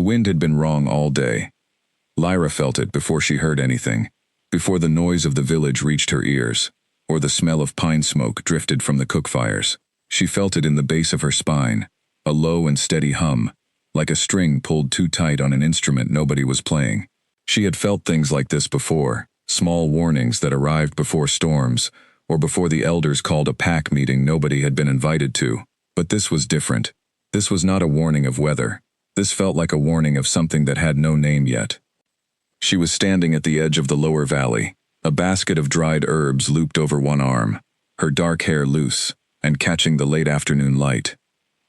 wind had been wrong all day. Lyra felt it before she heard anything, before the noise of the village reached her ears, or the smell of pine smoke drifted from the cook fires. She felt it in the base of her spine, a low and steady hum, like a string pulled too tight on an instrument nobody was playing. She had felt things like this before, small warnings that arrived before storms, or before the elders called a pack meeting nobody had been invited to. But this was different. This was not a warning of weather. This felt like a warning of something that had no name yet. She was standing at the edge of the lower valley, a basket of dried herbs looped over one arm, her dark hair loose, and catching the late afternoon light.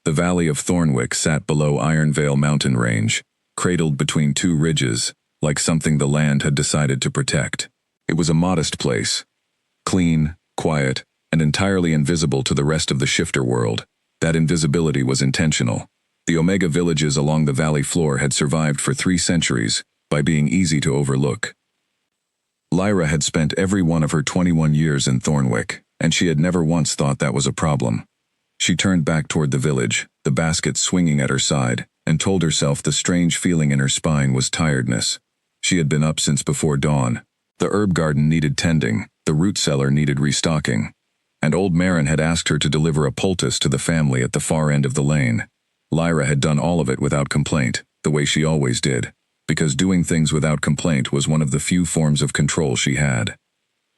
The valley of Thornwick sat below Ironvale mountain range, cradled between two ridges, like something the land had decided to protect. It was a modest place, clean, quiet, and entirely invisible to the rest of the shifter world. That invisibility was intentional. The Omega villages along the valley floor had survived for 3 centuries by being easy to overlook. Lyra had spent every one of her 21 years in Thornwick, and she had never once thought that was a problem. She turned back toward the village, the basket swinging at her side, and told herself the strange feeling in her spine was tiredness. She had been up since before dawn. The herb garden needed tending, the root cellar needed restocking, and old Marin had asked her to deliver a poultice to the family at the far end of the lane. Lyra had done all of it without complaint, the way she always did, because doing things without complaint was one of the few forms of control she had.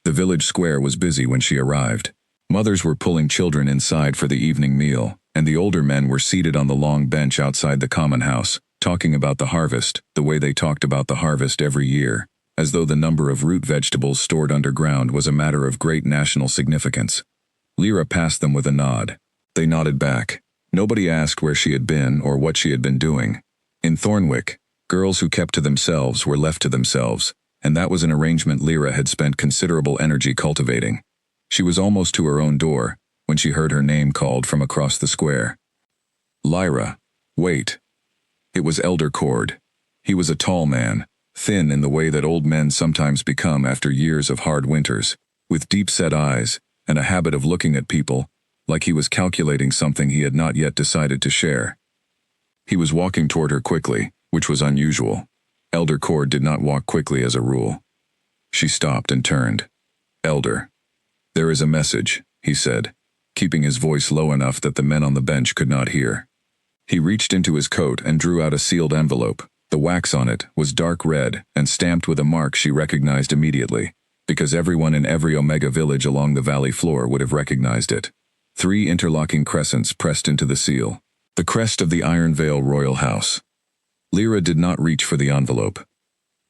The village square was busy when she arrived. Mothers were pulling children inside for the evening meal, and the older men were seated on the long bench outside the common house, talking about the harvest, the way they talked about the harvest every year, as though the number of root vegetables stored underground was a matter of great national significance. Lyra passed them with a nod. They nodded back. Nobody asked where she had been or what she had been doing. In Thornwick, girls who kept to themselves were left to themselves, and that was an arrangement Lyra had spent considerable energy cultivating. She was almost to her own door when she heard her name called from across the square. Lyra, wait. It was Elder Cord. He was a tall man, thin in the way that old men sometimes become after years of hard winters, with deep-set eyes and a habit of looking at people like he was calculating something he had not yet decided to share. He was walking toward her quickly, which was unusual. Elder Cord did not walk quickly as a rule. She stopped and turned. Elder. There is a message, he said, keeping his voice low enough that the men on the bench could not hear. He reached into his coat and drew out a sealed envelope. The wax on it was dark red and stamped with a mark she recognized immediately, because everyone in every Omega village along the valley floor would have recognized it. 3 interlocking crescents pressed into the seal. The crest of the Ironvale royal house. Lyra did not reach for the envelope.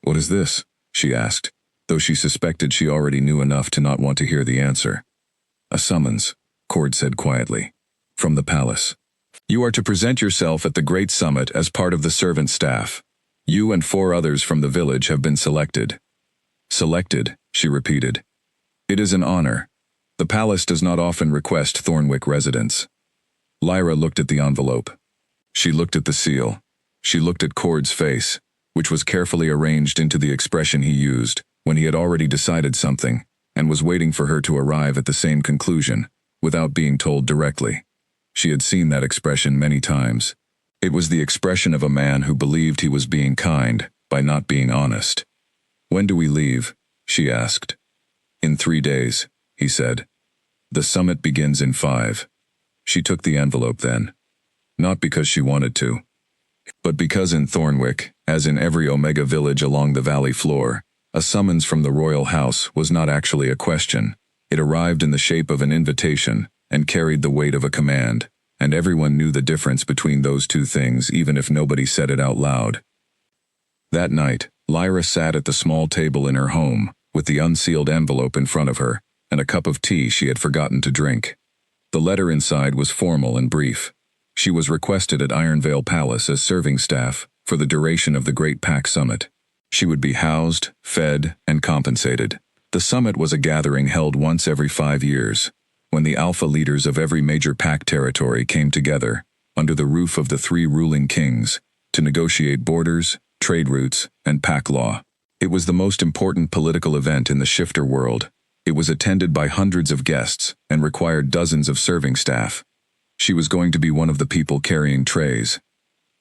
What is this? She asked, though she suspected she already knew enough to not want to hear the answer. A summons, Cord said quietly. From the palace. You are to present yourself at the great summit as part of the servant staff. You and 4 others from the village have been selected. Selected, she repeated. It is an honor. The palace does not often request Thornwick residents. Lyra looked at the envelope. She looked at the seal. She looked at Cord's face, which was carefully arranged into the expression he used when he had already decided something and was waiting for her to arrive at the same conclusion, without being told directly. She had seen that expression many times. It was the expression of a man who believed he was being kind by not being honest. When do we leave? She asked. In 3 days, he said. The summit begins in 5. She took the envelope then. Not because she wanted to, but because in Thornwick, as in every Omega village along the valley floor, a summons from the royal house was not actually a question. It arrived in the shape of an invitation and carried the weight of a command, and everyone knew the difference between those two things even if nobody said it out loud. That night, Lyra sat at the small table in her home, with the unsealed envelope in front of her, and a cup of tea she had forgotten to drink. The letter inside was formal and brief. She was requested at Ironvale Palace as serving staff for the duration of the Great Pack Summit. She would be housed, fed, and compensated. The summit was a gathering held once every 5 years, when the alpha leaders of every major pack territory came together, under the roof of the 3 ruling kings, to negotiate borders, trade routes, and pack law. It was the most important political event in the shifter world. It was attended by hundreds of guests and required dozens of serving staff. She was going to be one of the people carrying trays.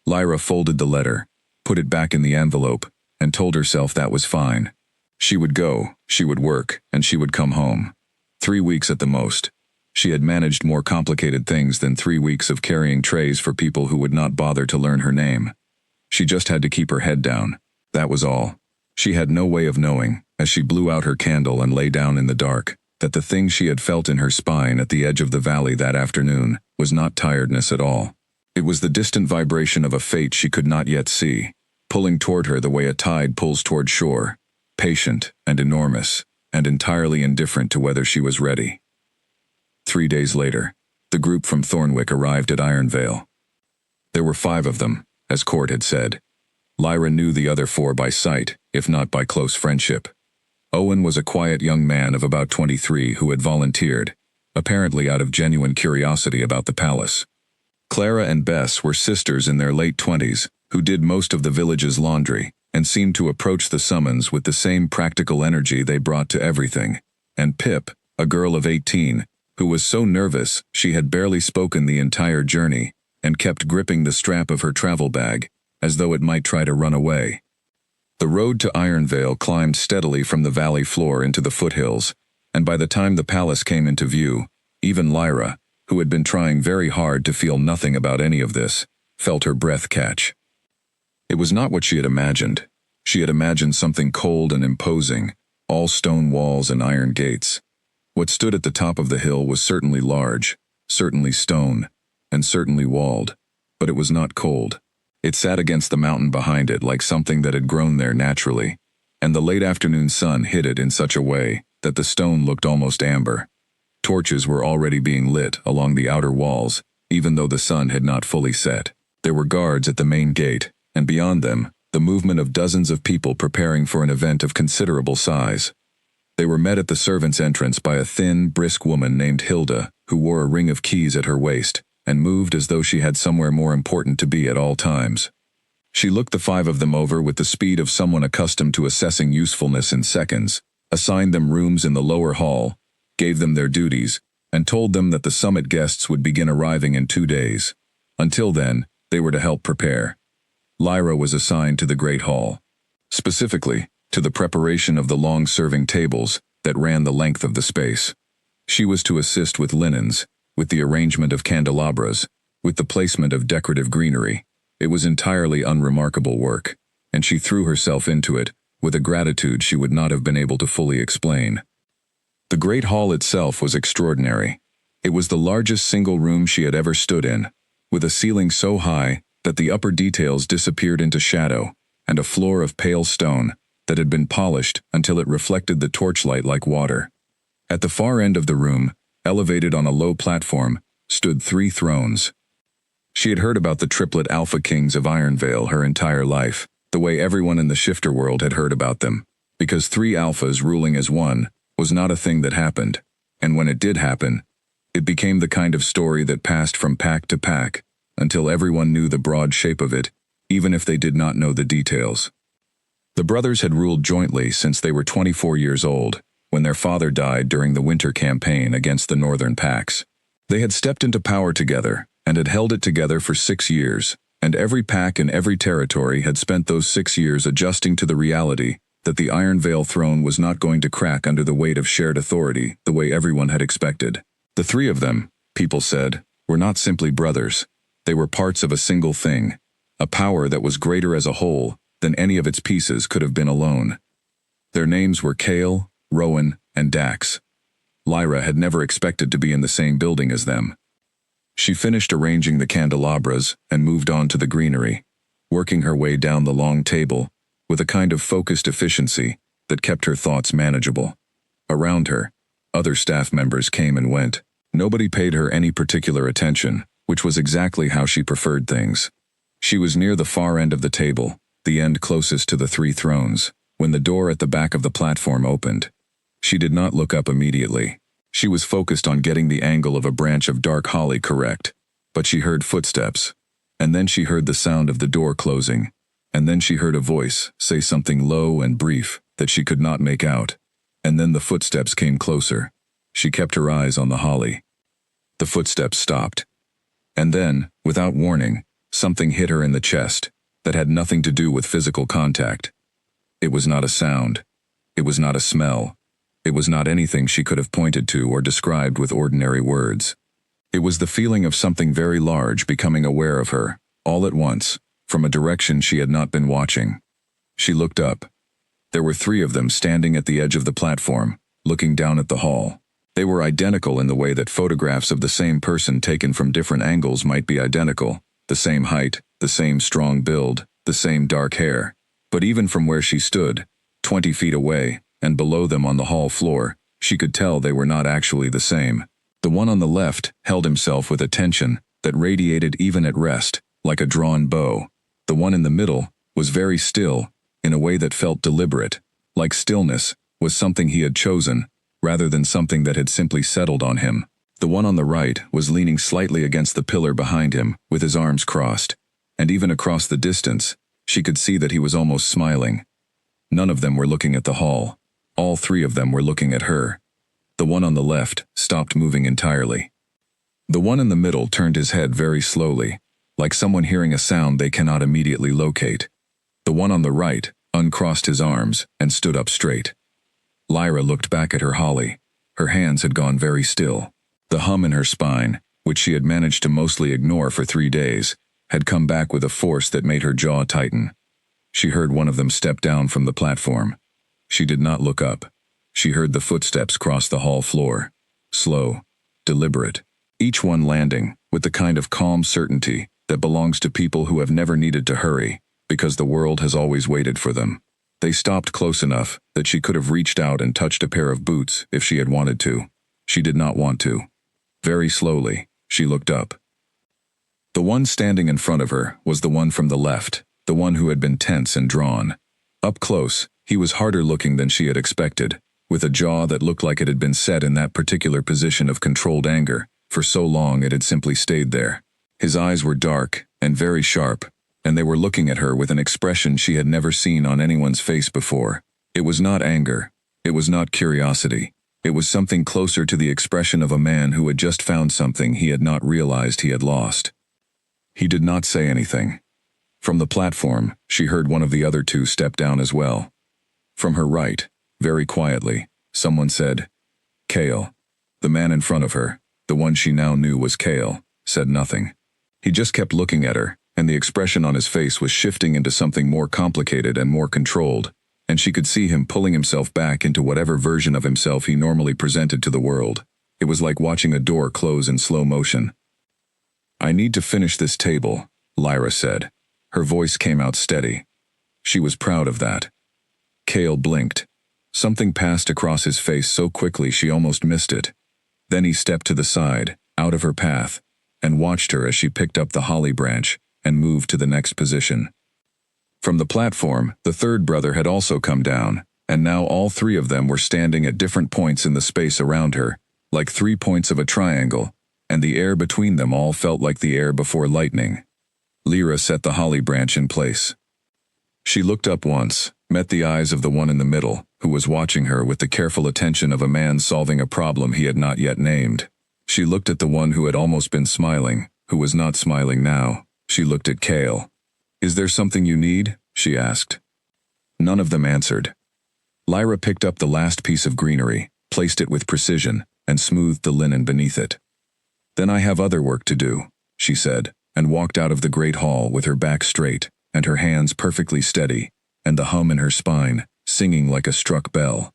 Lyra folded the letter, put it back in the envelope, and told herself that was fine. She would go, she would work, and she would come home. 3 weeks at the most. She had managed more complicated things than 3 weeks of carrying trays for people who would not bother to learn her name. She just had to keep her head down. That was all. She had no way of knowing, as she blew out her candle and lay down in the dark, that the thing she had felt in her spine at the edge of the valley that afternoon was not tiredness at all. It was the distant vibration of a fate she could not yet see, pulling toward her the way a tide pulls toward shore, patient and enormous, and entirely indifferent to whether she was ready. 3 days later, the group from Thornwick arrived at Ironvale. There were 5 of them, as Court had said. Lyra knew the other 4 by sight, if not by close friendship. Owen was a quiet young man of about 23 who had volunteered, apparently out of genuine curiosity about the palace. Clara and Bess were sisters in their late 20s who did most of the village's laundry and seemed to approach the summons with the same practical energy they brought to everything. And Pip, a girl of 18, who was so nervous she had barely spoken the entire journey and kept gripping the strap of her travel bag, as though it might try to run away. The road to Ironvale climbed steadily from the valley floor into the foothills, and by the time the palace came into view, even Lyra, who had been trying very hard to feel nothing about any of this, felt her breath catch. It was not what she had imagined. She had imagined something cold and imposing, all stone walls and iron gates. What stood at the top of the hill was certainly large, certainly stone, and certainly walled, but it was not cold. It sat against the mountain behind it like something that had grown there naturally, and the late afternoon sun hid it in such a way that the stone looked almost amber. Torches were already being lit along the outer walls, even though the sun had not fully set. There were guards at the main gate, and beyond them, the movement of dozens of people preparing for an event of considerable size. They were met at the servants' entrance by a thin, brisk woman named Hilda, who wore a ring of keys at her waist, and moved as though she had somewhere more important to be at all times. She looked the 5 of them over with the speed of someone accustomed to assessing usefulness in seconds, assigned them rooms in the lower hall, gave them their duties, and told them that the summit guests would begin arriving in 2 days. Until then, they were to help prepare. Lyra was assigned to the Great Hall. Specifically, to the preparation of the long-serving tables that ran the length of the space. She was to assist with linens, with the arrangement of candelabras, with the placement of decorative greenery. It was entirely unremarkable work, and she threw herself into it with a gratitude she would not have been able to fully explain. The Great Hall itself was extraordinary. It was the largest single room she had ever stood in, with a ceiling so high that the upper details disappeared into shadow, and a floor of pale stone that had been polished until it reflected the torchlight like water. At the far end of the room, elevated on a low platform, stood 3 thrones. She had heard about the Triplet Alpha Kings of Ironvale her entire life, the way everyone in the shifter world had heard about them, because 3 alphas ruling as one was not a thing that happened, and when it did happen, it became the kind of story that passed from pack to pack, until everyone knew the broad shape of it, even if they did not know the details. The brothers had ruled jointly since they were 24 years old, when their father died during the winter campaign against the northern packs. They had stepped into power together, and had held it together for 6 years, and every pack in every territory had spent those 6 years adjusting to the reality that the Ironvale throne was not going to crack under the weight of shared authority the way everyone had expected. The 3 of them, people said, were not simply brothers. They were parts of a single thing, a power that was greater as a whole than any of its pieces could have been alone. Their names were Kale, Rowan, and Dax. Lyra had never expected to be in the same building as them. She finished arranging the candelabras and moved on to the greenery, working her way down the long table with a kind of focused efficiency that kept her thoughts manageable. Around her, other staff members came and went. Nobody paid her any particular attention, which was exactly how she preferred things. She was near the far end of the table, the end closest to the 3 thrones, when the door at the back of the platform opened. She did not look up immediately. She was focused on getting the angle of a branch of dark holly correct, but she heard footsteps, and then she heard the sound of the door closing, and then she heard a voice say something low and brief that she could not make out, and then the footsteps came closer. She kept her eyes on the holly. The footsteps stopped. And then, without warning, something hit her in the chest. that had nothing to do with physical contact. It was not a sound. It was not a smell. It was not anything she could have pointed to or described with ordinary words. It was the feeling of something very large becoming aware of her, all at once, from a direction she had not been watching. She looked up. There were 3 of them standing at the edge of the platform, looking down at the hall. They were identical in the way that photographs of the same person taken from different angles might be identical, the same height, the same strong build, the same dark hair. But even from where she stood, 20 feet away, and below them on the hall floor, she could tell they were not actually the same. The one on the left held himself with a tension that radiated even at rest, like a drawn bow. The one in the middle was very still, in a way that felt deliberate, like stillness was something he had chosen, rather than something that had simply settled on him. The one on the right was leaning slightly against the pillar behind him, with his arms crossed, and even across the distance, she could see that he was almost smiling. None of them were looking at the hall. All 3 of them were looking at her. The one on the left stopped moving entirely. The one in the middle turned his head very slowly, like someone hearing a sound they cannot immediately locate. The one on the right uncrossed his arms and stood up straight. Lyra looked back at her Holly. Her hands had gone very still. The hum in her spine, which she had managed to mostly ignore for 3 days, had come back with a force that made her jaw tighten. She heard one of them step down from the platform. She did not look up. She heard the footsteps cross the hall floor. Slow, deliberate, each one landing with the kind of calm certainty that belongs to people who have never needed to hurry, because the world has always waited for them. They stopped close enough that she could have reached out and touched a pair of boots if she had wanted to. She did not want to. Very slowly, she looked up. The one standing in front of her was the one from the left, the one who had been tense and drawn. Up close, he was harder looking than she had expected, with a jaw that looked like it had been set in that particular position of controlled anger. For so long it had simply stayed there. His eyes were dark and very sharp, and they were looking at her with an expression she had never seen on anyone's face before. It was not anger. It was not curiosity. It was something closer to the expression of a man who had just found something he had not realized he had lost. He did not say anything. From the platform, she heard one of the other 2 step down as well. From her right, very quietly, someone said, "Kale." The man in front of her, the one she now knew was Kale, said nothing. He just kept looking at her, and the expression on his face was shifting into something more complicated and more controlled, and she could see him pulling himself back into whatever version of himself he normally presented to the world. It was like watching a door close in slow motion. "I need to finish this table," Lyra said. Her voice came out steady. She was proud of that. Kale blinked. Something passed across his face so quickly she almost missed it. Then he stepped to the side, out of her path, and watched her as she picked up the holly branch and moved to the next position. From the platform, the 3rd brother had also come down, and now all 3 of them were standing at different points in the space around her, like 3 points of a triangle, and the air between them all felt like the air before lightning. Lyra set the holly branch in place. She looked up once, met the eyes of the one in the middle, who was watching her with the careful attention of a man solving a problem he had not yet named. She looked at the one who had almost been smiling, who was not smiling now. She looked at Kale. "Is there something you need?" she asked. None of them answered. Lyra picked up the last piece of greenery, placed it with precision, and smoothed the linen beneath it. "Then I have other work to do," she said, and walked out of the great hall with her back straight, and her hands perfectly steady, and the hum in her spine, singing like a struck bell.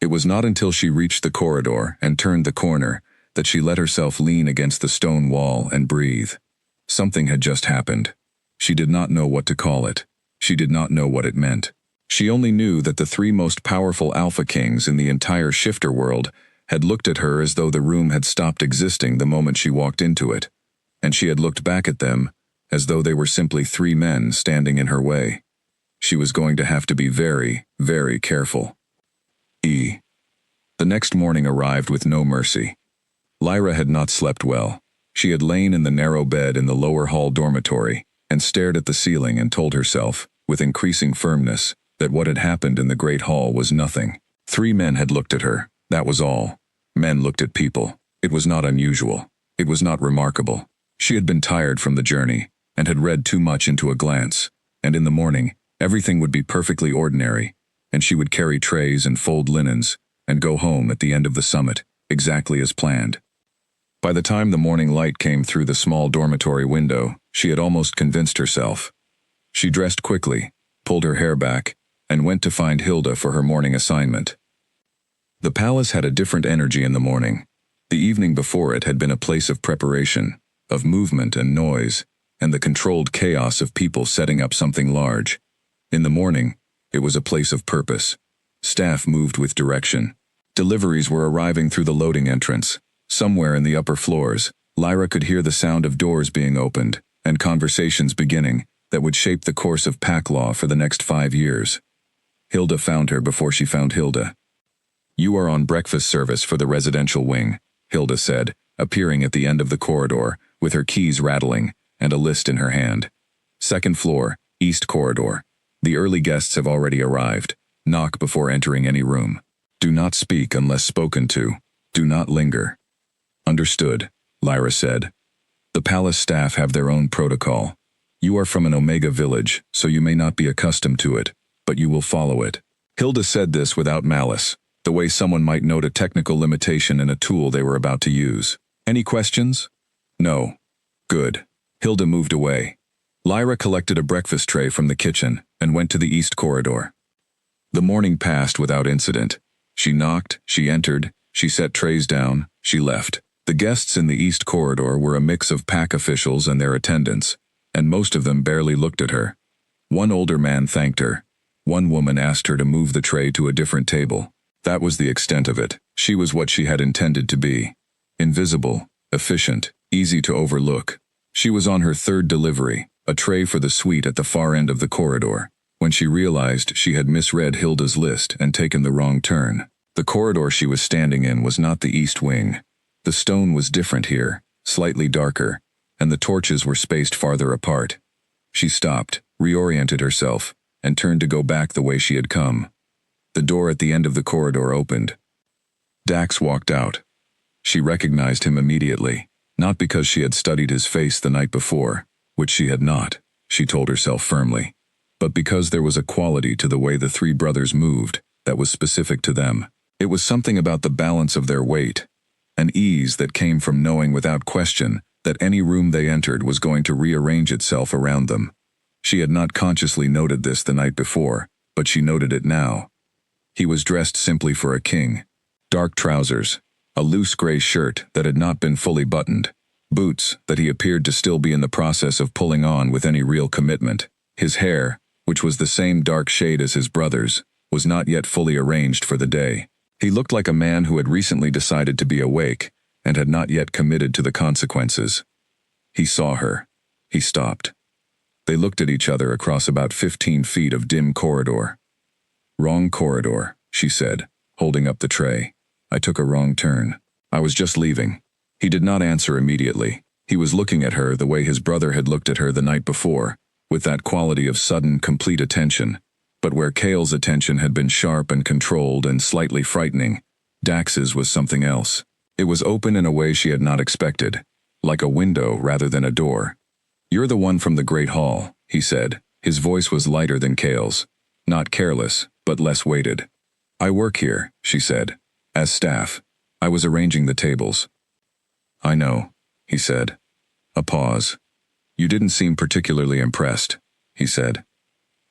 It was not until she reached the corridor and turned the corner that she let herself lean against the stone wall and breathe. Something had just happened. She did not know what to call it. She did not know what it meant. She only knew that the 3 most powerful Alpha Kings in the entire shifter world had looked at her as though the room had stopped existing the moment she walked into it, and she had looked back at them as though they were simply 3 men standing in her way. She was going to have to be very, very careful. The next morning arrived with no mercy. Lyra had not slept well. She had lain in the narrow bed in the lower hall dormitory and stared at the ceiling and told herself, with increasing firmness, that what had happened in the great hall was nothing. 3 men had looked at her, that was all. Men looked at people. It was not unusual. It was not remarkable. She had been tired from the journey, and had read too much into a glance, and in the morning, everything would be perfectly ordinary, and she would carry trays and fold linens, and go home at the end of the summit, exactly as planned. By the time the morning light came through the small dormitory window, she had almost convinced herself. She dressed quickly, pulled her hair back, and went to find Hilda for her morning assignment. The palace had a different energy in the morning. The evening before it had been a place of preparation, of movement and noise, and the controlled chaos of people setting up something large. In the morning, it was a place of purpose. Staff moved with direction. Deliveries were arriving through the loading entrance. Somewhere in the upper floors, Lyra could hear the sound of doors being opened, and conversations beginning that would shape the course of pack law for the next 5 years. Hilda found her before she found Hilda. "You are on breakfast service for the residential wing," Hilda said, appearing at the end of the corridor, with her keys rattling, and a list in her hand. "Second floor, East Corridor. The early guests have already arrived. Knock before entering any room. Do not speak unless spoken to. Do not linger." "Understood," Lyra said. "The palace staff have their own protocol. You are from an Omega village, so you may not be accustomed to it, but you will follow it." Hilda said this without malice, the way someone might note a technical limitation in a tool they were about to use. "Any questions?" "No." "Good." Hilda moved away. Lyra collected a breakfast tray from the kitchen and went to the East Corridor. The morning passed without incident. She knocked, she entered, she set trays down, she left. The guests in the East Corridor were a mix of pack officials and their attendants, and most of them barely looked at her. One older man thanked her. One woman asked her to move the tray to a different table. That was the extent of it. She was what she had intended to be. Invisible, efficient, easy to overlook. She was on her third delivery, a tray for the suite at the far end of the corridor, when she realized she had misread Hilda's list and taken the wrong turn. The corridor she was standing in was not the east wing. The stone was different here, slightly darker, and the torches were spaced farther apart. She stopped, reoriented herself, and turned to go back the way she had come. The door at the end of the corridor opened. Dax walked out. She recognized him immediately, not because she had studied his face the night before, which she had not, she told herself firmly, but because there was a quality to the way the three brothers moved that was specific to them. It was something about the balance of their weight, an ease that came from knowing without question that any room they entered was going to rearrange itself around them. She had not consciously noted this the night before, but she noted it now. He was dressed simply for a king. Dark trousers, a loose gray shirt that had not been fully buttoned, boots that he appeared to still be in the process of pulling on with any real commitment. His hair, which was the same dark shade as his brother's, was not yet fully arranged for the day. He looked like a man who had recently decided to be awake and had not yet committed to the consequences. He saw her. He stopped. They looked at each other across about 15 feet of dim corridor. "Wrong corridor," she said, holding up the tray. "I took a wrong turn. I was just leaving." He did not answer immediately. He was looking at her the way his brother had looked at her the night before, with that quality of sudden, complete attention. But where Cale's attention had been sharp and controlled and slightly frightening, Dax's was something else. It was open in a way she had not expected, like a window rather than a door. "You're the one from the Great Hall," he said. His voice was lighter than Cale's, not careless, but less weighted. "I work here," she said, "as staff. I was arranging the tables." "I know," he said. A pause. "You didn't seem particularly impressed," he said.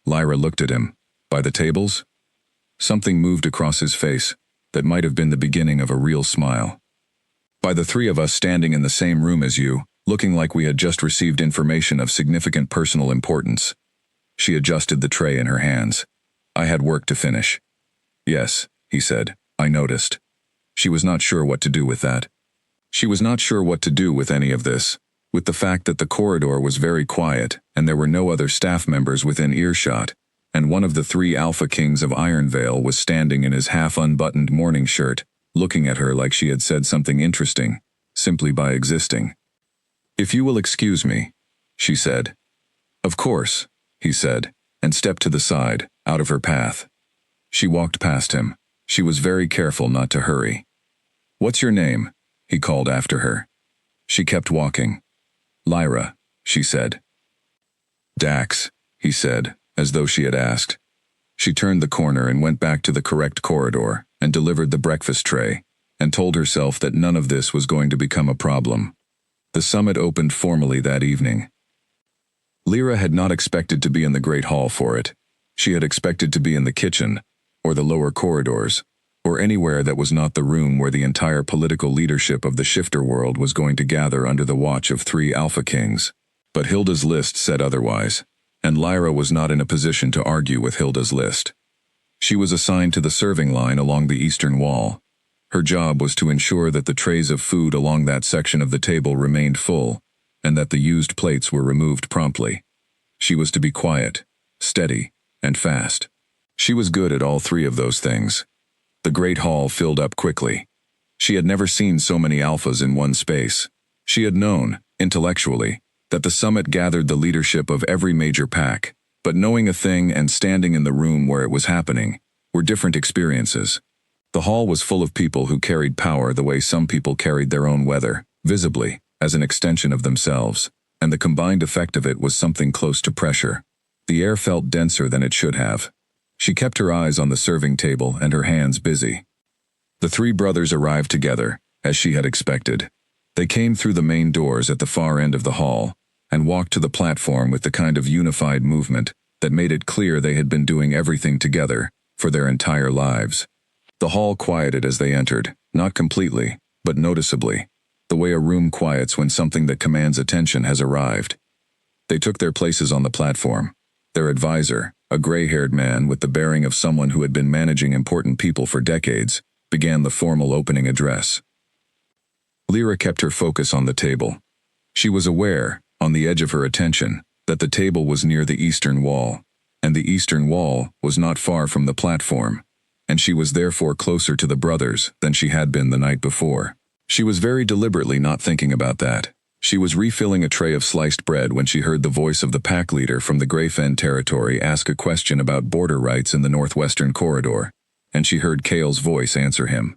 Lyra looked at him. "By the tables?" Something moved across his face that might have been the beginning of a real smile. "By the three of us standing in the same room as you, looking like we had just received information of significant personal importance." She adjusted the tray in her hands. "I had work to finish." "Yes," he said, "I noticed." She was not sure what to do with that. She was not sure what to do with any of this, with the fact that the corridor was very quiet and there were no other staff members within earshot, and one of the three Alpha Kings of Ironvale was standing in his half-unbuttoned morning shirt, looking at her like she had said something interesting, simply by existing. "If you will excuse me," she said. "Of course," he said, and stepped to the side, out of her path. She walked past him. She was very careful not to hurry. "What's your name?" he called after her. She kept walking. "Lyra," she said. Dax, he said, as though she had asked. She turned the corner and went back to the correct corridor and delivered the breakfast tray, and told herself that none of this was going to become a problem. The summit opened formally that evening. Lyra had not expected to be in the Great Hall for it. She had expected to be in the kitchen, or the lower corridors, or anywhere that was not the room where the entire political leadership of the shifter world was going to gather under the watch of 3 Alpha Kings. But Hilda's list said otherwise, and Lyra was not in a position to argue with Hilda's list. She was assigned to the serving line along the eastern wall. Her job was to ensure that the trays of food along that section of the table remained full, and that the used plates were removed promptly. She was to be quiet, steady, and fast. She was good at all 3 of those things. The Great Hall filled up quickly. She had never seen so many alphas in one space. She had known, intellectually, that the summit gathered the leadership of every major pack, but knowing a thing and standing in the room where it was happening were different experiences. The hall was full of people who carried power the way some people carried their own weather, visibly, as an extension of themselves, and the combined effect of it was something close to pressure. The air felt denser than it should have. She kept her eyes on the serving table and her hands busy. The 3 brothers arrived together, as she had expected. They came through the main doors at the far end of the hall, and walked to the platform with the kind of unified movement that made it clear they had been doing everything together for their entire lives. The hall quieted as they entered, not completely, but noticeably, the way a room quiets when something that commands attention has arrived. They took their places on the platform. Their advisor, a gray-haired man with the bearing of someone who had been managing important people for decades, began the formal opening address. Lyra kept her focus on the table. She was aware, on the edge of her attention, that the table was near the eastern wall, and the eastern wall was not far from the platform, and she was therefore closer to the brothers than she had been the night before. She was very deliberately not thinking about that. She was refilling a tray of sliced bread when she heard the voice of the pack leader from the Greyfen territory ask a question about border rights in the northwestern corridor, and she heard Kale's voice answer him.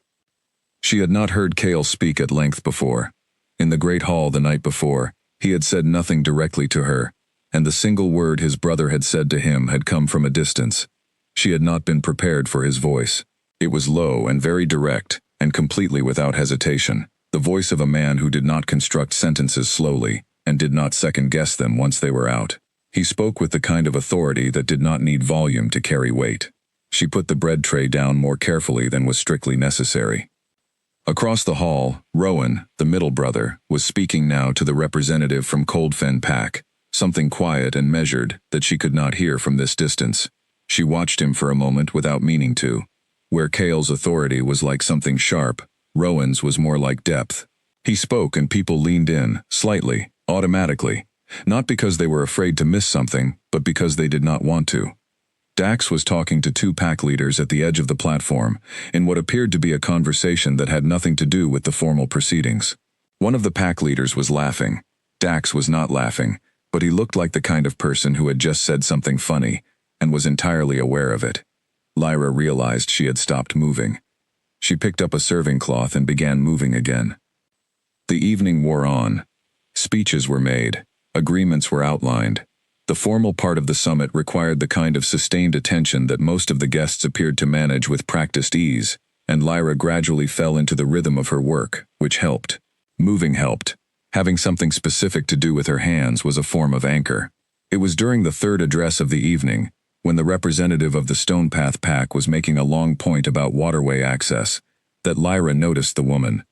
She had not heard Kale speak at length before. In the Great Hall the night before, he had said nothing directly to her, and the single word his brother had said to him had come from a distance. She had not been prepared for his voice. It was low and very direct, and completely without hesitation, the voice of a man who did not construct sentences slowly, and did not second-guess them once they were out. He spoke with the kind of authority that did not need volume to carry weight. She put the bread tray down more carefully than was strictly necessary. Across the hall, Rowan, the middle brother, was speaking now to the representative from Coldfen Pack, something quiet and measured that she could not hear from this distance. She watched him for a moment without meaning to. Where Kale's authority was like something sharp, Rowan's was more like depth. He spoke and people leaned in, slightly, automatically, not because they were afraid to miss something, but because they did not want to. Dax was talking to 2 pack leaders at the edge of the platform, in what appeared to be a conversation that had nothing to do with the formal proceedings. One of the pack leaders was laughing. Dax was not laughing, but he looked like the kind of person who had just said something funny, and was entirely aware of it. Lyra realized she had stopped moving. She picked up a serving cloth and began moving again. The evening wore on. Speeches were made. Agreements were outlined. The formal part of the summit required the kind of sustained attention that most of the guests appeared to manage with practiced ease, and Lyra gradually fell into the rhythm of her work, which helped. Moving helped. Having something specific to do with her hands was a form of anchor. It was during the 3rd address of the evening, when the representative of the Stonepath Pack was making a long point about waterway access, that Lyra noticed the woman.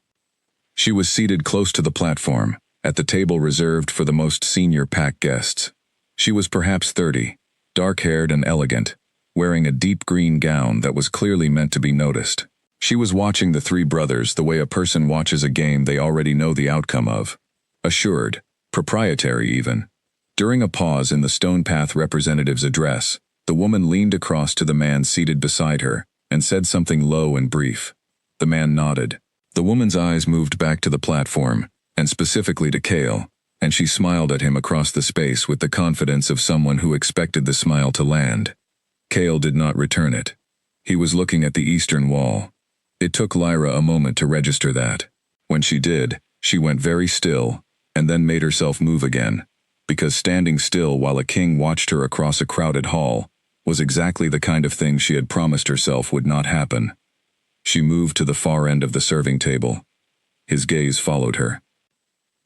She was seated close to the platform, at the table reserved for the most senior pack guests. She was perhaps 30, dark-haired and elegant, wearing a deep green gown that was clearly meant to be noticed. She was watching the 3 brothers the way a person watches a game they already know the outcome of. Assured, proprietary even. During a pause in the Stonepath representative's address, the woman leaned across to the man seated beside her and said something low and brief. The man nodded. The woman's eyes moved back to the platform, and specifically to Kale, and she smiled at him across the space with the confidence of someone who expected the smile to land. Kale did not return it. He was looking at the eastern wall. It took Lyra a moment to register that. When she did, she went very still, and then made herself move again. because standing still while a king watched her across a crowded hall was exactly the kind of thing she had promised herself would not happen. She moved to the far end of the serving table. His gaze followed her.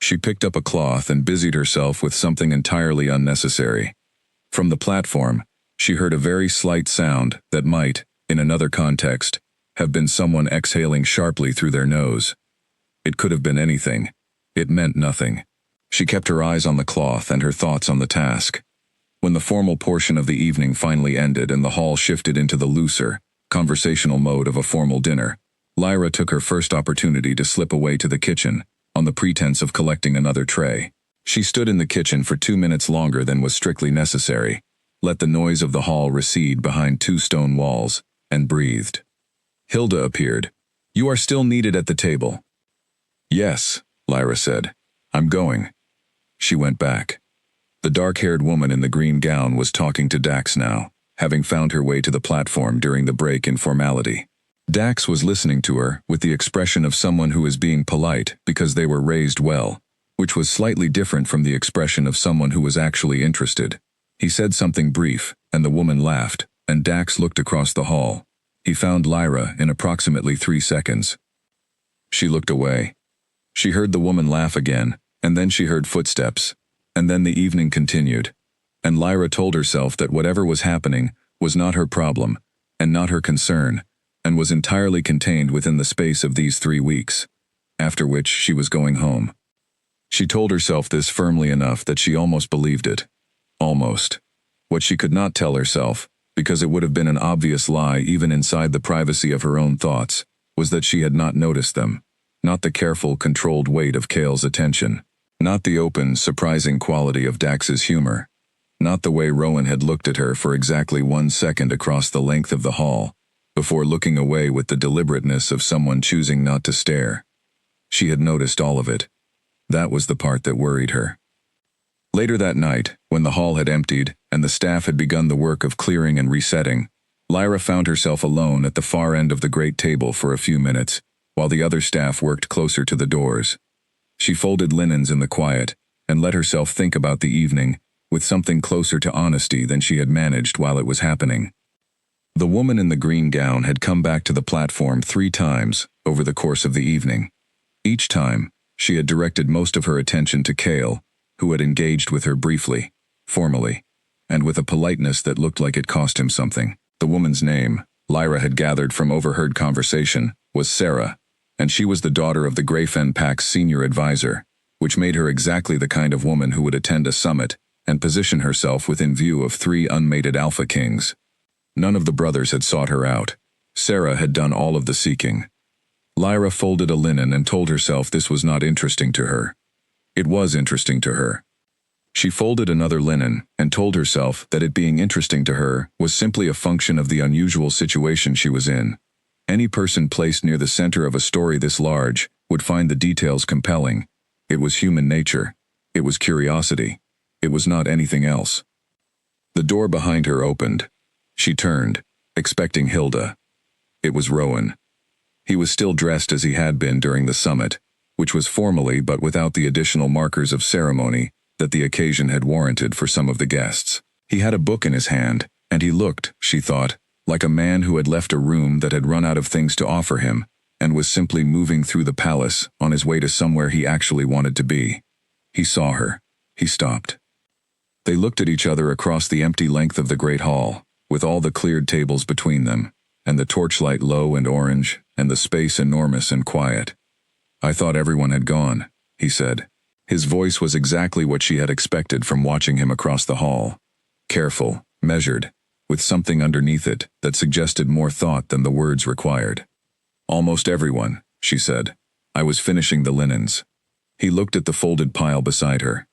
She picked up a cloth and busied herself with something entirely unnecessary. From the platform, she heard a very slight sound that might, in another context, have been someone exhaling sharply through their nose. It could have been anything. It meant nothing. She kept her eyes on the cloth and her thoughts on the task. When the formal portion of the evening finally ended and the hall shifted into the looser, conversational mode of a formal dinner, Lyra took her first opportunity to slip away to the kitchen, on the pretense of collecting another tray. She stood in the kitchen for 2 minutes longer than was strictly necessary, let the noise of the hall recede behind 2 stone walls, and breathed. Hilda appeared. "You are still needed at the table." "Yes," Lyra said. "I'm going." She went back. The dark-haired woman in the green gown was talking to Dax now, having found her way to the platform during the break in formality. Dax was listening to her with the expression of someone who is being polite because they were raised well, which was slightly different from the expression of someone who was actually interested. He said something brief, and the woman laughed, and Dax looked across the hall. He found Lyra in approximately 3 seconds. She looked away. She heard the woman laugh again, and then she heard footsteps, and then the evening continued, and Lyra told herself that whatever was happening was not her problem, and not her concern, and was entirely contained within the space of these 3 weeks, after which she was going home. She told herself this firmly enough that she almost believed it. Almost. What she could not tell herself, because it would have been an obvious lie even inside the privacy of her own thoughts, was that she had not noticed them, not the careful, controlled weight of Cale's attention, not the open, surprising quality of Dax's humor, not the way Rowan had looked at her for exactly 1 second across the length of the hall, before looking away with the deliberateness of someone choosing not to stare. She had noticed all of it. That was the part that worried her. Later that night, when the hall had emptied and the staff had begun the work of clearing and resetting, Lyra found herself alone at the far end of the great table for a few minutes, while the other staff worked closer to the doors. She folded linens in the quiet and let herself think about the evening with something closer to honesty than she had managed while it was happening. The woman in the green gown had come back to the platform 3 times over the course of the evening. Each time, she had directed most of her attention to Cale, who had engaged with her briefly, formally, and with a politeness that looked like it cost him something. The woman's name, Lyra had gathered from overheard conversation, was Sarah, and she was the daughter of the Greyfen Pack's senior advisor, which made her exactly the kind of woman who would attend a summit and position herself within view of 3 unmated alpha kings. None of the brothers had sought her out. Sarah had done all of the seeking. Lyra folded a linen and told herself this was not interesting to her. It was interesting to her. She folded another linen and told herself that it being interesting to her was simply a function of the unusual situation she was in. Any person placed near the center of a story this large would find the details compelling. It was human nature. It was curiosity. It was not anything else. The door behind her opened. She turned, expecting Hilda. It was Rowan. He was still dressed as he had been during the summit, which was formally but without the additional markers of ceremony that the occasion had warranted for some of the guests. He had a book in his hand, and he looked, she thought, like a man who had left a room that had run out of things to offer him, and was simply moving through the palace on his way to somewhere he actually wanted to be. He saw her. He stopped. They looked at each other across the empty length of the great hall, with all the cleared tables between them, and the torchlight low and orange, and the space enormous and quiet. "I thought everyone had gone," he said. His voice was exactly what she had expected from watching him across the hall. Careful, measured, with something underneath it that suggested more thought than the words required. "Almost everyone," she said. "I was finishing the linens." He looked at the folded pile beside her.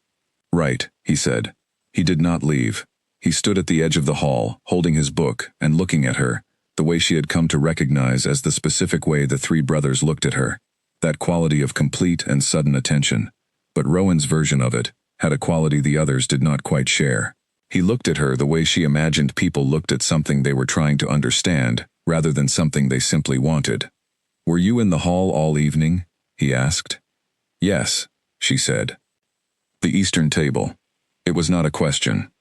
"Right," he said. He did not leave. He stood at the edge of the hall, holding his book and looking at her, the way she had come to recognize as the specific way the 3 brothers looked at her, that quality of complete and sudden attention. But Rowan's version of it had a quality the others did not quite share. He looked at her the way she imagined people looked at something they were trying to understand, rather than something they simply wanted. "Were you in the hall all evening?" he asked. "Yes," she said. The eastern table. It was not a question.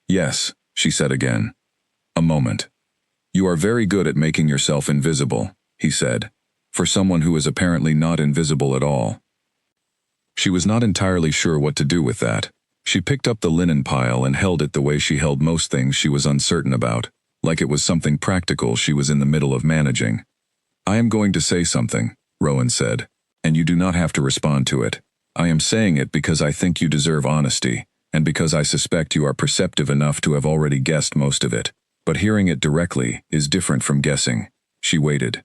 Yes, she said again. A moment. You are very good at making yourself invisible, he said, for someone who is apparently not invisible at all. She was not entirely sure what to do with that. She picked up the linen pile and held it the way she held most things she was uncertain about, like it was something practical she was in the middle of managing. I am going to say something, Rowan said, and you do not have to respond to it. I am saying it because I think you deserve honesty, and because I suspect you are perceptive enough to have already guessed most of it. But hearing it directly is different from guessing. She waited.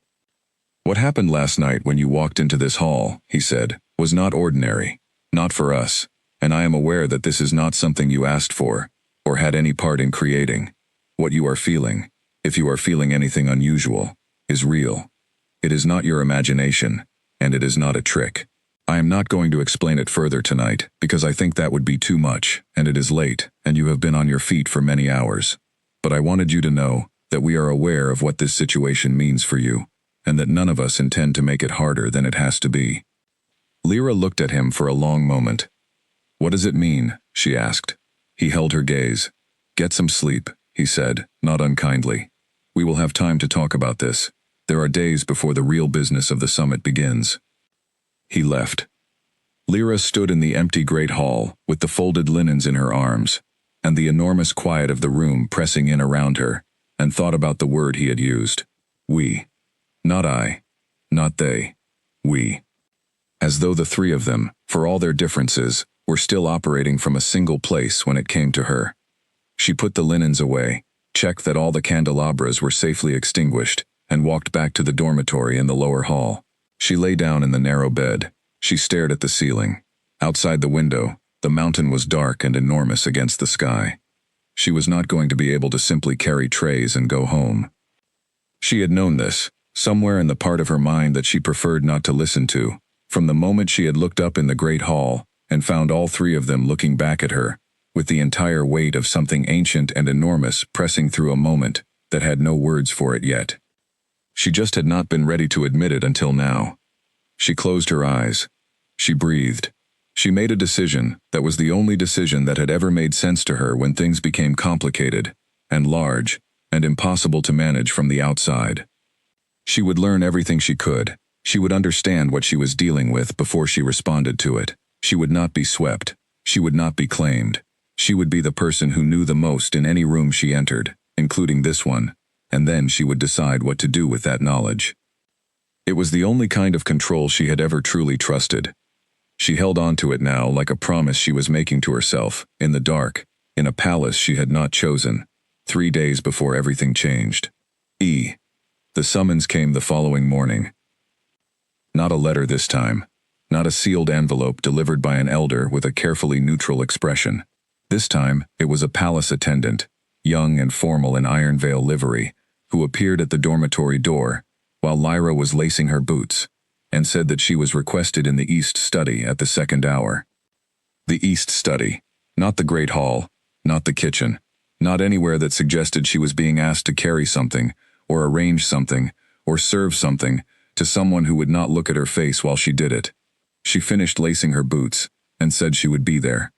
What happened last night when you walked into this hall, he said, was not ordinary. Not for us. And I am aware that this is not something you asked for, or had any part in creating. What you are feeling, if you are feeling anything unusual, is real. It is not your imagination, and it is not a trick. I am not going to explain it further tonight, because I think that would be too much, and it is late, and you have been on your feet for many hours. But I wanted you to know that we are aware of what this situation means for you, and that none of us intend to make it harder than it has to be. Lyra looked at him for a long moment. What does it mean? She asked. He held her gaze. Get some sleep, he said, not unkindly. We will have time to talk about this. There are days before the real business of the summit begins. He left. Lyra stood in the empty great hall, with the folded linens in her arms, and the enormous quiet of the room pressing in around her, and thought about the word he had used. We. Not I. Not they. We. As though the three of them, for all their differences, were still operating from a single place when it came to her. She put the linens away, checked that all the candelabras were safely extinguished, and walked back to the dormitory in the lower hall. She lay down in the narrow bed. She stared at the ceiling. Outside the window, the mountain was dark and enormous against the sky. She was not going to be able to simply carry trays and go home. She had known this, somewhere in the part of her mind that she preferred not to listen to, from the moment she had looked up in the great hall, and found all three of them looking back at her, with the entire weight of something ancient and enormous pressing through a moment that had no words for it yet. She just had not been ready to admit it until now. She closed her eyes. She breathed. She made a decision that was the only decision that had ever made sense to her when things became complicated, and large, and impossible to manage from the outside. She would learn everything she could. She would understand what she was dealing with before she responded to it. She would not be swept. She would not be claimed. She would be the person who knew the most in any room she entered, including this one, and then she would decide what to do with that knowledge. It was the only kind of control she had ever truly trusted. She held on to it now like a promise she was making to herself, in the dark, in a palace she had not chosen, 3 days before everything changed. The summons came the following morning. Not a letter this time. Not a sealed envelope delivered by an elder with a carefully neutral expression. This time, it was a palace attendant, young and formal in Iron Veil livery, who appeared at the dormitory door, while Lyra was lacing her boots, and said that she was requested in the East Study at the 2nd hour. The East Study. Not the Great Hall, not the kitchen, not anywhere that suggested she was being asked to carry something, or arrange something, or serve something, to someone who would not look at her face while she did it. She finished lacing her boots, and said she would be there.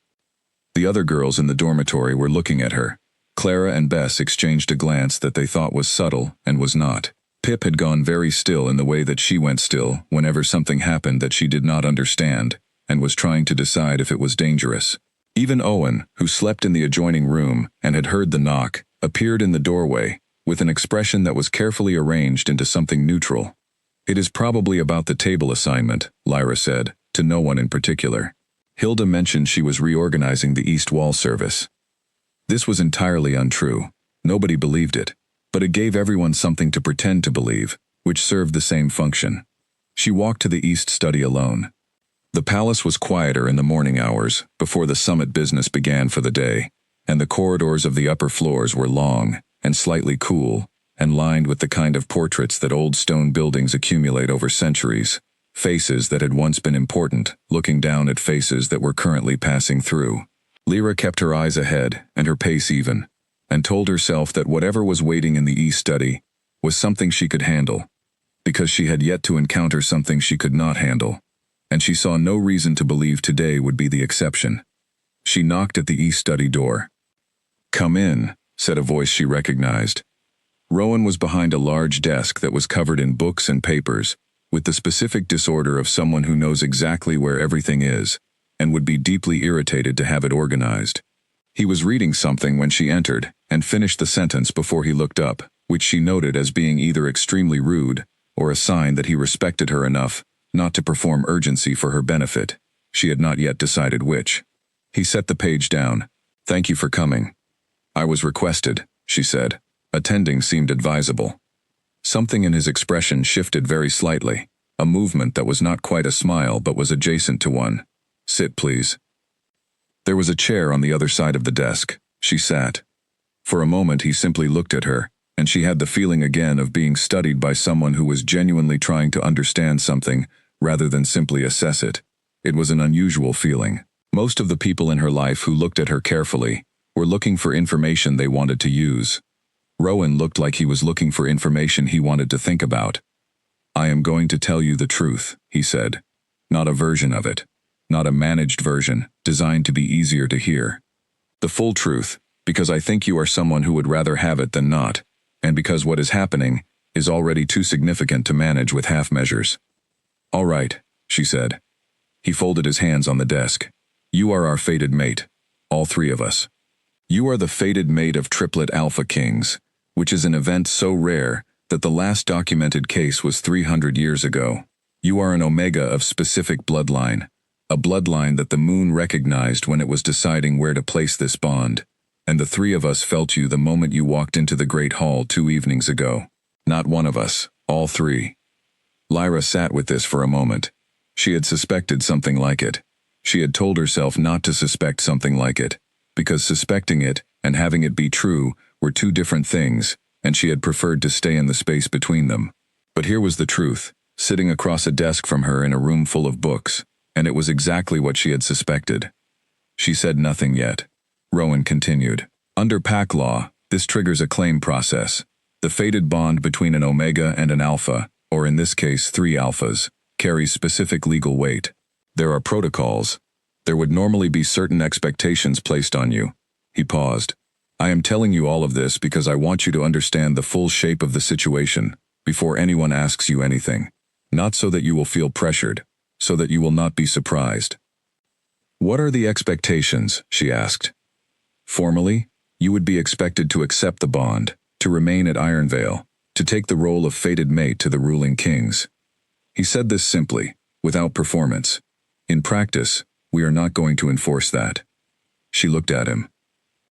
The other girls in the dormitory were looking at her. Clara and Bess exchanged a glance that they thought was subtle, and was not. Pip had gone very still in the way that she went still whenever something happened that she did not understand, and was trying to decide if it was dangerous. Even Owen, who slept in the adjoining room and had heard the knock, appeared in the doorway, with an expression that was carefully arranged into something neutral. It is probably about the table assignment, Lyra said, to no one in particular. Hilda mentioned she was reorganizing the East Wall service. This was entirely untrue. Nobody believed it, but it gave everyone something to pretend to believe, which served the same function. She walked to the East Study alone. The palace was quieter in the morning hours, before the summit business began for the day, and the corridors of the upper floors were long, and slightly cool, and lined with the kind of portraits that old stone buildings accumulate over centuries, faces that had once been important, looking down at faces that were currently passing through. Lyra kept her eyes ahead, and her pace even, and told herself that whatever was waiting in the East Study was something she could handle, because she had yet to encounter something she could not handle, and she saw no reason to believe today would be the exception. She knocked at the east study door. "Come in," said a voice she recognized. Rowan was behind a large desk that was covered in books and papers, with the specific disorder of someone who knows exactly where everything is, and would be deeply irritated to have it organized. He was reading something when she entered, and finished the sentence before he looked up, which she noted as being either extremely rude, or a sign that he respected her enough not to perform urgency for her benefit. She had not yet decided which. He set the page down. "Thank you for coming." "I was requested," she said. Attending seemed advisable. Something in his expression shifted very slightly, a movement that was not quite a smile but was adjacent to one. "Sit, please." There was a chair on the other side of the desk. She sat. For a moment he simply looked at her, and she had the feeling again of being studied by someone who was genuinely trying to understand something rather than simply assess it. It was an unusual feeling. Most of the people in her life who looked at her carefully were looking for information they wanted to use. Rowan looked like he was looking for information he wanted to think about. "I am going to tell you the truth," he said. "Not a version of it. Not a managed version, designed to be easier to hear. The full truth, because I think you are someone who would rather have it than not, and because what is happening is already too significant to manage with half measures." "All right," she said. He folded his hands on the desk. "You are our fated mate. All three of us. You are the fated mate of Triplet Alpha Kings, which is an event so rare that the last documented case was 300 years ago. You are an Omega of specific bloodline, a bloodline that the moon recognized when it was deciding where to place this bond, and the three of us felt you the moment you walked into the Great Hall 2 evenings ago. Not one of us, all three." Lyra sat with this for a moment. She had suspected something like it. She had told herself not to suspect something like it, because suspecting it and having it be true were two different things, and she had preferred to stay in the space between them. But here was the truth, sitting across a desk from her in a room full of books, and it was exactly what she had suspected. She said nothing yet. Rowan continued. "Under pack law, this triggers a claim process. The fated bond between an Omega and an Alpha, or in this case 3 Alphas, carries specific legal weight. There are protocols. There would normally be certain expectations placed on you." He paused. "I am telling you all of this because I want you to understand the full shape of the situation before anyone asks you anything. Not so that you will feel pressured, so that you will not be surprised." "What are the expectations?" she asked. "Formally, you would be expected to accept the bond, to remain at Ironvale, to take the role of fated mate to the ruling kings." He said this simply, without performance. "In practice, we are not going to enforce that." She looked at him.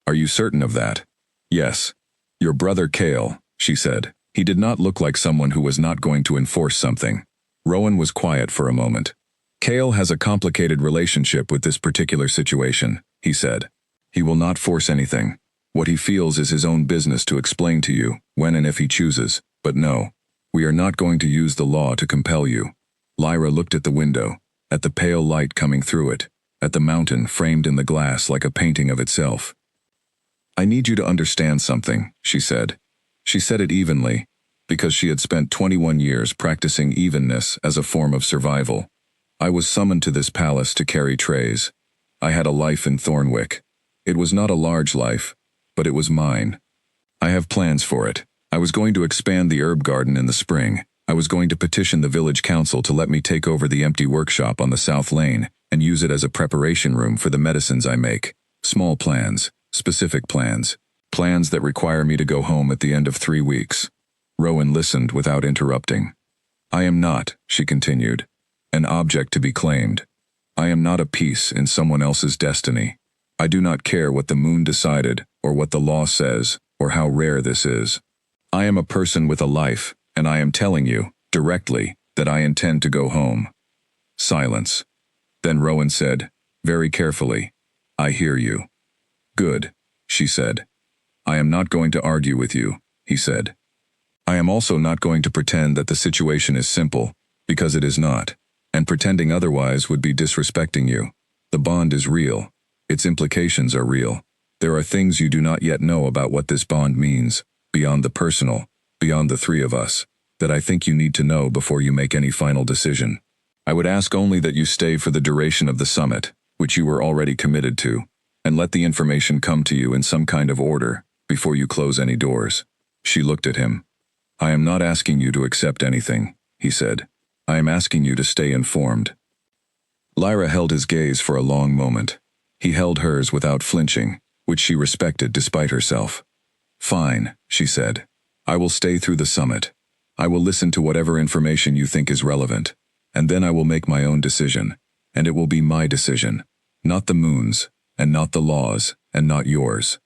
"Are you certain of that?" "Yes. Your brother Cale," she said. He did not look like someone who was not going to enforce something. Rowan was quiet for a moment. "Cale has a complicated relationship with this particular situation," he said. "He will not force anything. What he feels is his own business to explain to you, when and if he chooses. But no, we are not going to use the law to compel you." Lyra looked at the window, at the pale light coming through it, at the mountain framed in the glass like a painting of itself. "I need you to understand something," she said. She said it evenly, because she had spent 21 years practicing evenness as a form of survival. "I was summoned to this palace to carry trays. I had a life in Thornwick. It was not a large life, but it was mine. I have plans for it. I was going to expand the herb garden in the spring. I was going to petition the village council to let me take over the empty workshop on the South Lane and use it as a preparation room for the medicines I make. Small plans, specific plans. Plans that require me to go home at the end of 3 weeks." Rowan listened without interrupting. "I am not," she continued, "an object to be claimed. I am not a piece in someone else's destiny. I do not care what the moon decided, or what the law says, or how rare this is. I am a person with a life, and I am telling you, directly, that I intend to go home." Silence. Then Rowan said, very carefully, "I hear you." "Good," she said. "I am not going to argue with you," he said. "I am also not going to pretend that the situation is simple, because it is not, and pretending otherwise would be disrespecting you. The bond is real. Its implications are real. There are things you do not yet know about what this bond means, beyond the personal, beyond the three of us, that I think you need to know before you make any final decision. I would ask only that you stay for the duration of the summit, which you were already committed to, and let the information come to you in some kind of order before you close any doors. She looked at him. I am not asking you to accept anything, he said. I am asking you to stay informed. Lyra held his gaze for a long moment. He held hers without flinching, which she respected despite herself. Fine, she said. I will stay through the summit. I will listen to whatever information you think is relevant, and then I will make my own decision, and it will be my decision, not the moon's, and not the law's, and not yours.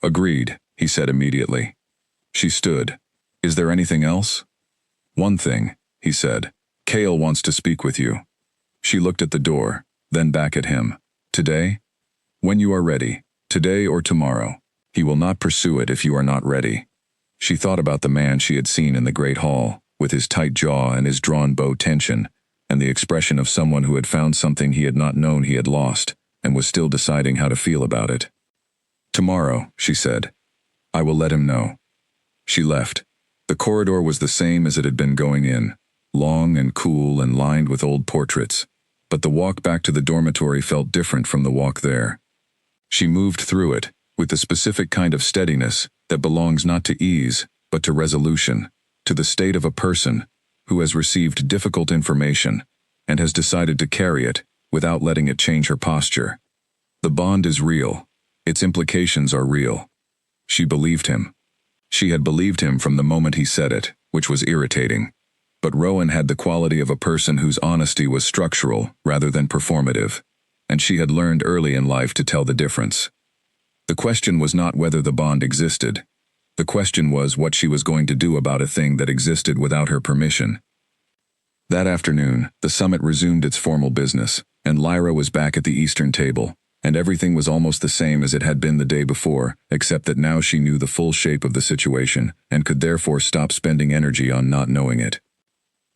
Agreed, he said immediately. She stood. Is there anything else? One thing, he said. Kale wants to speak with you. She looked at the door, then back at him. Today? When you are ready, today or tomorrow. He will not pursue it if you are not ready. She thought about the man she had seen in the great hall, with his tight jaw and his drawn bow tension, and the expression of someone who had found something he had not known he had lost, and was still deciding how to feel about it. Tomorrow, she said. I will let him know. She left. The corridor was the same as it had been going in, long and cool and lined with old portraits, but the walk back to the dormitory felt different from the walk there. She moved through it, with the specific kind of steadiness that belongs not to ease, but to resolution, to the state of a person who has received difficult information and has decided to carry it without letting it change her posture. The bond is real. Its implications are real. She believed him. She had believed him from the moment he said it, which was irritating. But Rowan had the quality of a person whose honesty was structural rather than performative, and she had learned early in life to tell the difference. The question was not whether the bond existed. The question was what she was going to do about a thing that existed without her permission. That afternoon, the summit resumed its formal business, and Lyra was back at the eastern table, and everything was almost the same as it had been the day before, except that now she knew the full shape of the situation, and could therefore stop spending energy on not knowing it.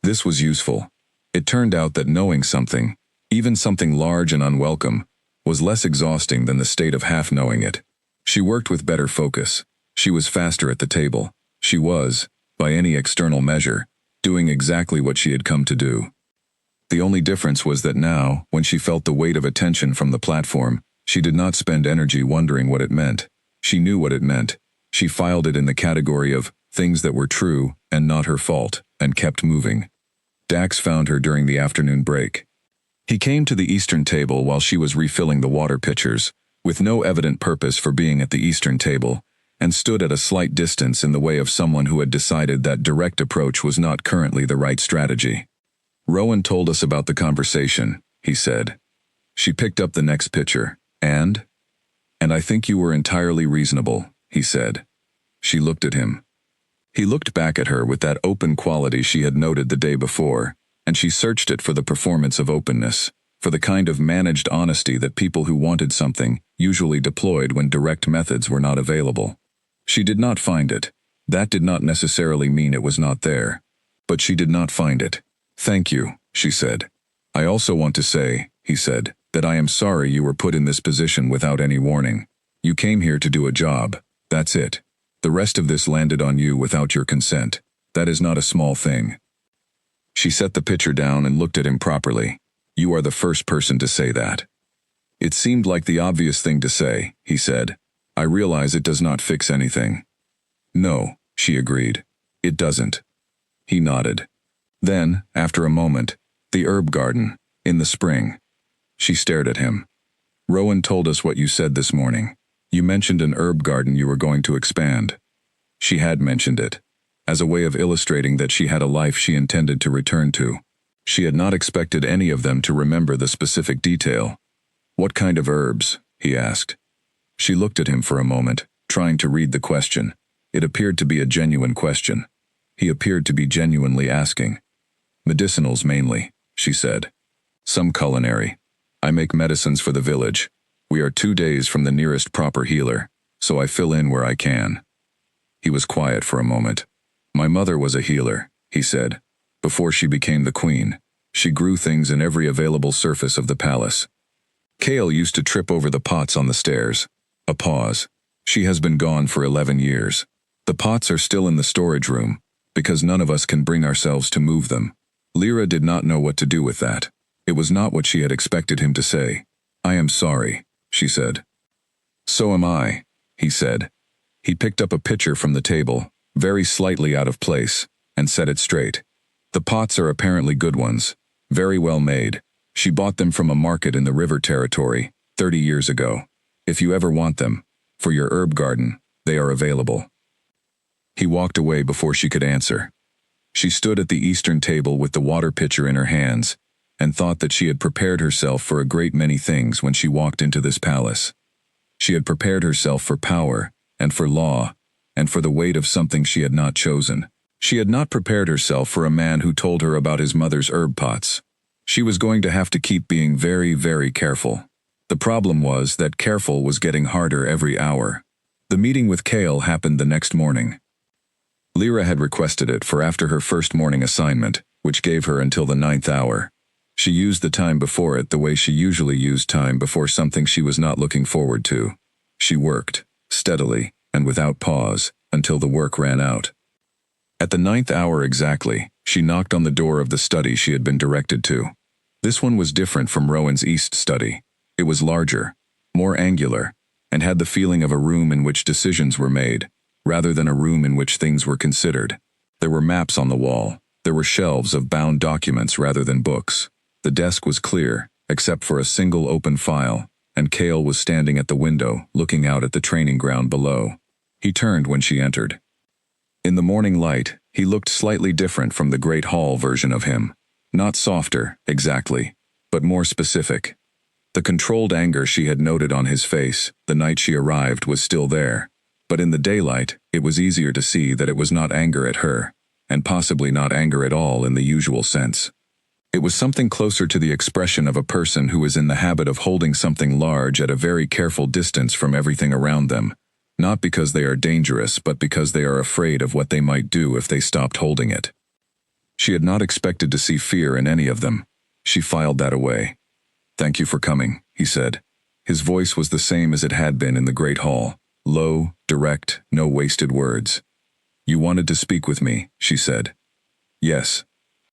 This was useful. It turned out that knowing something, even something large and unwelcome, was less exhausting than the state of half knowing it. She worked with better focus. She was faster at the table. She was, by any external measure, doing exactly what she had come to do. The only difference was that now, when she felt the weight of attention from the platform, she did not spend energy wondering what it meant. She knew what it meant. She filed it in the category of things that were true and not her fault, and kept moving. Dax found her during the afternoon break. He came to the eastern table while she was refilling the water pitchers, with no evident purpose for being at the eastern table, and stood at a slight distance in the way of someone who had decided that direct approach was not currently the right strategy. Rowan told us about the conversation, he said. She picked up the next pitcher, and I think you were entirely reasonable, he said. She looked at him. He looked back at her with that open quality she had noted the day before, and she searched it for the performance of openness, for the kind of managed honesty that people who wanted something usually deployed when direct methods were not available. She did not find it. That did not necessarily mean it was not there. But she did not find it. Thank you, she said. I also want to say, he said, that I am sorry you were put in this position without any warning. You came here to do a job. That's it. The rest of this landed on you without your consent. That is not a small thing. She set the pitcher down and looked at him properly. You are the first person to say that. It seemed like the obvious thing to say, he said. I realize it does not fix anything. No, she agreed. It doesn't. He nodded. Then, after a moment, the herb garden, in the spring. She stared at him. Rowan told us what you said this morning. You mentioned an herb garden you were going to expand. She had mentioned it, as a way of illustrating that she had a life she intended to return to. She had not expected any of them to remember the specific detail. What kind of herbs? He asked. She looked at him for a moment, trying to read the question. It appeared to be a genuine question. He appeared to be genuinely asking. Medicinals mainly, she said. Some culinary. I make medicines for the village. We are 2 days from the nearest proper healer, so I fill in where I can. He was quiet for a moment. My mother was a healer, he said. Before she became the queen, she grew things in every available surface of the palace. Kale used to trip over the pots on the stairs. A pause. She has been gone for 11 years. The pots are still in the storage room, because none of us can bring ourselves to move them. Lyra did not know what to do with that. It was not what she had expected him to say. I am sorry, she said. So am I, he said. He picked up a pitcher from the table, very slightly out of place, and set it straight. The pots are apparently good ones, very well made. She bought them from a market in the river territory, 30 years ago. If you ever want them, for your herb garden, they are available. He walked away before she could answer. She stood at the eastern table with the water pitcher in her hands, and thought that she had prepared herself for a great many things when she walked into this palace. She had prepared herself for power, and for law, and for the weight of something she had not chosen. She had not prepared herself for a man who told her about his mother's herb pots. She was going to have to keep being very, very careful. The problem was that careful was getting harder every hour. The meeting with Kale happened the next morning. Lyra had requested it for after her first morning assignment, which gave her until the 9th hour. She used the time before it the way she usually used time before something she was not looking forward to. She worked, steadily, and without pause, until the work ran out. At the 9th hour exactly, she knocked on the door of the study she had been directed to. This one was different from Rowan's east study. It was larger, more angular, and had the feeling of a room in which decisions were made, rather than a room in which things were considered. There were maps on the wall. There were shelves of bound documents rather than books. The desk was clear, except for a single open file, and Kale was standing at the window, looking out at the training ground below. He turned when she entered. In the morning light, he looked slightly different from the Great Hall version of him. Not softer, exactly, but more specific. The controlled anger she had noted on his face the night she arrived was still there, but in the daylight, it was easier to see that it was not anger at her, and possibly not anger at all in the usual sense. It was something closer to the expression of a person who is in the habit of holding something large at a very careful distance from everything around them, not because they are dangerous but because they are afraid of what they might do if they stopped holding it. She had not expected to see fear in any of them. She filed that away. "Thank you for coming," he said. His voice was the same as it had been in the Great Hall, low, direct, no wasted words. "You wanted to speak with me," she said. "Yes."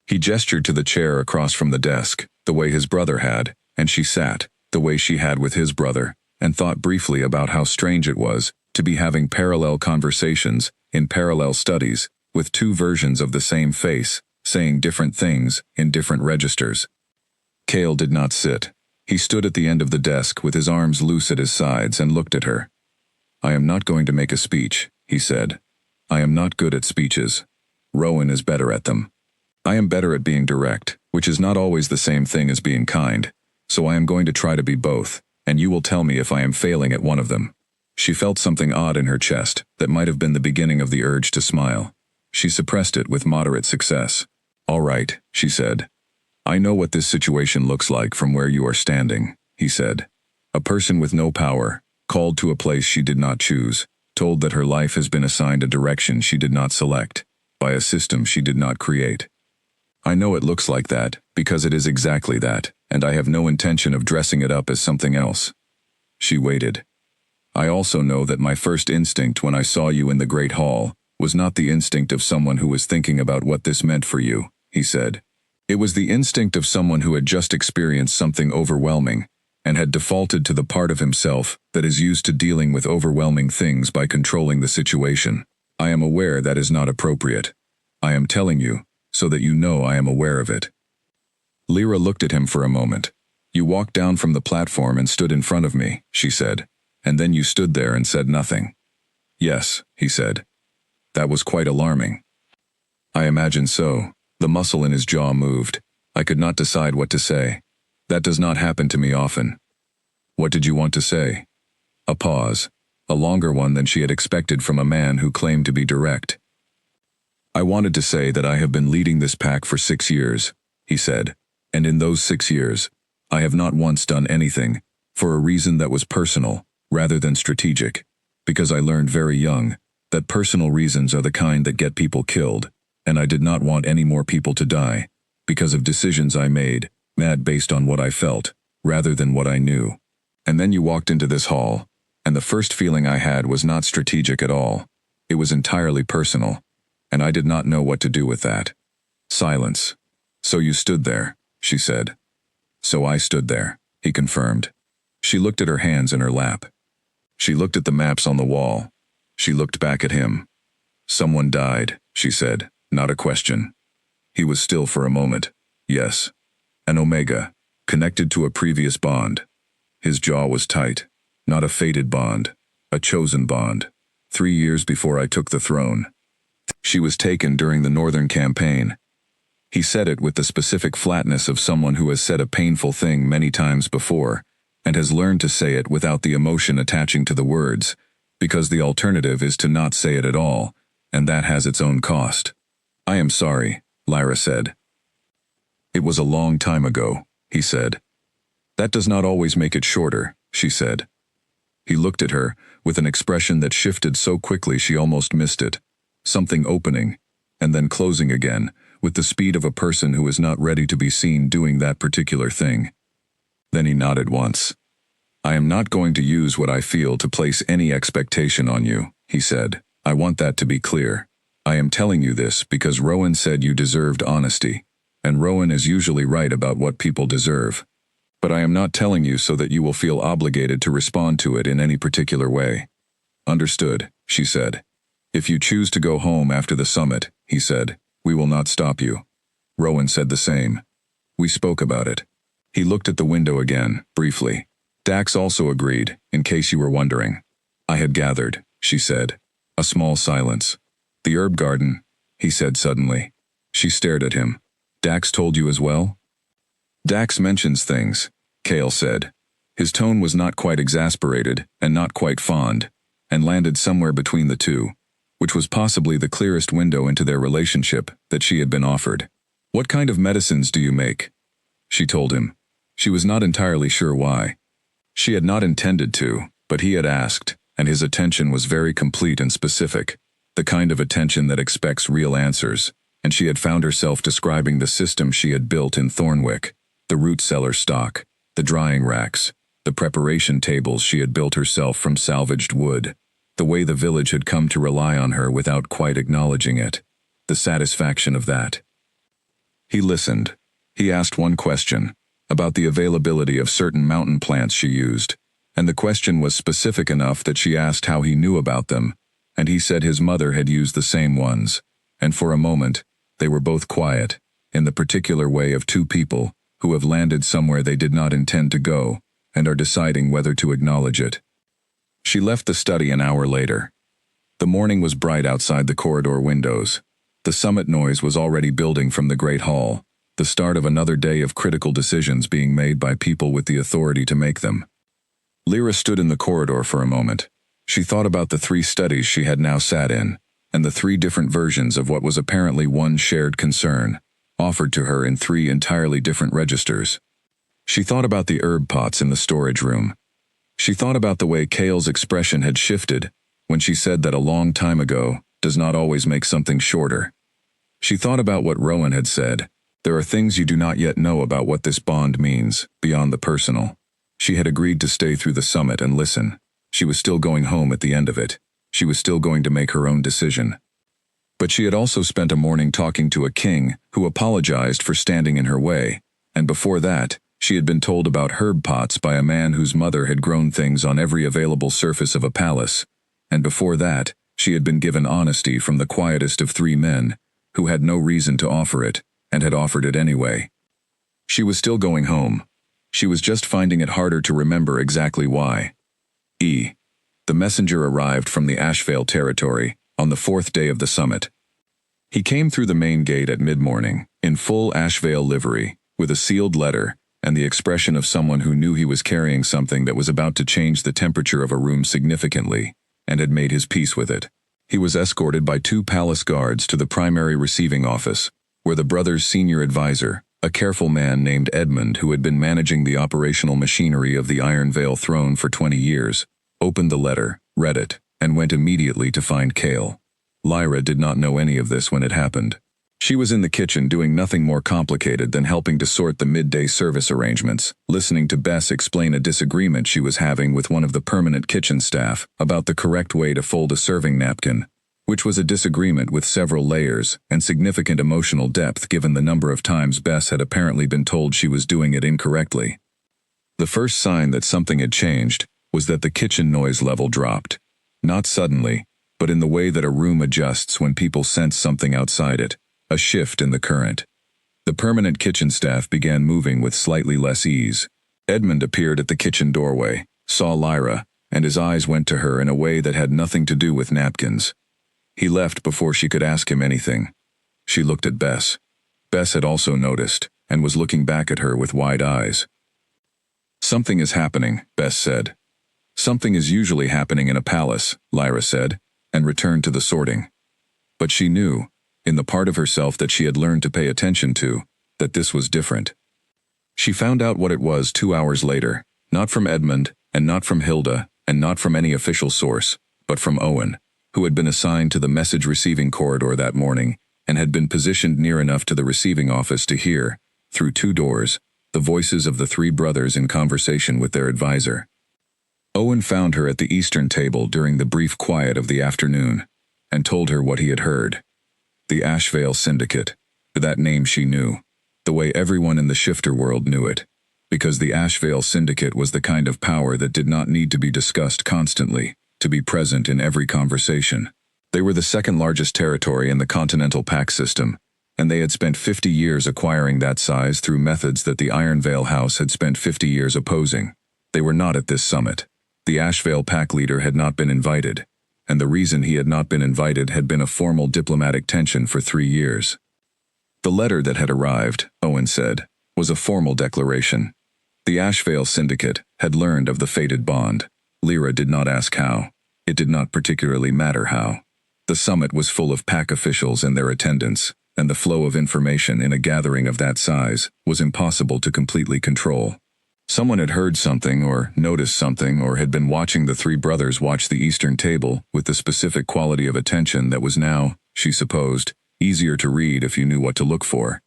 He gestured to the chair across from the desk, the way his brother had, and she sat, the way she had with his brother, and thought briefly about how strange it was to be having parallel conversations, in parallel studies, with two versions of the same face, saying different things, in different registers. Kale did not sit. He stood at the end of the desk with his arms loose at his sides and looked at her. "I am not going to make a speech," he said. "I am not good at speeches. Rowan is better at them. I am better at being direct, which is not always the same thing as being kind, so I am going to try to be both, and you will tell me if I am failing at one of them." She felt something odd in her chest that might have been the beginning of the urge to smile. She suppressed it with moderate success. "All right," she said. "I know what this situation looks like from where you are standing," he said. "A person with no power, called to a place she did not choose, told that her life has been assigned a direction she did not select, by a system she did not create. I know it looks like that, because it is exactly that, and I have no intention of dressing it up as something else." She waited. "I also know that my first instinct when I saw you in the Great Hall was not the instinct of someone who was thinking about what this meant for you," he said. "It was the instinct of someone who had just experienced something overwhelming, and had defaulted to the part of himself that is used to dealing with overwhelming things by controlling the situation. I am aware that is not appropriate. I am telling you, so that you know I am aware of it." Lyra looked at him for a moment. "You walked down from the platform and stood in front of me," she said, "and then you stood there and said nothing." "Yes," he said. "That was quite alarming." "I imagine so." The muscle in his jaw moved. "I could not decide what to say. That does not happen to me often." "What did you want to say?" A pause, a longer one than she had expected from a man who claimed to be direct. "I wanted to say that I have been leading this pack for 6 years, he said, "and in those 6 years, I have not once done anything, for a reason that was personal, rather than strategic, because I learned very young that personal reasons are the kind that get people killed, and I did not want any more people to die, because of decisions I made, mad based on what I felt, rather than what I knew. And then you walked into this hall, and the first feeling I had was not strategic at all. It was entirely personal, and I did not know what to do with that." Silence. "So you stood there," she said. "So I stood there," he confirmed. She looked at her hands in her lap. She looked at the maps on the wall. She looked back at him. "Someone died," she said, not a question. He was still for a moment. "Yes. An Omega, connected to a previous bond." His jaw was tight. "Not a fated bond. A chosen bond. 3 years before I took the throne. She was taken during the Northern Campaign." He said it with the specific flatness of someone who has said a painful thing many times before, and has learned to say it without the emotion attaching to the words, because the alternative is to not say it at all, and that has its own cost. "I am sorry," Lyra said. "It was a long time ago," he said. "That does not always make it shorter," she said. He looked at her, with an expression that shifted so quickly she almost missed it. Something opening, and then closing again, with the speed of a person who is not ready to be seen doing that particular thing. Then he nodded once. "I am not going to use what I feel to place any expectation on you," he said. "I want that to be clear. I am telling you this because Rowan said you deserved honesty, and Rowan is usually right about what people deserve. But I am not telling you so that you will feel obligated to respond to it in any particular way." "Understood," she said. "If you choose to go home after the summit," he said, "we will not stop you." Rowan said the same. "We spoke about it." He looked at the window again, briefly. Dax also agreed, in case you were wondering. "I had gathered," she said. A small silence. "The herb garden," he said suddenly. She stared at him. "Dax told you as well?" "Dax mentions things," Cale said. His tone was not quite exasperated, and not quite fond, and landed somewhere between the two, which was possibly the clearest window into their relationship that she had been offered. "What kind of medicines do you make?" She told him. She was not entirely sure why. She had not intended to, but he had asked, and his attention was very complete and specific, the kind of attention that expects real answers, and she had found herself describing the system she had built in Thornwick, the root cellar stock, the drying racks, the preparation tables she had built herself from salvaged wood, the way the village had come to rely on her without quite acknowledging it, the satisfaction of that. He listened. He asked one question, about the availability of certain mountain plants she used, and the question was specific enough that she asked how he knew about them, and he said his mother had used the same ones, and for a moment, they were both quiet, in the particular way of two people who have landed somewhere they did not intend to go, and are deciding whether to acknowledge it. She left the study an hour later. The morning was bright outside the corridor windows. The summit noise was already building from the great hall, the start of another day of critical decisions being made by people with the authority to make them. Lyra stood in the corridor for a moment. She thought about the 3 studies she had now sat in, and the 3 different versions of what was apparently one shared concern, offered to her in 3 entirely different registers. She thought about the herb pots in the storage room. She thought about the way Cale's expression had shifted when she said that a long time ago does not always make something shorter. She thought about what Rowan had said. There are things you do not yet know about what this bond means, beyond the personal. She had agreed to stay through the summit and listen. She was still going home at the end of it. She was still going to make her own decision. But she had also spent a morning talking to a king who apologized for standing in her way, and before that, she had been told about herb pots by a man whose mother had grown things on every available surface of a palace, and before that, she had been given honesty from the quietest of 3 men, who had no reason to offer it, and had offered it anyway. She was still going home. She was just finding it harder to remember exactly why. The messenger arrived from the Ashvale territory on the 4th day of the summit. He came through the main gate at mid-morning, in full Ashvale livery, with a sealed letter, and the expression of someone who knew he was carrying something that was about to change the temperature of a room significantly, and had made his peace with it. He was escorted by 2 palace guards to the primary receiving office, where the brothers' senior advisor, a careful man named Edmund who had been managing the operational machinery of the Iron Veil throne for 20 years, opened the letter, read it, and went immediately to find Cale. Lyra did not know any of this when it happened. She was in the kitchen doing nothing more complicated than helping to sort the midday service arrangements, listening to Bess explain a disagreement she was having with one of the permanent kitchen staff about the correct way to fold a serving napkin, which was a disagreement with several layers and significant emotional depth given the number of times Bess had apparently been told she was doing it incorrectly. The first sign that something had changed was that the kitchen noise level dropped. Not suddenly, but in the way that a room adjusts when people sense something outside it, a shift in the current. The permanent kitchen staff began moving with slightly less ease. Edmund appeared at the kitchen doorway, saw Lyra, and his eyes went to her in a way that had nothing to do with napkins. He left before she could ask him anything. She looked at Bess. Bess had also noticed, and was looking back at her with wide eyes. "Something is happening," Bess said. "Something is usually happening in a palace," Lyra said, and returned to the sorting. But she knew, in the part of herself that she had learned to pay attention to, that this was different. She found out what it was 2 hours later, not from Edmund, and not from Hilda, and not from any official source, but from Owen, who had been assigned to the message-receiving corridor that morning, and had been positioned near enough to the receiving office to hear, through 2 doors, the voices of the 3 brothers in conversation with their advisor. Owen found her at the eastern table during the brief quiet of the afternoon, and told her what he had heard. The Ashvale Syndicate. That name she knew, the way everyone in the shifter world knew it, because the Ashvale Syndicate was the kind of power that did not need to be discussed constantly, to be present in every conversation. They were the second largest territory in the Continental Pact system, and they had spent 50 years acquiring that size through methods that the Ironvale House had spent 50 years opposing. They were not at this summit. The Ashvale Pact leader had not been invited, and the reason he had not been invited had been a formal diplomatic tension for 3 years. The letter that had arrived, Owen said, was a formal declaration. The Ashvale Syndicate had learned of the fated bond. Lyra did not ask how. It did not particularly matter how. The summit was full of Pact officials and their attendants, and the flow of information in a gathering of that size was impossible to completely control. Someone had heard something or noticed something or had been watching the 3 brothers watch the eastern table with the specific quality of attention that was now, she supposed, easier to read if you knew what to look for.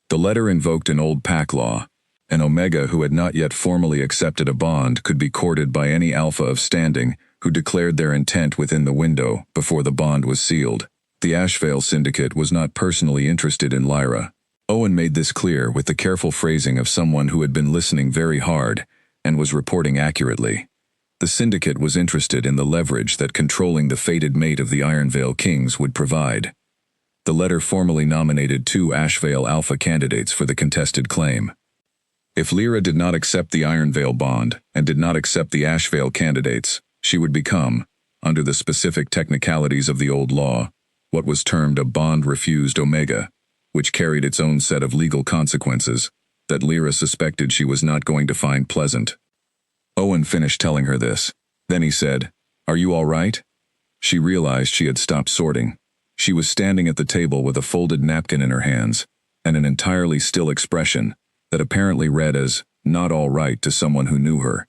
The letter invoked an old Pact law. An Omega who had not yet formally accepted a bond could be courted by any Alpha of standing who declared their intent within the window before the bond was sealed. The Ashvale Syndicate was not personally interested in Lyra. Owen made this clear with the careful phrasing of someone who had been listening very hard and was reporting accurately. The Syndicate was interested in the leverage that controlling the fated mate of the Ironvale Kings would provide. The letter formally nominated 2 Ashvale Alpha candidates for the contested claim. If Lyra did not accept the Ironvale bond and did not accept the Ashvale candidates, she would become, under the specific technicalities of the old law, what was termed a bond-refused Omega, which carried its own set of legal consequences that Lyra suspected she was not going to find pleasant. Owen finished telling her this. Then he said, "Are you all right?" She realized she had stopped sorting. She was standing at the table with a folded napkin in her hands, and an entirely still expression that apparently read as, "not all right" to someone who knew her.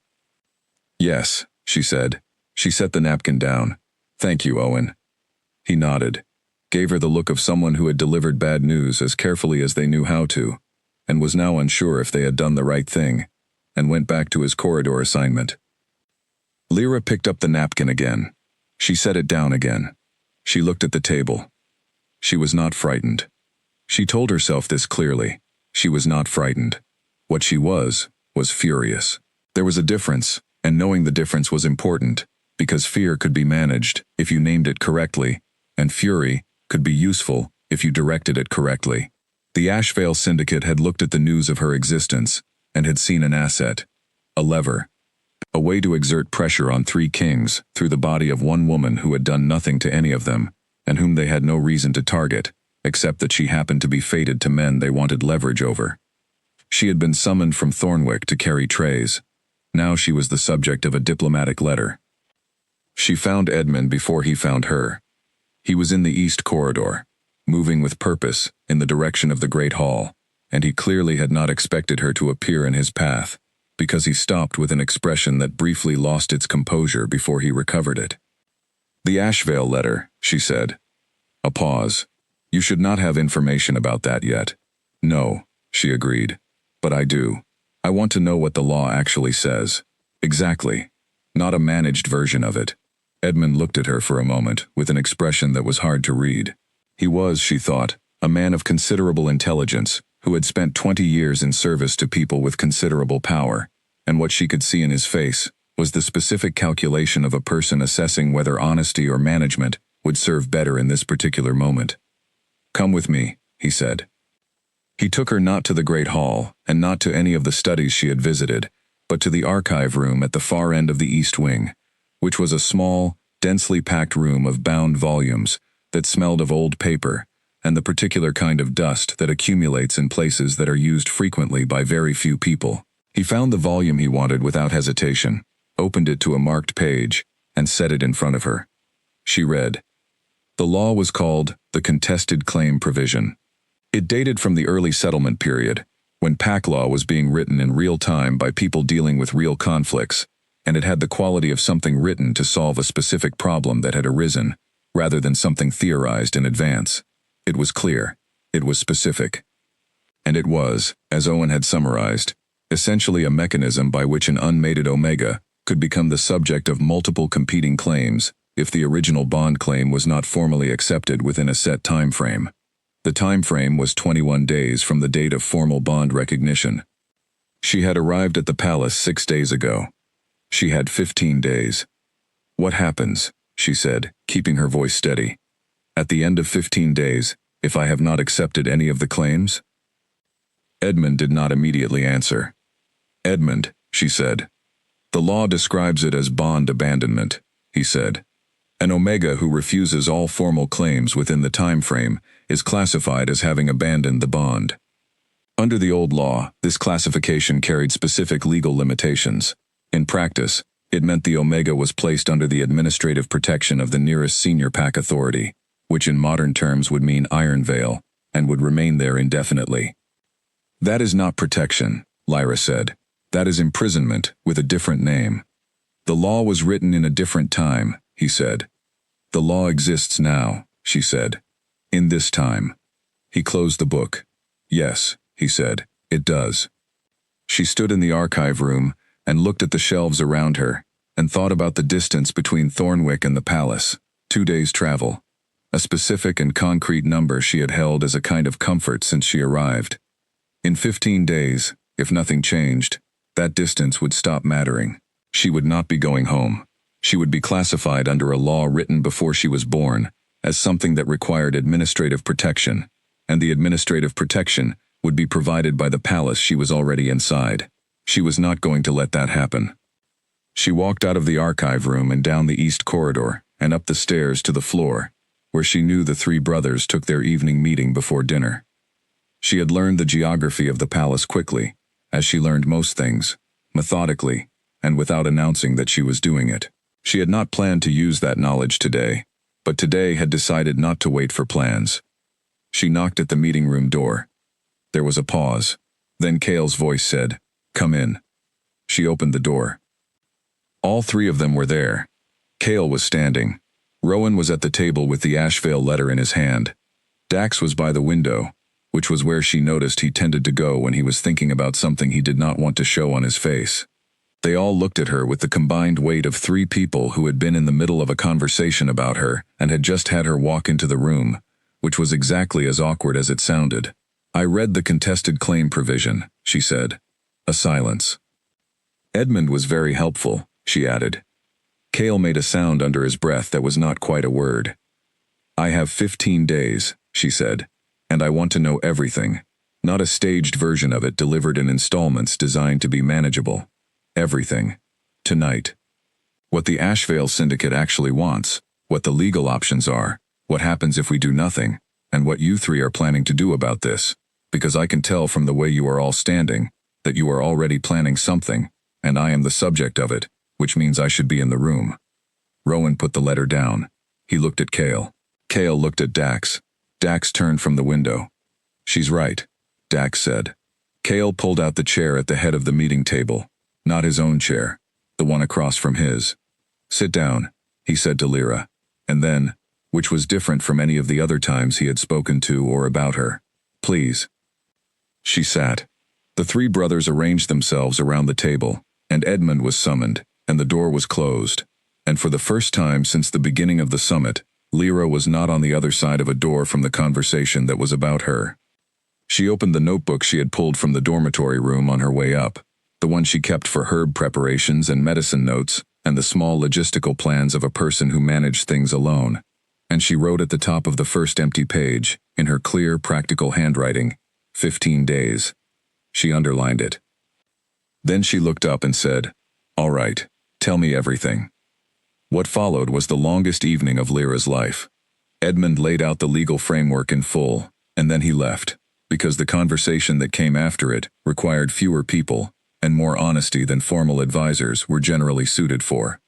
"Yes," she said. She set the napkin down. "Thank you, Owen." He nodded, gave her the look of someone who had delivered bad news as carefully as they knew how to, and was now unsure if they had done the right thing, and went back to his corridor assignment. Lyra picked up the napkin again. She set it down again. She looked at the table. She was not frightened. She told herself this clearly. She was not frightened. What she was furious. There was a difference, and knowing the difference was important, because fear could be managed if you named it correctly, and fury could be useful if you directed it correctly. The Ashvale Syndicate had looked at the news of her existence and had seen an asset, a lever, a way to exert pressure on 3 kings through the body of one woman who had done nothing to any of them, and whom they had no reason to target, except that she happened to be fated to men they wanted leverage over. She had been summoned from Thornwick to carry trays. Now she was the subject of a diplomatic letter. She found Edmund before he found her. He was in the east corridor, moving with purpose in the direction of the Great Hall, and he clearly had not expected her to appear in his path, because he stopped with an expression that briefly lost its composure before he recovered it. "The Ashvale letter," she said. A pause. "You should not have information about that yet." "No," she agreed. "But I do. I want to know what the law actually says. Exactly. Not a managed version of it." Edmund looked at her for a moment with an expression that was hard to read. He was, she thought, a man of considerable intelligence who had spent 20 years in service to people with considerable power, and what she could see in his face was the specific calculation of a person assessing whether honesty or management would serve better in this particular moment. "Come with me," he said. He took her not to the Great Hall, and not to any of the studies she had visited, but to the archive room at the far end of the East Wing, which was a small, densely packed room of bound volumes that smelled of old paper and the particular kind of dust that accumulates in places that are used frequently by very few people. He found the volume he wanted without hesitation, opened it to a marked page, and set it in front of her. She read. The law was called the Contested Claim Provision. It dated from the early settlement period, when pack law was being written in real time by people dealing with real conflicts, and it had the quality of something written to solve a specific problem that had arisen, rather than something theorized in advance. It was clear. It was specific. And it was, as Owen had summarized, essentially a mechanism by which an unmated omega could become the subject of multiple competing claims if the original bond claim was not formally accepted within a set time frame. The time frame was 21 days from the date of formal bond recognition. She had arrived at the palace 6 days ago. She had 15 days. "What happens," she said, keeping her voice steady, "at the end of 15 days, if I have not accepted any of the claims?" Edmund did not immediately answer. "Edmund," she said. "The law describes it as bond abandonment," he said. "An omega who refuses all formal claims within the time frame is classified as having abandoned the bond." Under the old law, this classification carried specific legal limitations. In practice, it meant the omega was placed under the administrative protection of the nearest senior pack authority, which in modern terms would mean Iron Veil, and would remain there indefinitely. "That is not protection," Lyra said. "That is imprisonment with a different name." "The law was written in a different time," he said. "The law exists now," she said. "In this time." He closed the book. "Yes," he said, "it does." She stood in the archive room and looked at the shelves around her and thought about the distance between Thornwick and the palace, 2 days' travel, a specific and concrete number she had held as a kind of comfort since she arrived. In 15 days, if nothing changed, that distance would stop mattering. She would not be going home. She would be classified under a law written before she was born as something that required administrative protection, and the administrative protection would be provided by the palace she was already inside. She was not going to let that happen. She walked out of the archive room and down the east corridor and up the stairs to the floor, where she knew the 3 brothers took their evening meeting before dinner. She had learned the geography of the palace quickly, as she learned most things, methodically, and without announcing that she was doing it. She had not planned to use that knowledge today, but today had decided not to wait for plans. She knocked at the meeting room door. There was a pause. Then Cale's voice said, "Come in." She opened the door. All 3 of them were there. Cale was standing. Rowan was at the table with the Ashvale letter in his hand. Dax was by the window, which was where she noticed he tended to go when he was thinking about something he did not want to show on his face. They all looked at her with the combined weight of 3 people who had been in the middle of a conversation about her and had just had her walk into the room, which was exactly as awkward as it sounded. "I read the contested claim provision," she said. A silence. "Edmund was very helpful," she added. Cale made a sound under his breath that was not quite a word. "I have 15 days," she said, "and I want to know everything, not a staged version of it delivered in installments designed to be manageable. Everything. Tonight. What the Ashvale Syndicate actually wants, what the legal options are, what happens if we do nothing, and what you 3 are planning to do about this, because I can tell from the way you are all standing that you are already planning something, and I am the subject of it, which means I should be in the room." Rowan put the letter down. He looked at Cale. Cale looked at Dax. Dax turned from the window. "She's right," Dax said. Cale pulled out the chair at the head of the meeting table. Not his own chair, the one across from his. "Sit down," he said to Lyra, and then, which was different from any of the other times he had spoken to or about her, "Please." She sat. The 3 brothers arranged themselves around the table, and Edmund was summoned, and the door was closed. And for the first time since the beginning of the summit, Lyra was not on the other side of a door from the conversation that was about her. She opened the notebook she had pulled from the dormitory room on her way up. the one she kept for herb preparations and medicine notes, and the small logistical plans of a person who managed things alone. And she wrote at the top of the first empty page, in her clear, practical handwriting, 15 days. She underlined it. Then she looked up and said, "All right, tell me everything." What followed was the longest evening of Lyra's life. Edmund laid out the legal framework in full, and then he left, because the conversation that came after it required fewer people, and more honesty than formal advisors were generally suited for.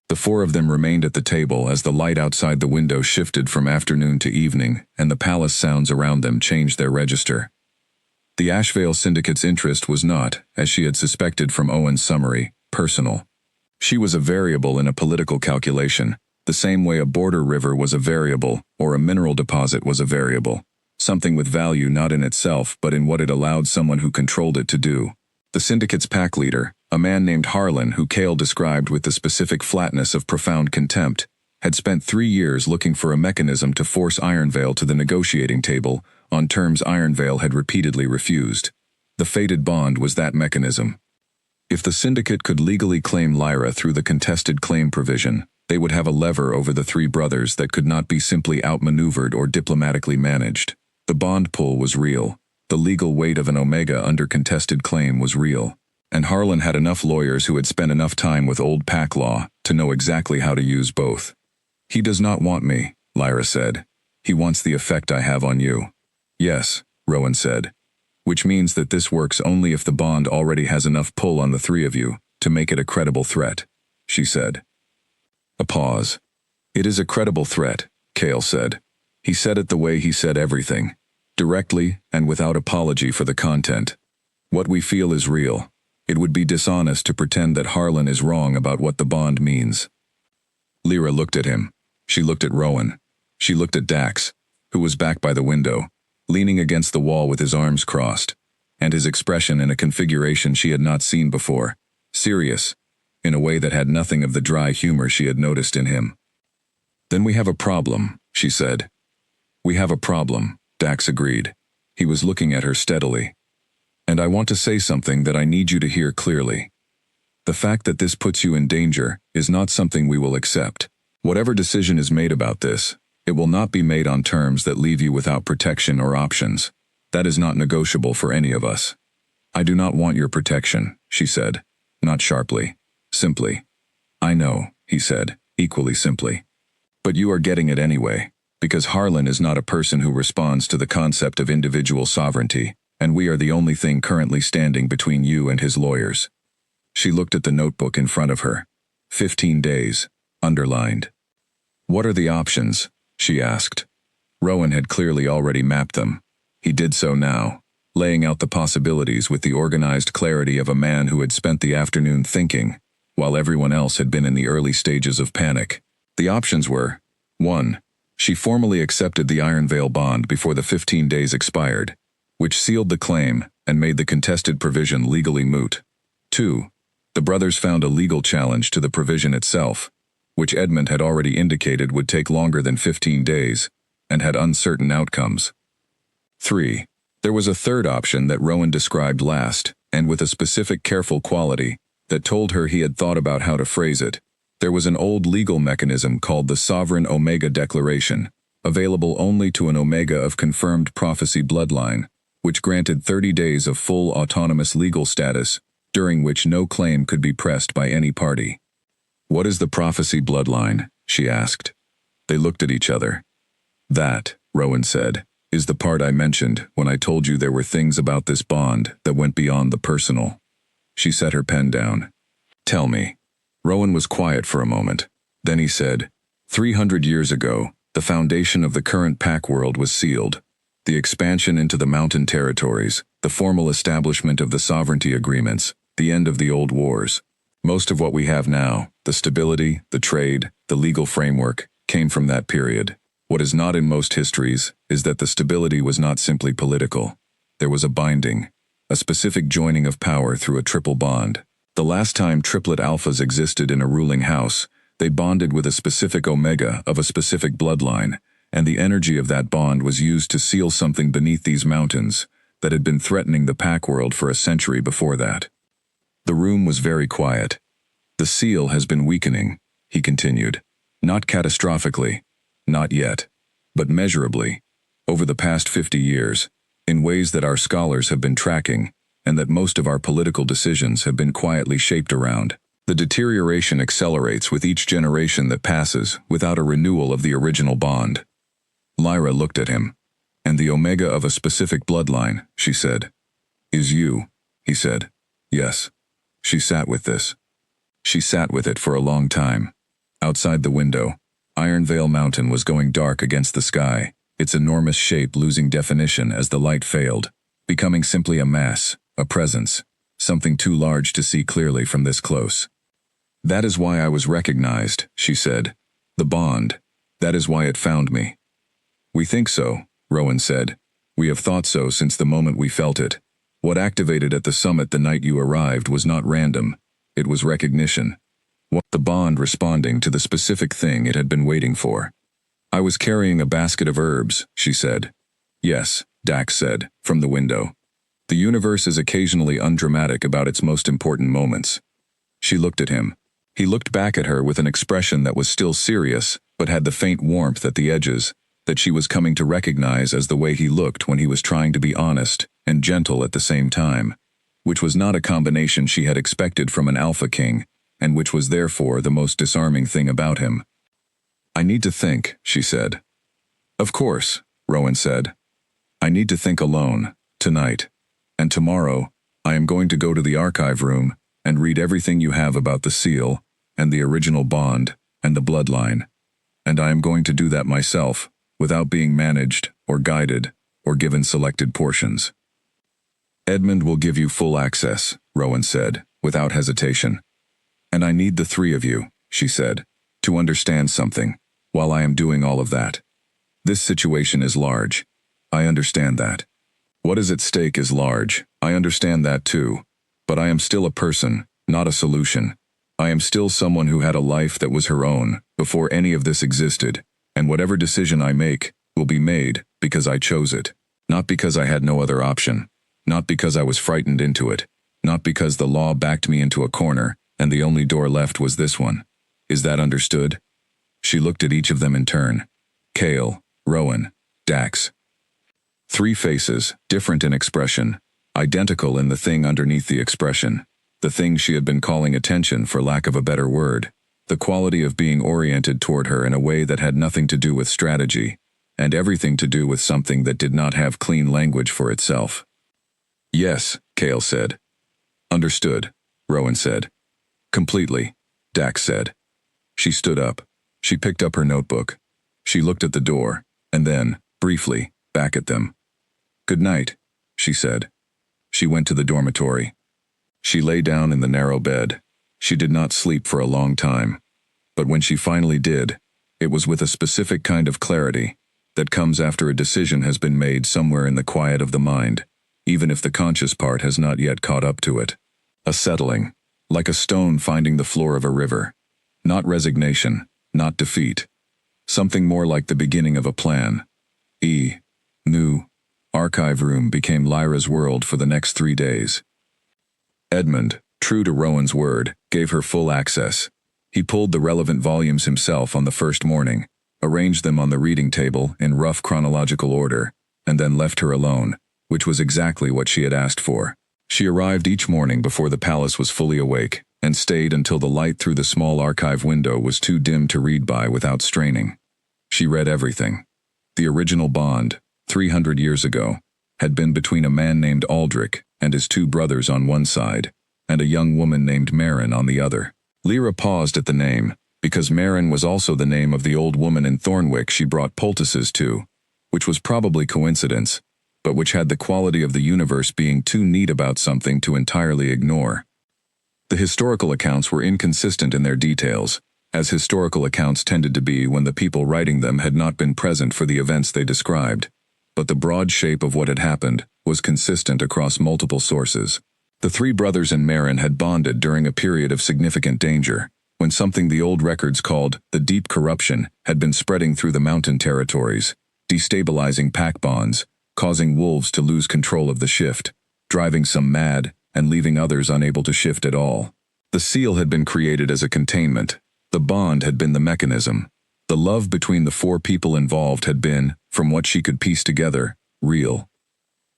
The four of them remained at the table as the light outside the window shifted from afternoon to evening, and the palace sounds around them changed their register. The Ashvale Syndicate's interest was not, as she had suspected from Owen's summary, personal. She was a variable in a political calculation, the same way a border river was a variable, or a mineral deposit was a variable, something with value not in itself but in what it allowed someone who controlled it to do. The syndicate's pack leader, a man named Harlan who Cale described with the specific flatness of profound contempt, had spent 3 years looking for a mechanism to force Ironvale to the negotiating table on terms Ironvale had repeatedly refused. The fated bond was that mechanism. If the syndicate could legally claim Lyra through the contested claim provision, they would have a lever over the three brothers that could not be simply outmaneuvered or diplomatically managed. The bond pull was real. The legal weight of an Omega under contested claim was real. And Harlan had enough lawyers who had spent enough time with old pack law to know exactly how to use both. "He does not want me," Lyra said. "He wants the effect I have on you." "Yes," Rowan said. "Which means that this works only if the bond already has enough pull on the three of you to make it a credible threat," she said. A pause. "It is a credible threat," Cale said. He said it the way he said everything, directly and without apology for the content. "What we feel is real. It would be dishonest to pretend that Harlan is wrong about what the bond means." Lyra looked at him. She looked at Rowan. She looked at Dax, who was back by the window, leaning against the wall with his arms crossed, and his expression in a configuration she had not seen before, serious, in a way that had nothing of the dry humor she had noticed in him. "Then we have a problem," she said. "We have a problem," Dax agreed. He was looking at her steadily. "And I want to say something that I need you to hear clearly. The fact that this puts you in danger is not something we will accept. Whatever decision is made about this, it will not be made on terms that leave you without protection or options. That is not negotiable for any of us." "I do not want your protection," she said, not sharply, simply. "I know," he said, equally simply. "But you are getting it anyway, because Harlan is not a person who responds to the concept of individual sovereignty, and we are the only thing currently standing between you and his lawyers." She looked at the notebook in front of her. 15 days, underlined. "What are the options?" she asked. Rowan had clearly already mapped them. He did so now, laying out the possibilities with the organized clarity of a man who had spent the afternoon thinking, while everyone else had been in the early stages of panic. The options were: 1. She formally accepted the Ironvale bond before the 15 days expired, which sealed the claim and made the contested provision legally moot. 2. The brothers found a legal challenge to the provision itself, which Edmund had already indicated would take longer than 15 days, and had uncertain outcomes. 3. There was a third option that Rowan described last, and with a specific careful quality, that told her he had thought about how to phrase it. There was an old legal mechanism called the Sovereign Omega Declaration, available only to an Omega of confirmed prophecy bloodline, which granted 30 days of full autonomous legal status, during which no claim could be pressed by any party. "What is the prophecy bloodline?" she asked. They looked at each other. "That," Rowan said, "is the part I mentioned when I told you there were things about this bond that went beyond the personal." She set her pen down. "Tell me." Rowan was quiet for a moment. Then he said, 300 years ago, the foundation of the current pack world was sealed. The expansion into the mountain territories, the formal establishment of the sovereignty agreements, the end of the old wars. Most of what we have now, the stability, the trade, the legal framework, came from that period. What is not in most histories is that the stability was not simply political. There was a binding, a specific joining of power through a triple bond. The last time triplet alphas existed in a ruling house, they bonded with a specific omega of a specific bloodline, and the energy of that bond was used to seal something beneath these mountains that had been threatening the pack world for a century before that. The room was very quiet. The seal has been weakening, he continued. Not catastrophically, not yet, but measurably, over the past 50 years, in ways that our scholars have been tracking, and that most of our political decisions have been quietly shaped around. The deterioration accelerates with each generation that passes without a renewal of the original bond. Lyra looked at him. And the omega of a specific bloodline, she said. Is you, he said. Yes. She sat with this. She sat with it for a long time. Outside the window, Ironvale Mountain was going dark against the sky, its enormous shape losing definition as the light failed, becoming simply a mass, a presence, something too large to see clearly from this close. That is why I was recognized, she said. The bond. That is why it found me. We think so, Rowan said. We have thought so since the moment we felt it. What activated at the summit the night you arrived was not random. It was recognition. The bond responding to the specific thing it had been waiting for. I was carrying a basket of herbs, she said. Yes, Dax said, from the window. The universe is occasionally undramatic about its most important moments. She looked at him. He looked back at her with an expression that was still serious, but had the faint warmth at the edges, that she was coming to recognize as the way he looked when he was trying to be honest and gentle at the same time, which was not a combination she had expected from an alpha king, and which was therefore the most disarming thing about him. I need to think, she said. Of course, Rowan said. I need to think alone, tonight. And tomorrow, I am going to go to the archive room and read everything you have about the seal, and the original bond, and the bloodline. And I am going to do that myself, without being managed, or guided, or given selected portions. Edmund will give you full access, Rowan said, without hesitation. And I need the three of you, she said, to understand something, while I am doing all of that. This situation is large. I understand that. What is at stake is large, I understand that too. But I am still a person, not a solution. I am still someone who had a life that was her own, before any of this existed, and whatever decision I make will be made because I chose it, not because I had no other option, not because I was frightened into it, not because the law backed me into a corner and the only door left was this one. Is that understood? She looked at each of them in turn. Kale, Rowan, Dax. Three faces, different in expression, identical in the thing underneath the expression, the thing she had been calling attention for lack of a better word, the quality of being oriented toward her in a way that had nothing to do with strategy, and everything to do with something that did not have clean language for itself. Yes, Kale said. Understood, Rowan said. Completely, Dax said. She stood up. She picked up her notebook. She looked at the door, and then, briefly, back at them. Good night, she said. She went to the dormitory. She lay down in the narrow bed. She did not sleep for a long time. But when she finally did, it was with a specific kind of clarity that comes after a decision has been made somewhere in the quiet of the mind, even if the conscious part has not yet caught up to it. A settling, like a stone finding the floor of a river. Not resignation, not defeat. Something more like the beginning of a plan. New archive room became Lyra's world for the next 3 days. Edmund, true to Rowan's word, gave her full access. He pulled the relevant volumes himself on the first morning, arranged them on the reading table in rough chronological order, and then left her alone, which was exactly what she had asked for. She arrived each morning before the palace was fully awake, and stayed until the light through the small archive window was too dim to read by without straining. She read everything. The original bond, 300 years ago, had been between a man named Aldrich and his 2 brothers on one side, and a young woman named Marin on the other. Lyra paused at the name, because Marin was also the name of the old woman in Thornwick she brought poultices to, which was probably coincidence, but which had the quality of the universe being too neat about something to entirely ignore. The historical accounts were inconsistent in their details, as historical accounts tended to be when the people writing them had not been present for the events they described, but the broad shape of what had happened was consistent across multiple sources. The 3 brothers and Marin had bonded during a period of significant danger, when something the old records called the deep corruption had been spreading through the mountain territories, destabilizing pack bonds, causing wolves to lose control of the shift, driving some mad, and leaving others unable to shift at all. The seal had been created as a containment. The bond had been the mechanism. The love between the four people involved had been, from what she could piece together, real.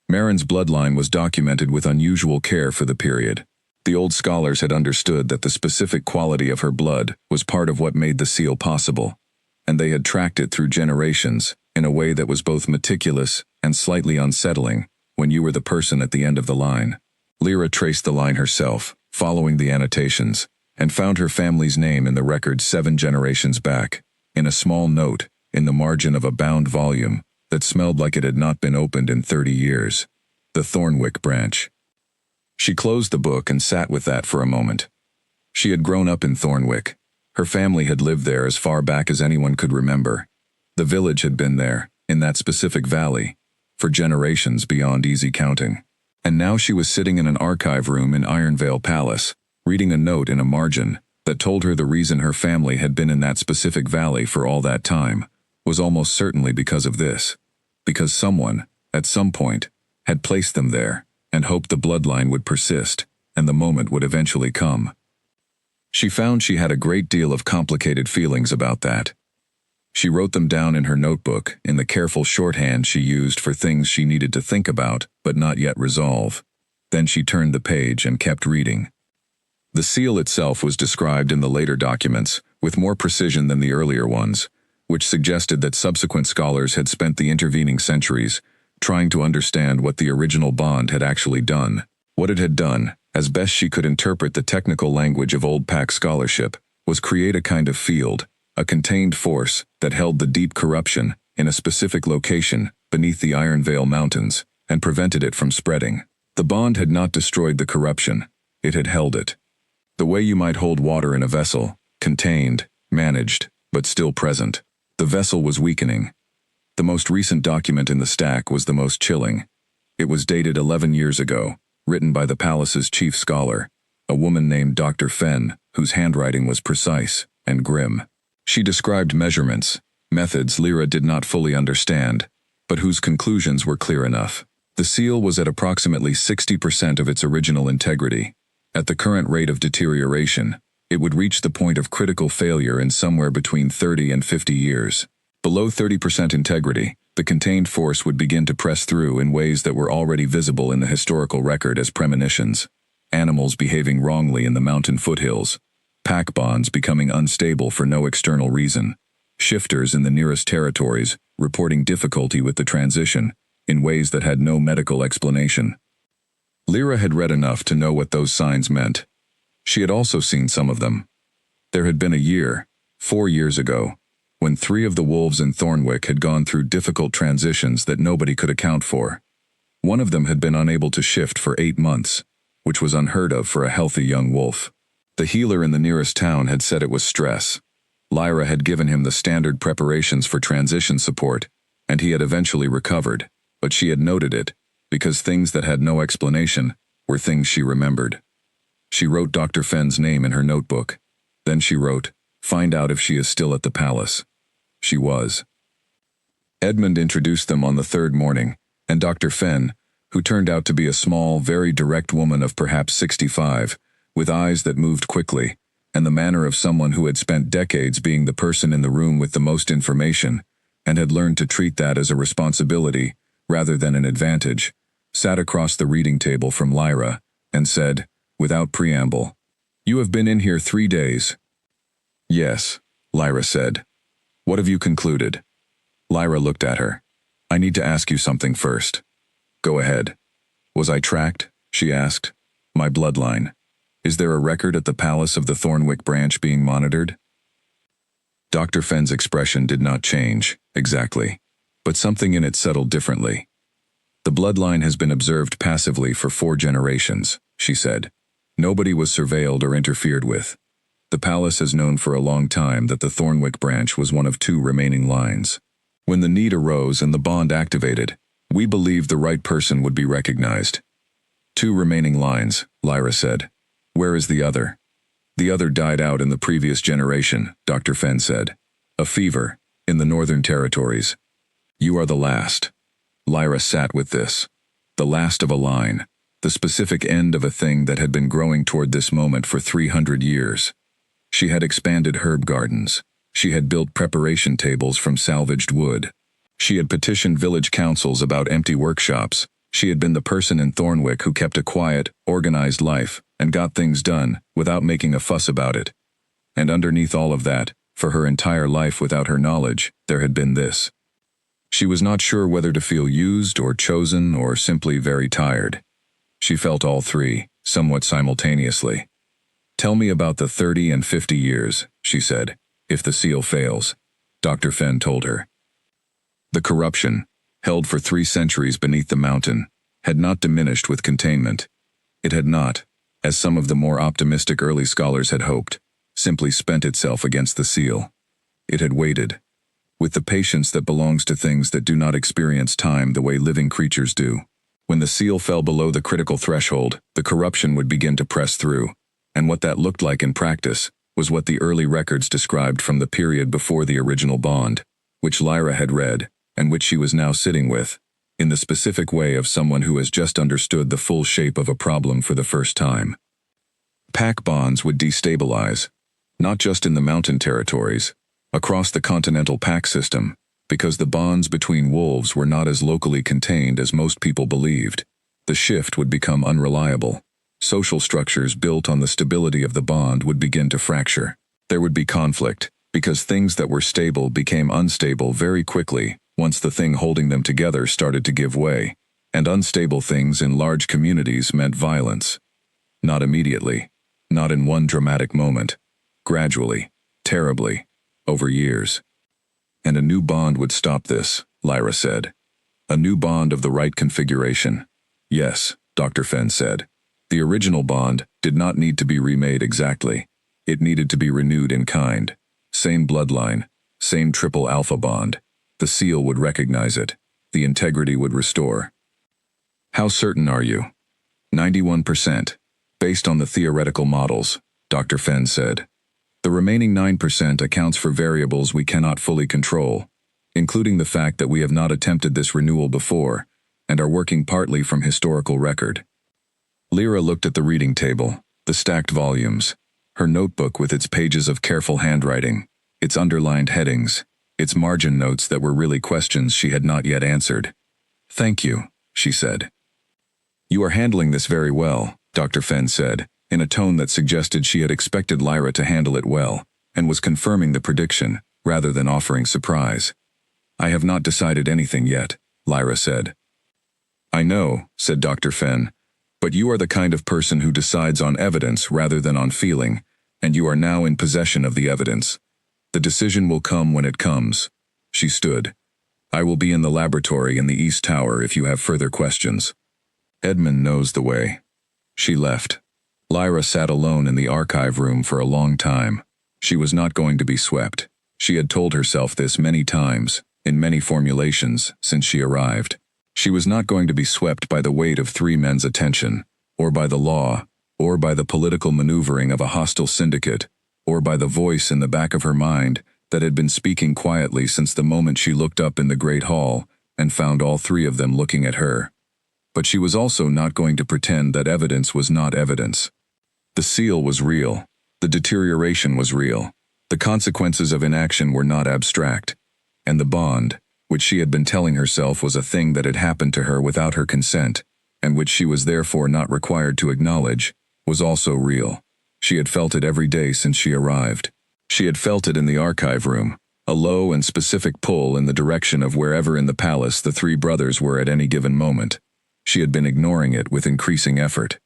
Marin's bloodline was documented with unusual care for the period. The old scholars had understood that the specific quality of her blood was part of what made the seal possible, and they had tracked it through generations in a way that was both meticulous and slightly unsettling when you were the person at the end of the line. Lyra traced the line herself, following the annotations, and found her family's name in the record 7 generations back, in a small note in the margin of a bound volume that smelled like it had not been opened in 30 years. The Thornwick branch. She closed the book and sat with that for a moment. She had grown up in Thornwick. Her family had lived there as far back as anyone could remember. The village had been there, in that specific valley, for generations beyond easy counting. And now she was sitting in an archive room in Ironvale Palace, reading a note in a margin that told her the reason her family had been in that specific valley for all that time was almost certainly because of this. Because someone, at some point, had placed them there and hoped the bloodline would persist and the moment would eventually come. She found she had a great deal of complicated feelings about that. She wrote them down in her notebook in the careful shorthand she used for things she needed to think about but not yet resolve. Then she turned the page and kept reading. The seal itself was described in the later documents with more precision than the earlier ones, which suggested that subsequent scholars had spent the intervening centuries trying to understand what the original bond had actually done. What it had done, as best she could interpret the technical language of old pack scholarship, was create a kind of field, a contained force that held the deep corruption in a specific location beneath the Ironvale Mountains and prevented it from spreading. The bond had not destroyed the corruption, it had held it. The way you might hold water in a vessel, contained, managed, but still present. The vessel was weakening. The most recent document in the stack was the most chilling. It was dated 11 years ago, written by the palace's chief scholar, a woman named Dr. Fenn, whose handwriting was precise and grim. She described measurements, methods Lyra did not fully understand, but whose conclusions were clear enough. The seal was at approximately 60% of its original integrity. At the current rate of deterioration, it would reach the point of critical failure in somewhere between 30 and 50 years. Below 30% integrity, the contained force would begin to press through in ways that were already visible in the historical record as premonitions. Animals behaving wrongly in the mountain foothills, pack bonds becoming unstable for no external reason, shifters in the nearest territories reporting difficulty with the transition in ways that had no medical explanation. Lyra had read enough to know what those signs meant. She had also seen some of them. There had been a year, 4 years ago, when 3 of the wolves in Thornwick had gone through difficult transitions that nobody could account for. One of them had been unable to shift for 8 months, which was unheard of for a healthy young wolf. The healer in the nearest town had said it was stress. Lyra had given him the standard preparations for transition support, and he had eventually recovered, but she had noted it, because things that had no explanation were things she remembered. She wrote Dr. Fenn's name in her notebook. Then she wrote, "Find out if she is still at the palace." She was. Edmund introduced them on the 3rd morning, and Dr. Fenn, who turned out to be a small, very direct woman of perhaps 65, with eyes that moved quickly, and the manner of someone who had spent decades being the person in the room with the most information, and had learned to treat that as a responsibility rather than an advantage, sat across the reading table from Lyra, and said, without preamble, "You have been in here 3 days." "Yes," Lyra said. "What have you concluded?" Lyra looked at her. "I need to ask you something first." "Go ahead." "Was I tracked?" she asked. "My bloodline. Is there a record at the palace of the Thornwick branch being monitored?" Dr. Fenn's expression did not change, exactly, but something in it settled differently. "The bloodline has been observed passively for 4 generations," she said. "Nobody was surveilled or interfered with. The palace has known for a long time that the Thornwick branch was one of 2 remaining lines. When the need arose and the bond activated, we believed the right person would be recognized." 2 remaining lines, Lyra said. "Where is the other?" "The other died out in the previous generation," Dr. Fenn said. "A fever, in the Northern Territories. You are the last." Lyra sat with this. The last of a line. the specific end of a thing that had been growing toward this moment for 300 years. She had expanded herb gardens. She had built preparation tables from salvaged wood. She had petitioned village councils about empty workshops. She had been the person in Thornwick who kept a quiet, organized life and got things done without making a fuss about it. And underneath all of that, for her entire life without her knowledge, there had been this. She was not sure whether to feel used or chosen or simply very tired. She felt all three, somewhat simultaneously. "Tell me about the 30 and 50 years, she said, "if the seal fails," Dr. Fenn told her. The corruption, held for 3 centuries beneath the mountain, had not diminished with containment. It had not, as some of the more optimistic early scholars had hoped, simply spent itself against the seal. It had waited, with the patience that belongs to things that do not experience time the way living creatures do. When the seal fell below the critical threshold, the corruption would begin to press through, and what that looked like in practice was what the early records described from the period before the original bond, which Lyra had read, and which she was now sitting with, in the specific way of someone who has just understood the full shape of a problem for the first time. Pack bonds would destabilize, not just in the mountain territories, across the continental pack system, because the bonds between wolves were not as locally contained as most people believed. The shift would become unreliable. Social structures built on the stability of the bond would begin to fracture. There would be conflict, because things that were stable became unstable very quickly once the thing holding them together started to give way, and unstable things in large communities meant violence. Not immediately, not in one dramatic moment, gradually, terribly, over years. And a new bond would stop this, Lyra said. A new bond of the right configuration. Yes, Dr. Fenn said. The original bond did not need to be remade exactly. It needed to be renewed in kind. Same bloodline, same triple alpha bond. The seal would recognize it. The integrity would restore. How certain are you? 91%, based on the theoretical models, Dr. Fenn said. The remaining 9% accounts for variables we cannot fully control, including the fact that we have not attempted this renewal before, and are working partly from historical record. Lyra looked at the reading table, the stacked volumes, her notebook with its pages of careful handwriting, its underlined headings, its margin notes that were really questions she had not yet answered. "Thank you," she said. "You are handling this very well," Dr. Fenn said, in a tone that suggested she had expected Lyra to handle it well, and was confirming the prediction, rather than offering surprise. "I have not decided anything yet," Lyra said. "I know," said Dr. Fenn, "but you are the kind of person who decides on evidence rather than on feeling, and you are now in possession of the evidence. The decision will come when it comes." She stood. "I will be in the laboratory in the East Tower if you have further questions. Edmund knows the way." She left. Lyra sat alone in the archive room for a long time. She was not going to be swept. She had told herself this many times, in many formulations, since she arrived. She was not going to be swept by the weight of 3 men's attention, or by the law, or by the political maneuvering of a hostile syndicate, or by the voice in the back of her mind that had been speaking quietly since the moment she looked up in the great hall and found all 3 of them looking at her. But she was also not going to pretend that evidence was not evidence. The seal was real. The deterioration was real. The consequences of inaction were not abstract. And the bond, which she had been telling herself was a thing that had happened to her without her consent, and which she was therefore not required to acknowledge, was also real. She had felt it every day since she arrived. She had felt it in the archive room, a low and specific pull in the direction of wherever in the palace the 3 brothers were at any given moment. She had been ignoring it with increasing effort.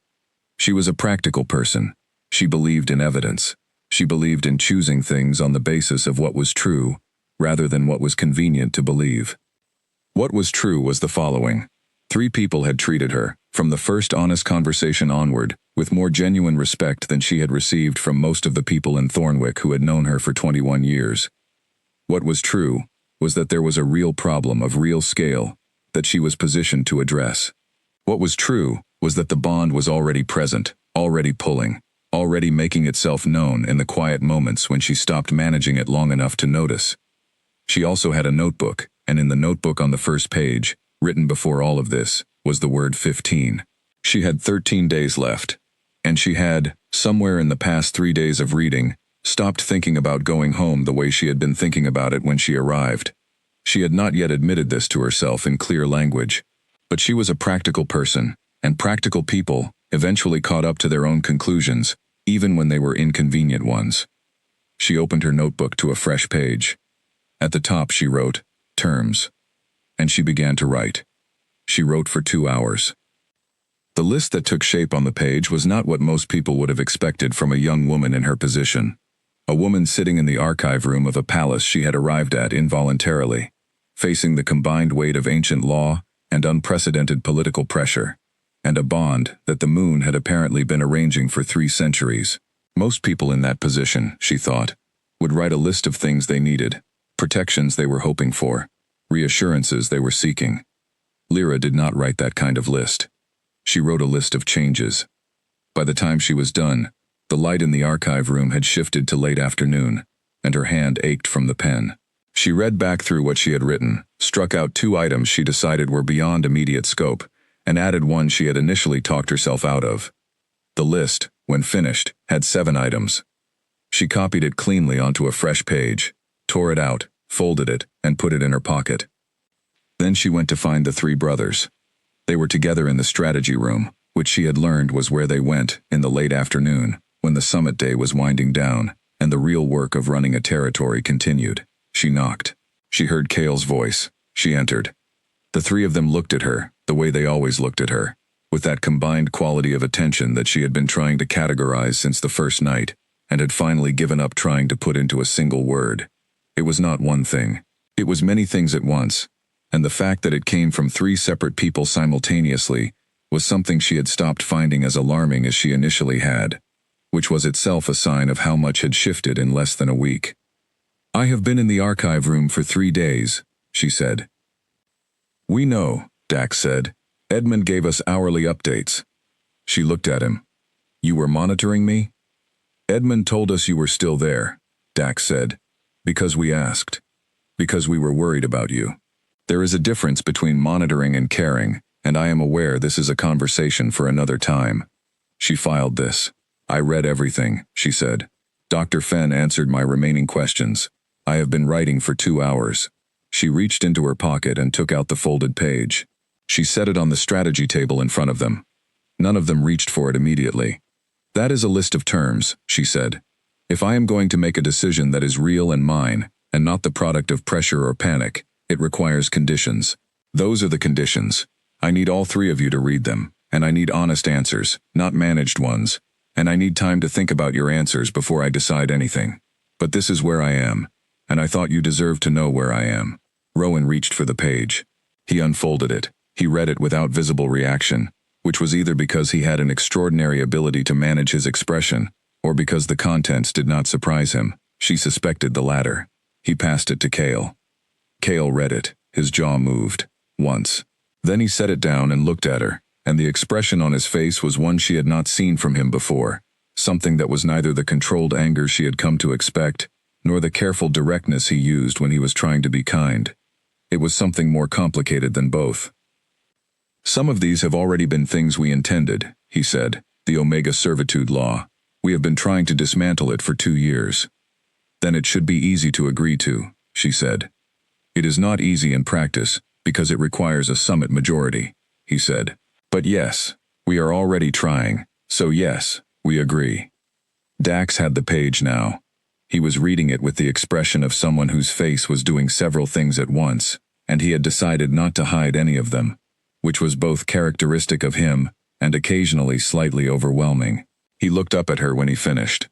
She was a practical person. She believed in evidence. She believed in choosing things on the basis of what was true, rather than what was convenient to believe. What was true was the following. 3 people had treated her, from the first honest conversation onward, with more genuine respect than she had received from most of the people in Thornwick who had known her for 21 years. What was true was that there was a real problem of real scale that she was positioned to address. What was true was that the bond was already present, already pulling, already making itself known in the quiet moments when she stopped managing it long enough to notice. She also had a notebook, and in the notebook on the first page, written before all of this, was the word 15. She had 13 days left, and she had, somewhere in the past 3 days of reading, stopped thinking about going home the way she had been thinking about it when she arrived. She had not yet admitted this to herself in clear language, but she was a practical person, and practical people eventually caught up to their own conclusions, even when they were inconvenient ones. She opened her notebook to a fresh page. At the top she wrote, "Terms." And she began to write. She wrote for 2 hours. The list that took shape on the page was not what most people would have expected from a young woman in her position. A woman sitting in the archive room of a palace she had arrived at involuntarily, facing the combined weight of ancient law and unprecedented political pressure, and a bond that the moon had apparently been arranging for 3 centuries. Most people in that position, she thought, would write a list of things they needed, protections they were hoping for, reassurances they were seeking. Lyra did not write that kind of list. She wrote a list of changes. By the time she was done, the light in the archive room had shifted to late afternoon, and her hand ached from the pen. She read back through what she had written, struck out 2 items she decided were beyond immediate scope, and added one she had initially talked herself out of. The list, when finished, had 7 items. She copied it cleanly onto a fresh page, tore it out, folded it, and put it in her pocket. Then she went to find the 3 brothers. They were together in the strategy room, which she had learned was where they went in the late afternoon, when the summit day was winding down, and the real work of running a territory continued. She knocked. She heard Cale's voice. She entered. The 3 of them looked at her, the way they always looked at her, with that combined quality of attention that she had been trying to categorize since the first night, and had finally given up trying to put into a single word. It was not one thing. It was many things at once, and the fact that it came from 3 separate people simultaneously was something she had stopped finding as alarming as she initially had, which was itself a sign of how much had shifted in less than a week. "I have been in the archive room for 3 days, she said. "We know," Dax said. "Edmund gave us hourly updates." She looked at him. "You were monitoring me?" "Edmund told us you were still there," Dax said. "Because we asked. Because we were worried about you. There is a difference between monitoring and caring, and I am aware this is a conversation for another time." She filed this. "I read everything," she said. "Dr. Fenn answered my remaining questions. I have been writing for 2 hours." She reached into her pocket and took out the folded page. She set it on the strategy table in front of them. None of them reached for it immediately. "That is a list of terms," she said. "If I am going to make a decision that is real and mine, and not the product of pressure or panic, it requires conditions. Those are the conditions. I need all 3 of you to read them, and I need honest answers, not managed ones, and I need time to think about your answers before I decide anything. But this is where I am, and I thought you deserved to know where I am." Rowan reached for the page. He unfolded it. He read it without visible reaction, which was either because he had an extraordinary ability to manage his expression, or because the contents did not surprise him. She suspected the latter. He passed it to Cale. Cale read it. His jaw moved. Once. Then he set it down and looked at her, and the expression on his face was one she had not seen from him before, something that was neither the controlled anger she had come to expect, nor the careful directness he used when he was trying to be kind. It was something more complicated than both. "Some of these have already been things we intended," he said. "The Omega Servitude Law. We have been trying to dismantle it for 2 years. Then it should be easy to agree to," she said. "It is not easy in practice, because it requires a summit majority," he said. "But yes, we are already trying, so yes, we agree." Dax had the page now. He was reading it with the expression of someone whose face was doing several things at once, and he had decided not to hide any of them, which was both characteristic of him and occasionally slightly overwhelming. He looked up at her when he finished.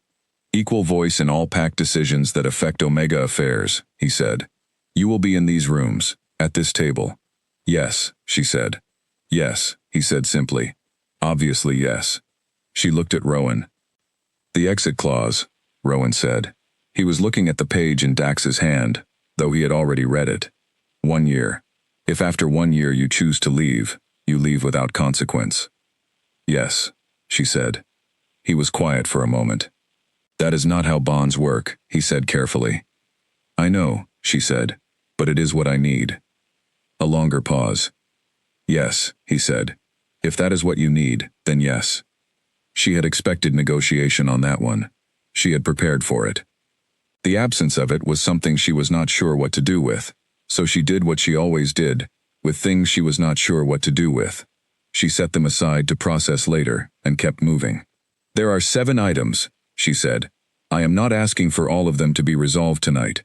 "Equal voice in all pact decisions that affect Omega affairs," he said. "You will be in these rooms, at this table." "Yes," she said. "Yes," he said simply. "Obviously yes." She looked at Rowan. "The exit clause," Rowan said. He was looking at the page in Dax's hand, though he had already read it. 1 year. If after 1 year you choose to leave, you leave without consequence. "Yes," she said. He was quiet for a moment. "That is not how bonds work," he said carefully. "I know," she said, "but it is what I need." A longer pause. "Yes," he said. If that is what you need, then yes. She had expected negotiation on that one. She had prepared for it. The absence of it was something she was not sure what to do with, so she did what she always did, with things she was not sure what to do with. She set them aside to process later, and kept moving. There are 7 items, she said. I am not asking for all of them to be resolved tonight.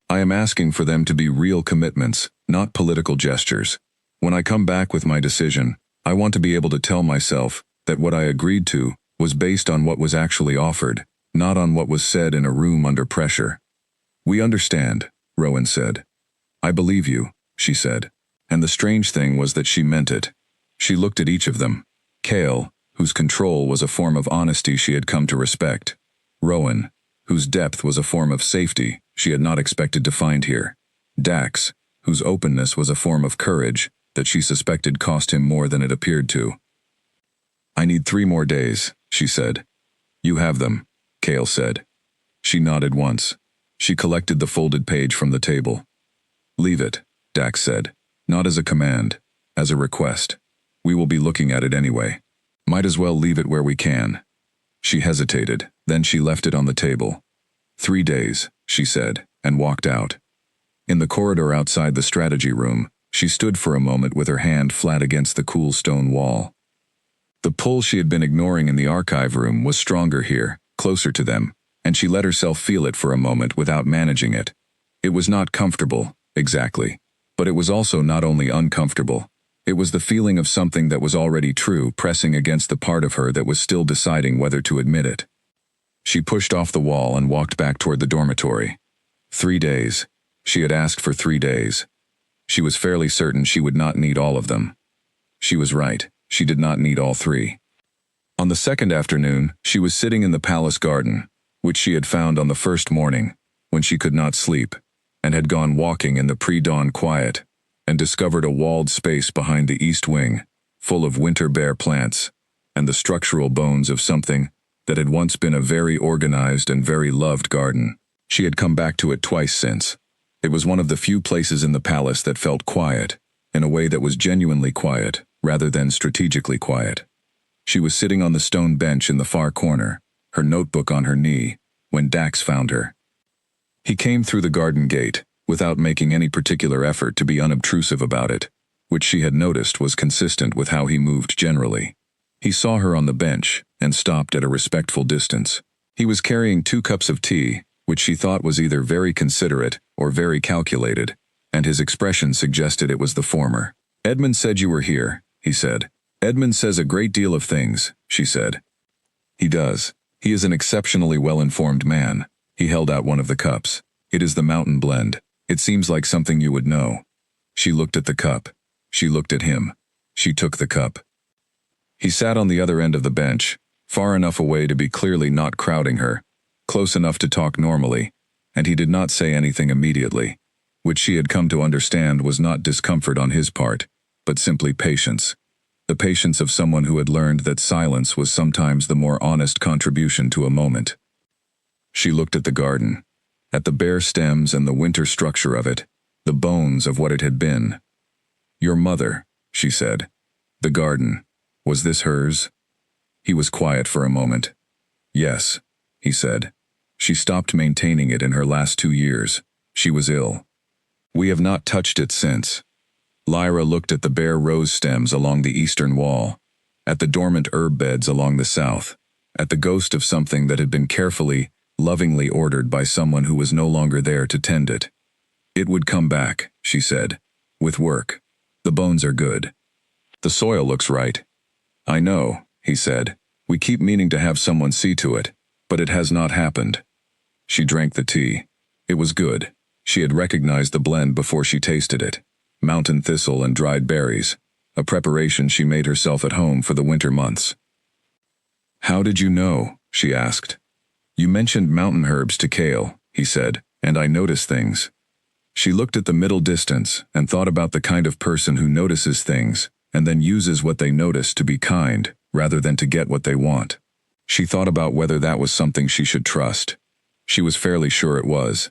I am asking for them to be real commitments, not political gestures. When I come back with my decision, I want to be able to tell myself that what I agreed to was based on what was actually offered, not on what was said in a room under pressure. We understand, Rowan said. I believe you, she said. And the strange thing was that she meant it. She looked at each of them. Cale, whose control was a form of honesty she had come to respect. Rowan, whose depth was a form of safety she had not expected to find here. Dax, whose openness was a form of courage that she suspected cost him more than it appeared to. I need 3 more days, she said. You have them, Cale said. She nodded once. She collected the folded page from the table. Leave it, Dax said. Not as a command, as a request. We will be looking at it anyway. Might as well leave it where we can. She hesitated, then she left it on the table. 3 days, she said, and walked out. In the corridor outside the strategy room, she stood for a moment with her hand flat against the cool stone wall. The pull she had been ignoring in the archive room was stronger here, closer to them, and she let herself feel it for a moment without managing it. It was not comfortable, exactly, but it was also not only uncomfortable. It was the feeling of something that was already true pressing against the part of her that was still deciding whether to admit it. She pushed off the wall and walked back toward the dormitory. 3 days. She had asked for 3 days. She was fairly certain she would not need all of them. She was right. She did not need all 3. On the second afternoon, she was sitting in the palace garden, which she had found on the first morning, when she could not sleep, and had gone walking in the pre-dawn quiet, and discovered a walled space behind the east wing, full of winter bare plants, and the structural bones of something that had once been a very organized and very loved garden. She had come back to it twice since. It was one of the few places in the palace that felt quiet, in a way that was genuinely quiet, rather than strategically quiet. She was sitting on the stone bench in the far corner, her notebook on her knee, when Dax found her. He came through the garden gate, without making any particular effort to be unobtrusive about it, which she had noticed was consistent with how he moved generally. He saw her on the bench, and stopped at a respectful distance. He was carrying 2 cups of tea, which she thought was either very considerate or very calculated, and his expression suggested it was the former. Edmund said you were here, he said. Edmund says a great deal of things, she said. He does. He is an exceptionally well-informed man. He held out one of the cups. It is the mountain blend. It seems like something you would know. She looked at the cup. She looked at him. She took the cup. He sat on the other end of the bench, far enough away to be clearly not crowding her, close enough to talk normally, and he did not say anything immediately, which she had come to understand was not discomfort on his part, but simply patience. The patience of someone who had learned that silence was sometimes the more honest contribution to a moment. She looked at the garden, at the bare stems and the winter structure of it, the bones of what it had been. Your mother, she said. The garden. Was this hers? He was quiet for a moment. Yes, he said. She stopped maintaining it in her last 2 years. She was ill. We have not touched it since. Lyra looked at the bare rose stems along the eastern wall, at the dormant herb beds along the south, at the ghost of something that had been carefully, lovingly ordered by someone who was no longer there to tend it. It would come back, she said, with work. The bones are good. The soil looks right. I know, he said. We keep meaning to have someone see to it, but it has not happened. She drank the tea. It was good. She had recognized the blend before she tasted it. Mountain thistle and dried berries, a preparation she made herself at home for the winter months. How did you know? She asked. You mentioned mountain herbs to Cale, he said, and I noticed things. She looked at the middle distance and thought about the kind of person who notices things and then uses what they notice to be kind rather than to get what they want. She thought about whether that was something she should trust. She was fairly sure it was.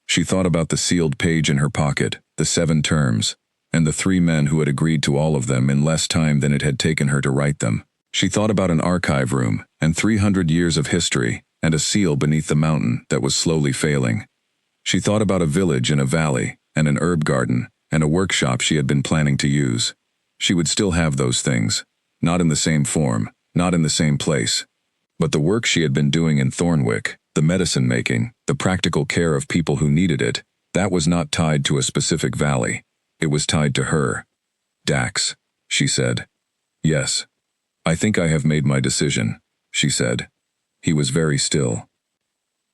She thought about the sealed page in her pocket, the 7 terms, and the three men who had agreed to all of them in less time than it had taken her to write them. She thought about an archive room, and 300 years of history, and a seal beneath the mountain that was slowly failing. She thought about a village in a valley, and an herb garden, and a workshop she had been planning to use. She would still have those things, not in the same form, not in the same place. But the work she had been doing in Thornwick, the medicine making, the practical care of people who needed it, that was not tied to a specific valley. It was tied to her. Dax, she said. Yes. I think I have made my decision, she said. He was very still.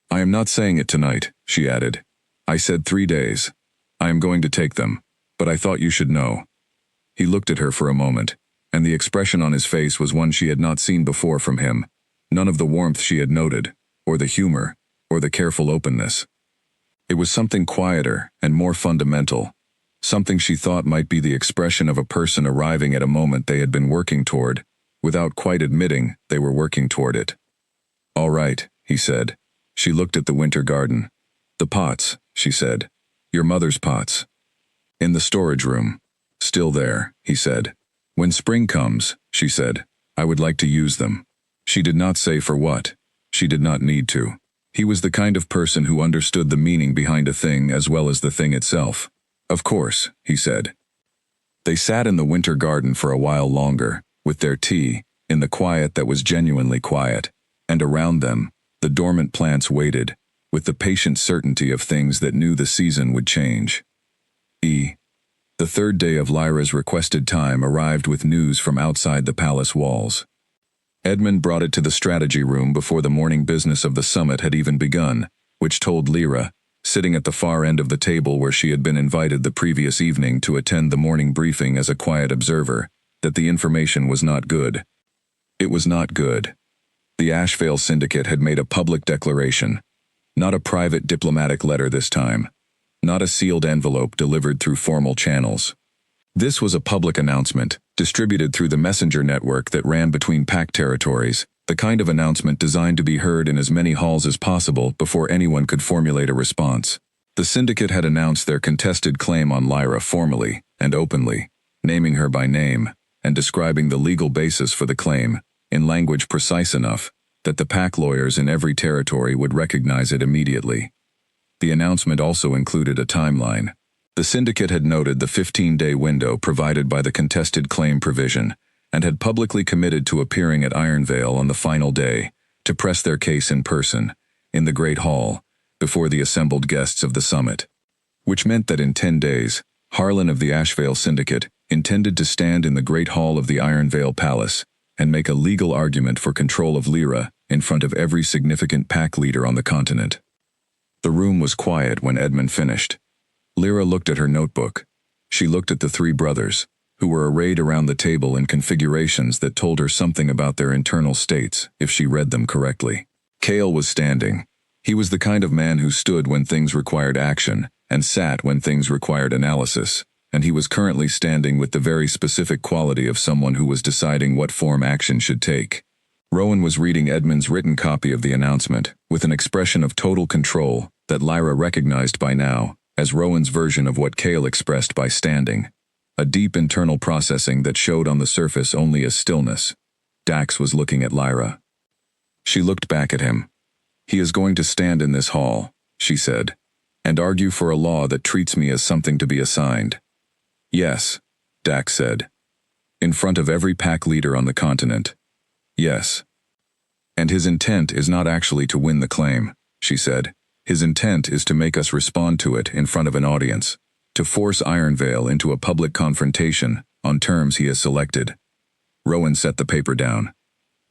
I am not saying it tonight, she added. I said 3 days. I am going to take them, but I thought you should know. He looked at her for a moment, and the expression on his face was one she had not seen before from him, none of the warmth she had noted, or the humor, or the careful openness. It was something quieter and more fundamental, something she thought might be the expression of a person arriving at a moment they had been working toward, without quite admitting they were working toward it. All right, he said. She looked at the winter garden. The pots, she said. Your mother's pots. In the storage room. Still there, he said. When spring comes, she said, I would like to use them. She did not say for what. She did not need to. He was the kind of person who understood the meaning behind a thing as well as the thing itself. Of course, he said. They sat in the winter garden for a while longer, with their tea, in the quiet that was genuinely quiet, and around them, the dormant plants waited, with the patient certainty of things that knew the season would change. The third day of Lyra's requested time arrived with news from outside the palace walls. Edmund brought it to the strategy room before the morning business of the summit had even begun, which told Lyra, sitting at the far end of the table where she had been invited the previous evening to attend the morning briefing as a quiet observer, that the information was not good. It was not good. The Ashvale Syndicate had made a public declaration. Not a private diplomatic letter this time. Not a sealed envelope delivered through formal channels. This was a public announcement, distributed through the messenger network that ran between pact territories, the kind of announcement designed to be heard in as many halls as possible before anyone could formulate a response. The Syndicate had announced their contested claim on Lyra formally and openly, naming her by name, and describing the legal basis for the claim, in language precise enough that the pack lawyers in every territory would recognize it immediately. The announcement also included a timeline. The Syndicate had noted the 15-day window provided by the contested claim provision, and had publicly committed to appearing at Ironvale on the final day, to press their case in person, in the Great Hall, before the assembled guests of the summit. Which meant that in 10 days, Harlan of the Ashvale Syndicate intended to stand in the Great Hall of the Ironvale Palace, and make a legal argument for control of Lyra in front of every significant pack leader on the continent. The room was quiet when Edmund finished. Lyra looked at her notebook. She looked at the three brothers, who were arrayed around the table in configurations that told her something about their internal states, if she read them correctly. Cale was standing. He was the kind of man who stood when things required action, and sat when things required analysis, and he was currently standing with the very specific quality of someone who was deciding what form action should take. Rowan was reading Edmund's written copy of the announcement, with an expression of total control that Lyra recognized by now as Rowan's version of what Cale expressed by standing. A deep internal processing that showed on the surface only as stillness. Dax was looking at Lyra. She looked back at him. He is going to stand in this hall, she said, and argue for a law that treats me as something to be assigned. Yes, Dax said. In front of every pack leader on the continent. Yes. And his intent is not actually to win the claim, she said. His intent is to make us respond to it in front of an audience, to force Ironvale into a public confrontation on terms he has selected. Rowan set the paper down.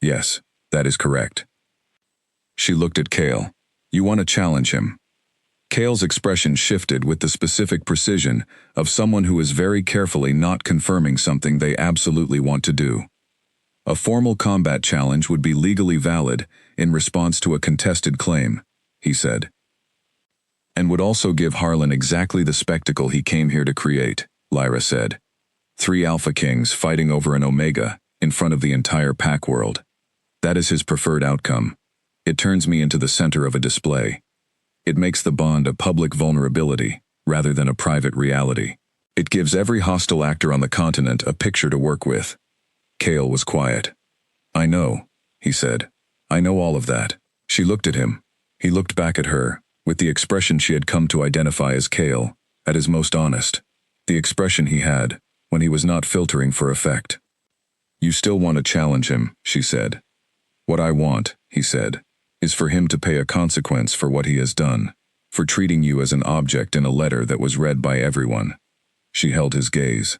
Yes, that is correct. She looked at Cale. You want to challenge him? Cale's expression shifted with the specific precision of someone who is very carefully not confirming something they absolutely want to do. A formal combat challenge would be legally valid in response to a contested claim, he said. And would also give Harlan exactly the spectacle he came here to create, Lyra said. 3 Alpha Kings fighting over an Omega in front of the entire pack world. That is his preferred outcome. It turns me into the center of a display. It makes the bond a public vulnerability rather than a private reality. It gives every hostile actor on the continent a picture to work with. Cale was quiet. I know, he said. I know all of that. She looked at him. He looked back at her, with the expression she had come to identify as Cale, at his most honest. The expression he had, when he was not filtering for effect. You still want to challenge him, she said. What I want, he said, is for him to pay a consequence for what he has done, for treating you as an object in a letter that was read by everyone. She held his gaze.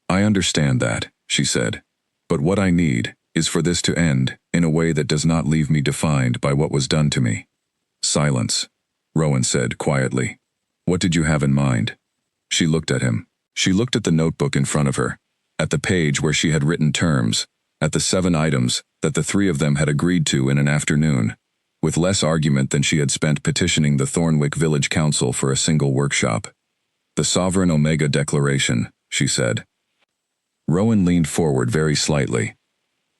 I understand that, she said. But what I need is for this to end in a way that does not leave me defined by what was done to me. Silence, Rowan said quietly. What did you have in mind? She looked at him. She looked at the notebook in front of her, at the page where she had written terms, at the 7 items that the 3 of them had agreed to in an afternoon, with less argument than she had spent petitioning the Thornwick Village Council for a single workshop. The Sovereign Omega Declaration, she said. Rowan leaned forward very slightly.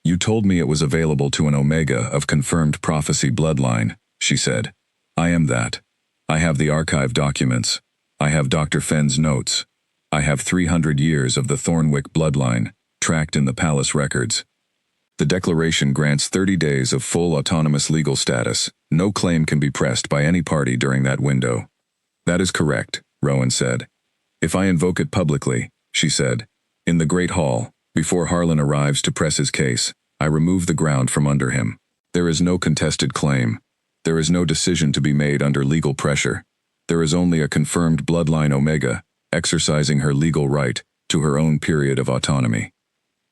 You told me it was available to an Omega of confirmed prophecy bloodline, she said. I am that. I have the archive documents. I have Dr. Fenn's notes. I have 300 years of the Thornwick bloodline, tracked in the palace records. The declaration grants 30 days of full autonomous legal status. No claim can be pressed by any party during that window. That is correct, Rowan said. If I invoke it publicly, she said, in the Great Hall, before Harlan arrives to press his case, I remove the ground from under him. There is no contested claim. There is no decision to be made under legal pressure. There is only a confirmed bloodline Omega, exercising her legal right to her own period of autonomy.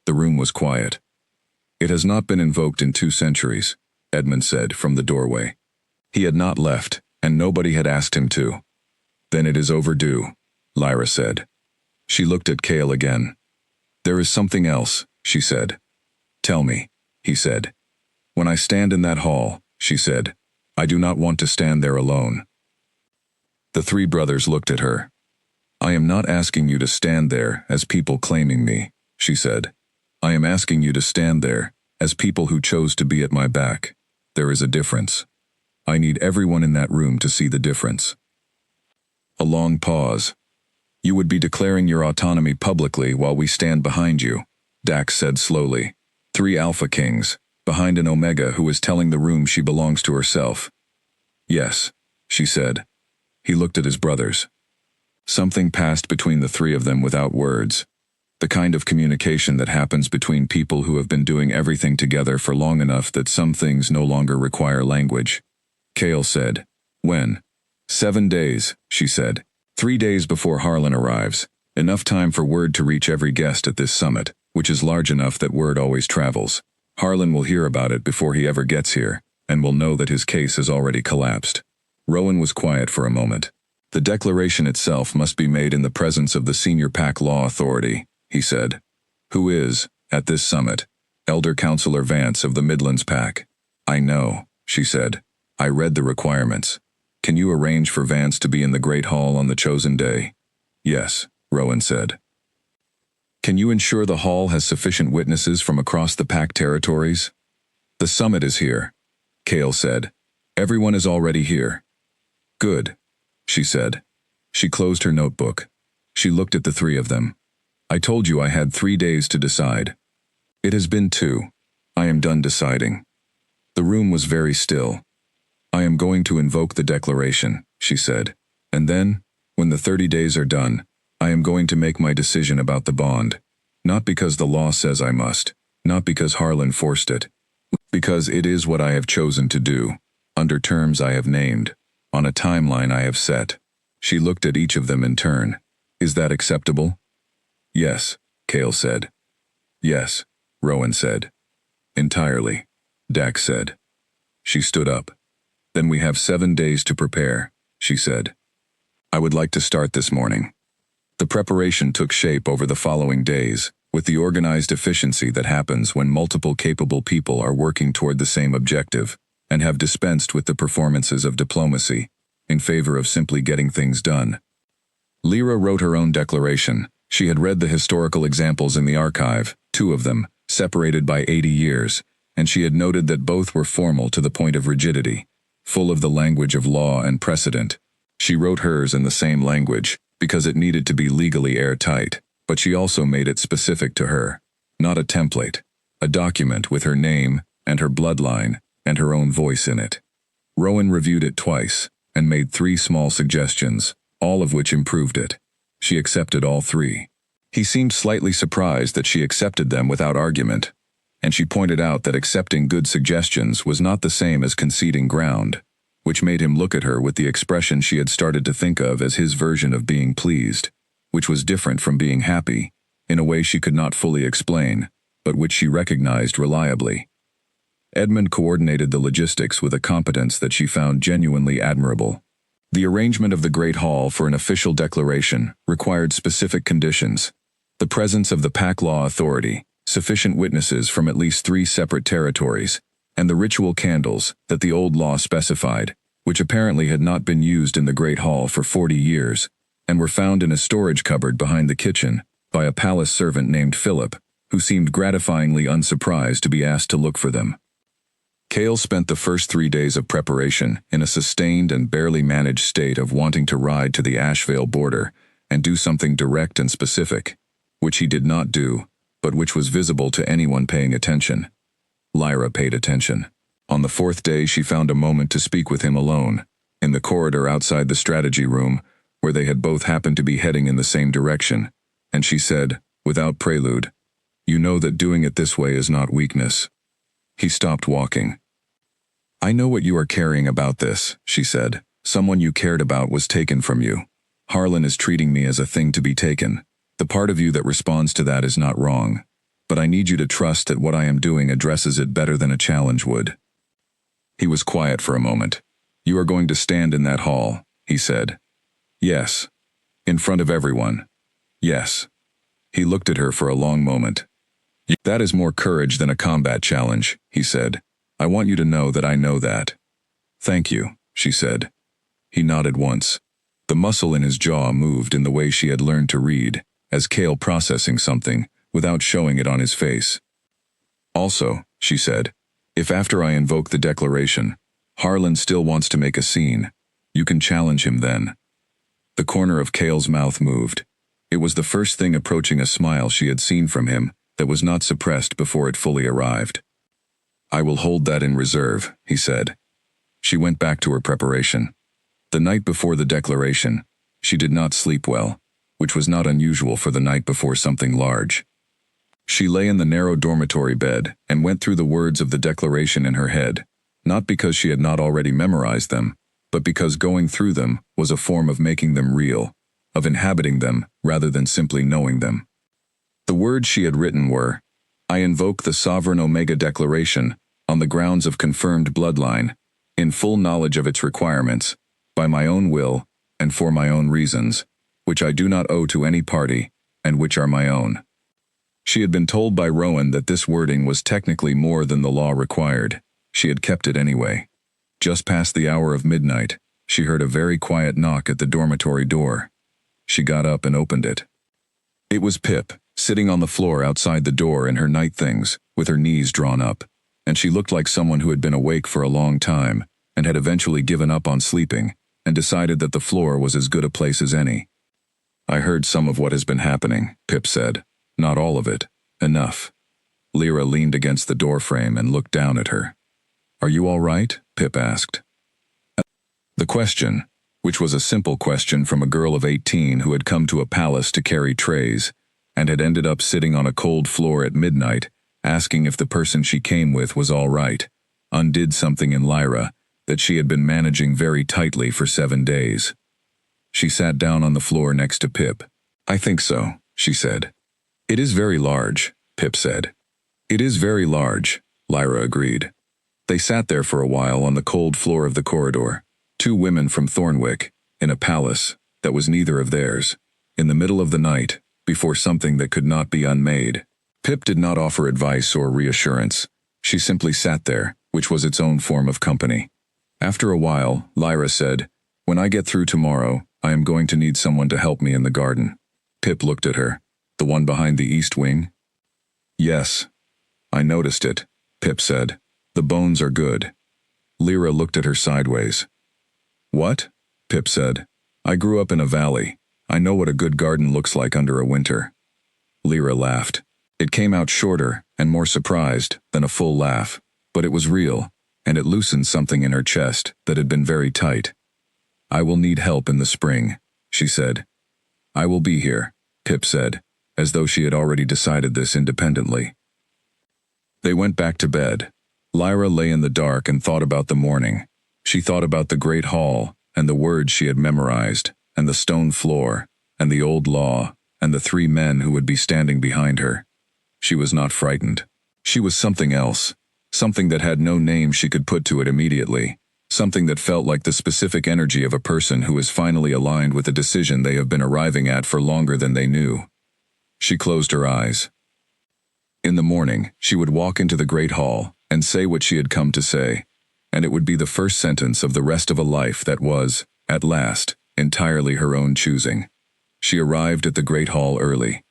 The room was quiet. It has not been invoked in 2 centuries, Edmund said from the doorway. He had not left, and nobody had asked him to. Then it is overdue, Lyra said. She looked at Cale again. There is something else, she said. Tell me, he said. When I stand in that hall, she said, I do not want to stand there alone. The 3 brothers looked at her. I am not asking you to stand there as people claiming me, she said. I am asking you to stand there as people who chose to be at my back. There is a difference. I need everyone in that room to see the difference. A long pause. You would be declaring your autonomy publicly while we stand behind you, Dax said slowly. 3 Alpha Kings, behind an Omega who is telling the room she belongs to herself. Yes, she said. He looked at his brothers. Something passed between the 3 of them without words. The kind of communication that happens between people who have been doing everything together for long enough that some things no longer require language. Cale said, When? 7 days, she said. 3 days before Harlan arrives. Enough time for word to reach every guest at this summit, which is large enough that word always travels. Harlan will hear about it before he ever gets here, and will know that his case has already collapsed. Rowan was quiet for a moment. The declaration itself must be made in the presence of the Senior Pack Law Authority, he said. Who is, at this summit, Elder Counselor Vance of the Midlands Pack. I know, she said. I read the requirements. Can you arrange for Vance to be in the Great Hall on the chosen day? Yes, Rowan said. Can you ensure the hall has sufficient witnesses from across the Pack territories? The summit is here, Cale said. Everyone is already here. Good, she said. She closed her notebook. She looked at the 3 of them. I told you I had 3 days to decide. It has been 2. I am done deciding. The room was very still. I am going to invoke the declaration, she said. And then, when the 30 days are done, I am going to make my decision about the bond. Not because the law says I must, not because Harlan forced it, because it is what I have chosen to do, under terms I have named, on a timeline I have set. She looked at each of them in turn. Is that acceptable? Yes, Cale said. Yes, Rowan said. Entirely, Dax said. She stood up. Then we have 7 days to prepare, she said. I would like to start this morning. The preparation took shape over the following days, with the organized efficiency that happens when multiple capable people are working toward the same objective, and have dispensed with the performances of diplomacy, in favor of simply getting things done. Lyra wrote her own declaration. She had read the historical examples in the archive, 2 of them, separated by 80 years, and she had noted that both were formal to the point of rigidity, full of the language of law and precedent. She wrote hers in the same language, because it needed to be legally airtight, but she also made it specific to her. Not a template, a document with her name and her bloodline and her own voice in it. Rowan reviewed it twice and made 3 small suggestions, all of which improved it. She accepted all 3. He seemed slightly surprised that she accepted them without argument, and she pointed out that accepting good suggestions was not the same as conceding ground, which made him look at her with the expression she had started to think of as his version of being pleased, which was different from being happy, in a way she could not fully explain, but which she recognized reliably. Edmund coordinated the logistics with a competence that she found genuinely admirable. The arrangement of the Great Hall for an official declaration required specific conditions: the presence of the Pack Law Authority, sufficient witnesses from at least 3 separate territories, and the ritual candles that the old law specified, which apparently had not been used in the Great Hall for 40 years, and were found in a storage cupboard behind the kitchen by a palace servant named Philip, who seemed gratifyingly unsurprised to be asked to look for them. Cale spent the first 3 days of preparation in a sustained and barely managed state of wanting to ride to the Ashevale border and do something direct and specific, which he did not do, but which was visible to anyone paying attention. Lyra paid attention. On the 4th day she found a moment to speak with him alone, in the corridor outside the strategy room, where they had both happened to be heading in the same direction, and she said, without prelude, "You know that doing it this way is not weakness." He stopped walking. "I know what you are carrying about this," she said. "Someone you cared about was taken from you. Harlan is treating me as a thing to be taken. The part of you that responds to that is not wrong, but I need you to trust that what I am doing addresses it better than a challenge would." He was quiet for a moment. "You are going to stand in that hall," he said. "Yes." "In front of everyone." "Yes." He looked at her for a long moment. "That is more courage than a combat challenge," he said. "I want you to know that I know that." "Thank you," she said. He nodded once. The muscle in his jaw moved in the way she had learned to read, as Cale processing something, without showing it on his face. "Also," she said, "if after I invoke the declaration, Harlan still wants to make a scene, you can challenge him then." The corner of Cale's mouth moved. It was the first thing approaching a smile she had seen from him that was not suppressed before it fully arrived. "I will hold that in reserve," he said. She went back to her preparation. The night before the declaration, she did not sleep well, which was not unusual for the night before something large. She lay in the narrow dormitory bed and went through the words of the declaration in her head, not because she had not already memorized them, but because going through them was a form of making them real, of inhabiting them rather than simply knowing them. The words she had written were, "I invoke the Sovereign Omega Declaration on the grounds of confirmed bloodline, in full knowledge of its requirements, by my own will and for my own reasons, which I do not owe to any party, and which are my own." She had been told by Rowan that this wording was technically more than the law required. She had kept it anyway. Just past the hour of midnight, she heard a very quiet knock at the dormitory door. She got up and opened it. It was Pip, sitting on the floor outside the door in her night things, with her knees drawn up, and she looked like someone who had been awake for a long time, and had eventually given up on sleeping, and decided that the floor was as good a place as any. "I heard some of what has been happening," Pip said. "Not all of it. Enough." Lyra leaned against the doorframe and looked down at her. "Are you all right?" Pip asked. The question, which was a simple question from a girl of 18 who had come to a palace to carry trays, and had ended up sitting on a cold floor at midnight, asking if the person she came with was all right, undid something in Lyra that she had been managing very tightly for 7 days. She sat down on the floor next to Pip. "I think so," she said. "It is very large," Pip said. "It is very large," Lyra agreed. They sat there for a while on the cold floor of the corridor, 2 women from Thornwick, in a palace that was neither of theirs, in the middle of the night, before something that could not be unmade. Pip did not offer advice or reassurance. She simply sat there, which was its own form of company. After a while, Lyra said, "When I get through tomorrow, I am going to need someone to help me in the garden." Pip looked at her. "The one behind the east wing?" "Yes." "I noticed it," Pip said. "The bones are good." Lyra looked at her sideways. "What?" Pip said. "I grew up in a valley. I know what a good garden looks like under a winter." Lyra laughed. It came out shorter and more surprised than a full laugh, but it was real, and it loosened something in her chest that had been very tight. "I will need help in the spring," she said. "I will be here," Pip said, as though she had already decided this independently. They went back to bed. Lyra lay in the dark and thought about the morning. She thought about the great hall, and the words she had memorized, and the stone floor, and the old law, and the 3 men who would be standing behind her. She was not frightened. She was something else, something that had no name she could put to it immediately, something that felt like the specific energy of a person who is finally aligned with a decision they have been arriving at for longer than they knew. She closed her eyes. In the morning, she would walk into the great hall and say what she had come to say, and it would be the first sentence of the rest of a life that was, at last, entirely her own choosing. She arrived at the great hall early.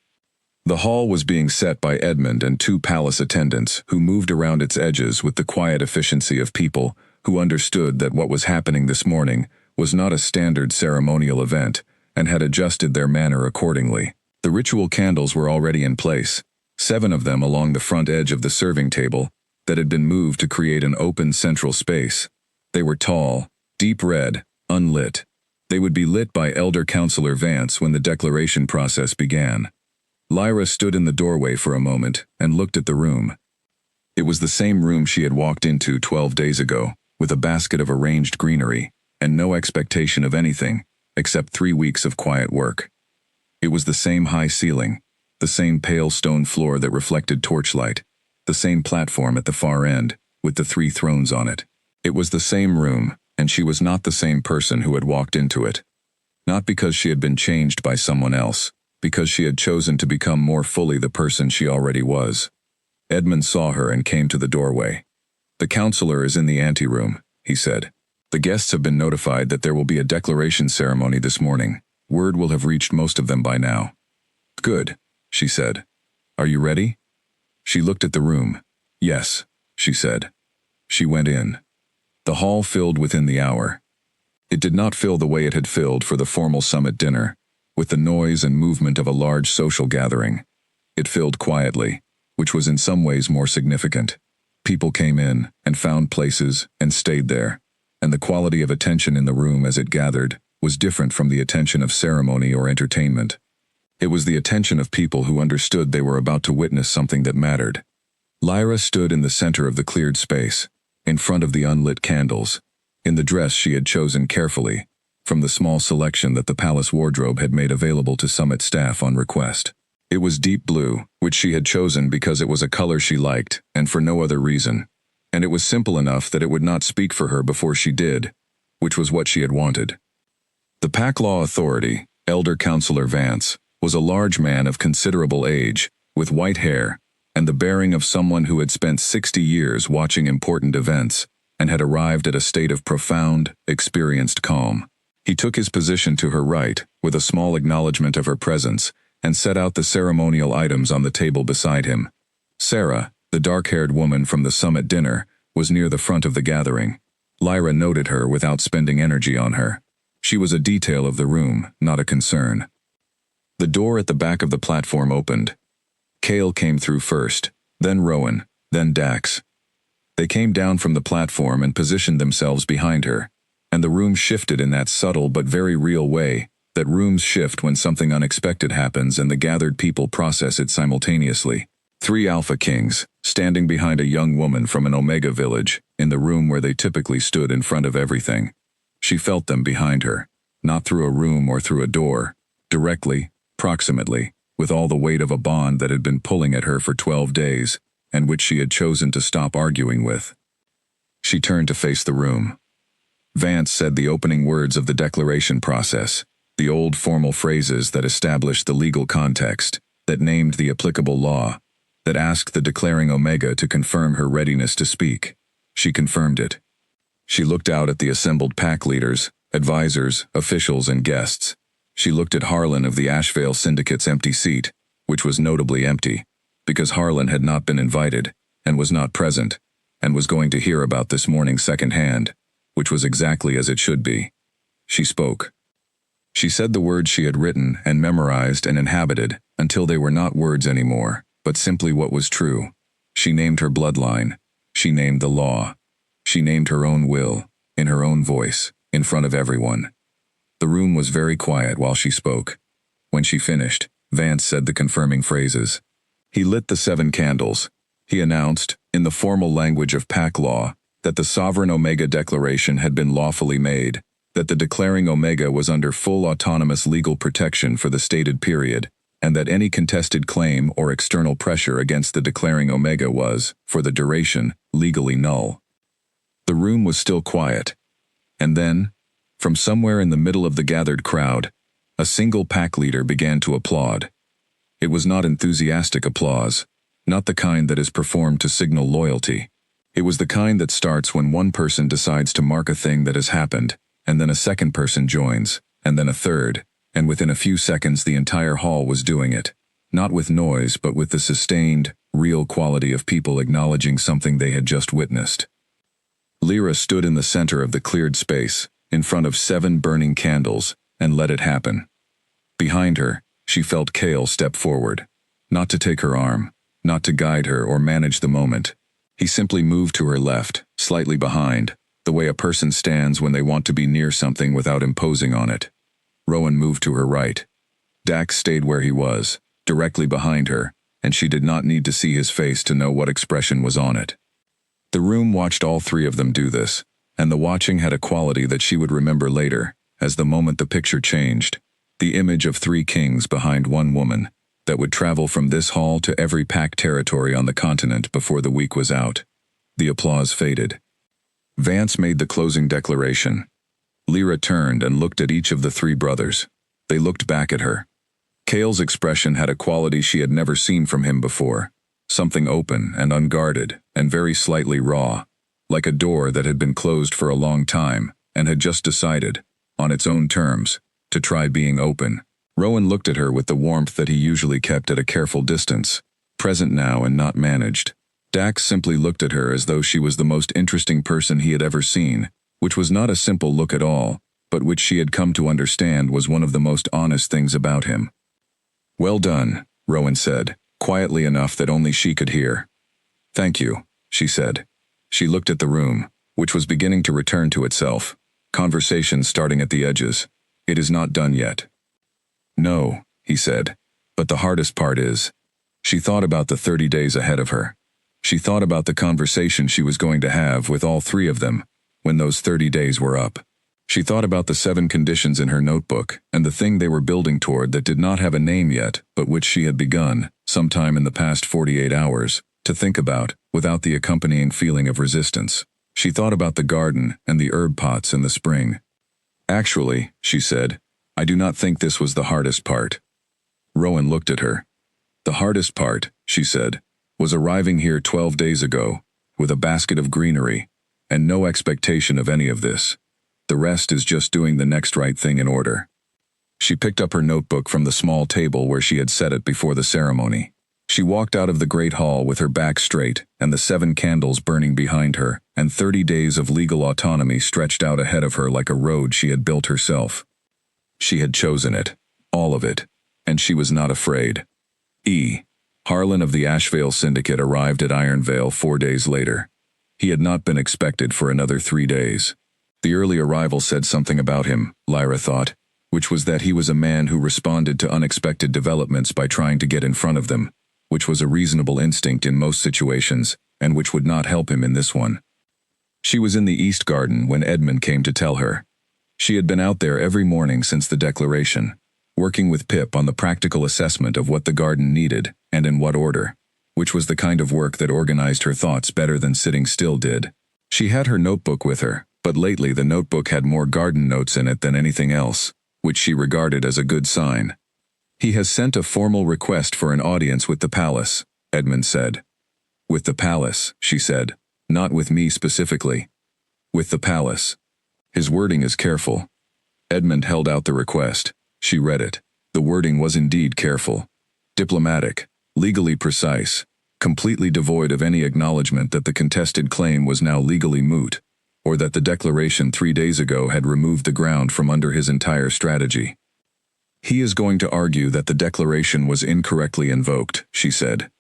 The hall was being set by Edmund and 2 palace attendants who moved around its edges with the quiet efficiency of people who understood that what was happening this morning was not a standard ceremonial event and had adjusted their manner accordingly. The ritual candles were already in place, 7 of them along the front edge of the serving table that had been moved to create an open central space. They were tall, deep red, unlit. They would be lit by Elder Counselor Vance when the declaration process began. Lyra stood in the doorway for a moment and looked at the room. It was the same room she had walked into 12 days ago, with a basket of arranged greenery, and no expectation of anything, except 3 weeks of quiet work. It was the same high ceiling, the same pale stone floor that reflected torchlight, the same platform at the far end, with the 3 thrones on it. It was the same room, and she was not the same person who had walked into it. Not because she had been changed by someone else, because she had chosen to become more fully the person she already was. Edmund saw her and came to the doorway. "The counselor is in the anteroom," he said. "The guests have been notified that there will be a declaration ceremony this morning. Word will have reached most of them by now." "Good," she said. "Are you ready?" She looked at the room. "Yes," she said. She went in. The hall filled within the hour. It did not fill the way it had filled for the formal summit dinner, with the noise and movement of a large social gathering. It filled quietly, which was in some ways more significant. People came in and found places and stayed there, and the quality of attention in the room as it gathered was different from the attention of ceremony or entertainment. It was the attention of people who understood they were about to witness something that mattered. Lyra stood in the center of the cleared space, in front of the unlit candles, in the dress she had chosen carefully, from the small selection that the palace wardrobe had made available to summit staff on request. It was deep blue, which she had chosen because it was a color she liked, and for no other reason. And it was simple enough that it would not speak for her before she did, which was what she had wanted. The Pack Law Authority, Elder Counselor Vance, was a large man of considerable age, with white hair, and the bearing of someone who had spent 60 years watching important events, and had arrived at a state of profound, experienced calm. He took his position to her right, with a small acknowledgement of her presence, and set out the ceremonial items on the table beside him. Sarah, the dark-haired woman from the summit dinner, was near the front of the gathering. Lyra noted her without spending energy on her. She was a detail of the room, not a concern. The door at the back of the platform opened. Cale came through first, then Rowan, then Dax. They came down from the platform and positioned themselves behind her, and the room shifted in that subtle but very real way that rooms shift when something unexpected happens and the gathered people process it simultaneously. 3 Alpha Kings, standing behind a young woman from an Omega village, in the room where they typically stood in front of everything. She felt them behind her, not through a room or through a door, directly, proximately, with all the weight of a bond that had been pulling at her for 12 days, and which she had chosen to stop arguing with. She turned to face the room. Vance said the opening words of the declaration process, the old formal phrases that established the legal context, that named the applicable law, that asked the declaring Omega to confirm her readiness to speak. She confirmed it. She looked out at the assembled pack leaders, advisors, officials, and guests. She looked at Harlan of the Ashvale Syndicate's empty seat, which was notably empty, because Harlan had not been invited, and was not present, and was going to hear about this morning secondhand, which was exactly as it should be. She spoke. She said the words she had written and memorized and inhabited until they were not words anymore, but simply what was true. She named her bloodline. She named the law. She named her own will, in her own voice, in front of everyone. The room was very quiet while she spoke. When she finished, Vance said the confirming phrases. He lit the 7 candles. He announced, in the formal language of pack law, that the Sovereign Omega Declaration had been lawfully made, that the declaring Omega was under full autonomous legal protection for the stated period, and that any contested claim or external pressure against the declaring Omega was, for the duration, legally null. The room was still quiet. And then, from somewhere in the middle of the gathered crowd, a single pack leader began to applaud. It was not enthusiastic applause, not the kind that is performed to signal loyalty. It was the kind that starts when one person decides to mark a thing that has happened, and then a second person joins, and then a third, and within a few seconds the entire hall was doing it, not with noise but with the sustained, real quality of people acknowledging something they had just witnessed. Lyra stood in the center of the cleared space, in front of 7 burning candles, and let it happen. Behind her, she felt Cale step forward, not to take her arm, not to guide her or manage the moment. He simply moved to her left, slightly behind, the way a person stands when they want to be near something without imposing on it. Rowan moved to her right. Dax stayed where he was, directly behind her, and she did not need to see his face to know what expression was on it. The room watched all 3 of them do this, and the watching had a quality that she would remember later, as the moment the picture changed, the image of 3 kings behind 1 woman, that would travel from this hall to every pack territory on the continent before the week was out. The applause faded. Vance made the closing declaration. Lyra turned and looked at each of the 3 brothers. They looked back at her. Cale's expression had a quality she had never seen from him before, something open and unguarded and very slightly raw, like a door that had been closed for a long time and had just decided, on its own terms, to try being open. Rowan looked at her with the warmth that he usually kept at a careful distance, present now and not managed. Dax simply looked at her as though she was the most interesting person he had ever seen, which was not a simple look at all, but which she had come to understand was one of the most honest things about him. "Well done," Rowan said, quietly enough that only she could hear. "Thank you," she said. She looked at the room, which was beginning to return to itself, conversation starting at the edges. "It is not done yet." "No," he said, "but the hardest part is." She thought about the 30 days ahead of her. She thought about the conversation she was going to have with all 3 of them, when those 30 days were up. She thought about the 7 conditions in her notebook, and the thing they were building toward that did not have a name yet, but which she had begun, sometime in the past 48 hours, to think about, without the accompanying feeling of resistance. She thought about the garden and the herb pots in the spring. "Actually," she said, "I do not think this was the hardest part." Rowan looked at her. "The hardest part," she said, "was arriving here 12 days ago, with a basket of greenery, and no expectation of any of this. The rest is just doing the next right thing in order." She picked up her notebook from the small table where she had set it before the ceremony. She walked out of the great hall with her back straight and the 7 candles burning behind her, and 30 days of legal autonomy stretched out ahead of her like a road she had built herself. She had chosen it, all of it, and she was not afraid. Harlan of the Ashvale Syndicate arrived at Ironvale 4 days later. He had not been expected for another 3 days. The early arrival said something about him, Lyra thought, which was that he was a man who responded to unexpected developments by trying to get in front of them, which was a reasonable instinct in most situations, and which would not help him in this one. She was in the East Garden when Edmund came to tell her. She had been out there every morning since the declaration, working with Pip on the practical assessment of what the garden needed, and in what order, which was the kind of work that organized her thoughts better than sitting still did. She had her notebook with her, but lately the notebook had more garden notes in it than anything else, which she regarded as a good sign. "He has sent a formal request for an audience with the palace," Edmund said. "With the palace," she said, "not with me specifically. With the palace." His wording is careful. Edmund held out the request. She read it. The wording was indeed careful. Diplomatic, legally precise, completely devoid of any acknowledgement that the contested claim was now legally moot, or that the declaration 3 days ago had removed the ground from under his entire strategy. He is going to argue that the declaration was incorrectly invoked, she said.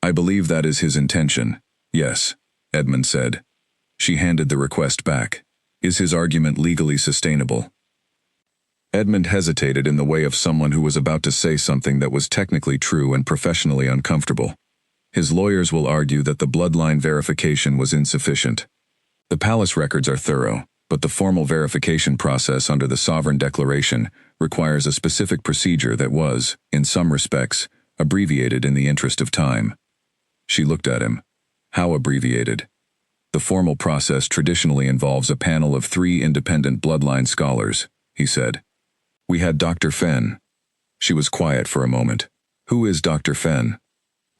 I believe that is his intention. Yes, Edmund said. She handed the request back. Is his argument legally sustainable? Edmund hesitated in the way of someone who was about to say something that was technically true and professionally uncomfortable. His lawyers will argue that the bloodline verification was insufficient. The palace records are thorough, but the formal verification process under the Sovereign Declaration requires a specific procedure that was, in some respects, abbreviated in the interest of time. She looked at him. How abbreviated? The formal process traditionally involves a panel of 3 independent bloodline scholars, he said. We had Dr. Fenn. She was quiet for a moment. Who is Dr. Fenn?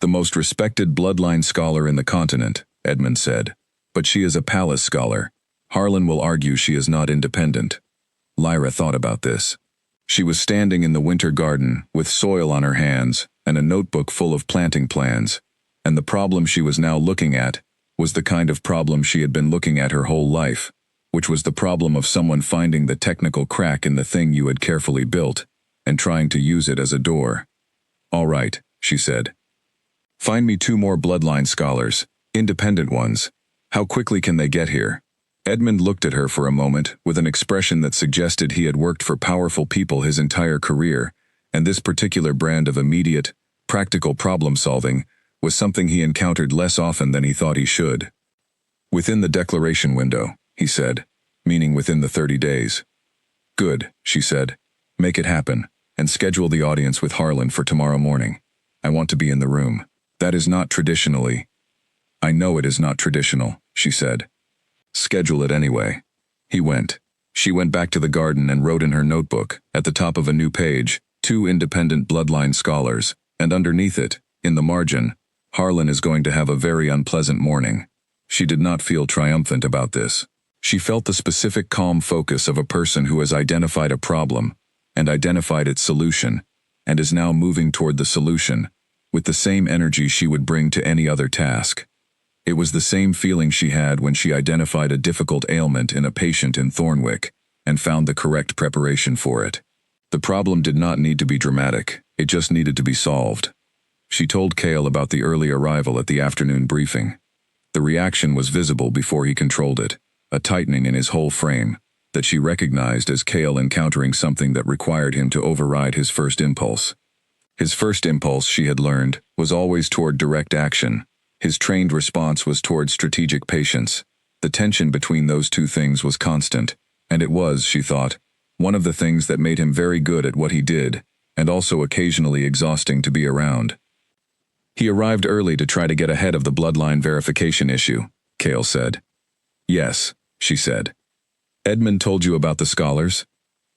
The most respected bloodline scholar in the continent, Edmund said. But she is a palace scholar. Harlan will argue she is not independent. Lyra thought about this. She was standing in the winter garden with soil on her hands and a notebook full of planting plans, and the problem she was now looking at was the kind of problem she had been looking at her whole life, which was the problem of someone finding the technical crack in the thing you had carefully built and trying to use it as a door. All right, she said. Find me 2 more bloodline scholars, independent ones. How quickly can they get here? Edmund looked at her for a moment with an expression that suggested he had worked for powerful people his entire career, and this particular brand of immediate, practical problem-solving was something he encountered less often than he thought he should. Within the declaration window, he said, meaning within the 30 days. Good, she said. Make it happen, and schedule the audience with Harlan for tomorrow morning. I want to be in the room. That is not traditionally. I know it is not traditional, she said. Schedule it anyway. He went. She went back to the garden and wrote in her notebook, at the top of a new page, 2 independent bloodline scholars, and underneath it, in the margin, Harlan is going to have a very unpleasant morning. She did not feel triumphant about this. She felt the specific calm focus of a person who has identified a problem, and identified its solution, and is now moving toward the solution, with the same energy she would bring to any other task. It was the same feeling she had when she identified a difficult ailment in a patient in Thornwick, and found the correct preparation for it. The problem did not need to be dramatic, it just needed to be solved. She told Cale about the early arrival at the afternoon briefing. The reaction was visible before he controlled it, a tightening in his whole frame, that she recognized as Cale encountering something that required him to override his first impulse. His first impulse, she had learned, was always toward direct action. His trained response was toward strategic patience. The tension between those 2 things was constant, and it was, she thought, one of the things that made him very good at what he did, and also occasionally exhausting to be around. He arrived early to try to get ahead of the bloodline verification issue, Cale said. Yes, she said. Edmund told you about the scholars?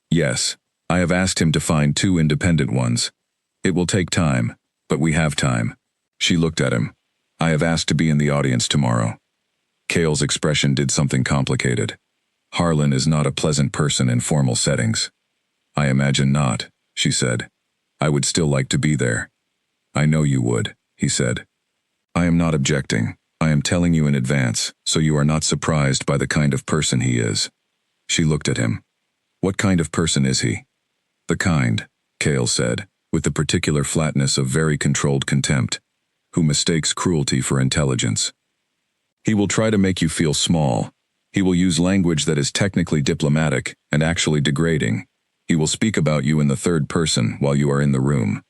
Yes, I have asked him to find 2 independent ones. It will take time, but we have time. She looked at him. I have asked to be in the audience tomorrow. Cale's expression did something complicated. Harlan is not a pleasant person in formal settings. I imagine not, she said. I would still like to be there. I know you would, he said. I am not objecting. I am telling you in advance, so you are not surprised by the kind of person he is. She looked at him. What kind of person is he? The kind, Cale said, with the particular flatness of very controlled contempt, who mistakes cruelty for intelligence. He will try to make you feel small. He will use language that is technically diplomatic and actually degrading. He will speak about you in the 3rd person while you are in the room.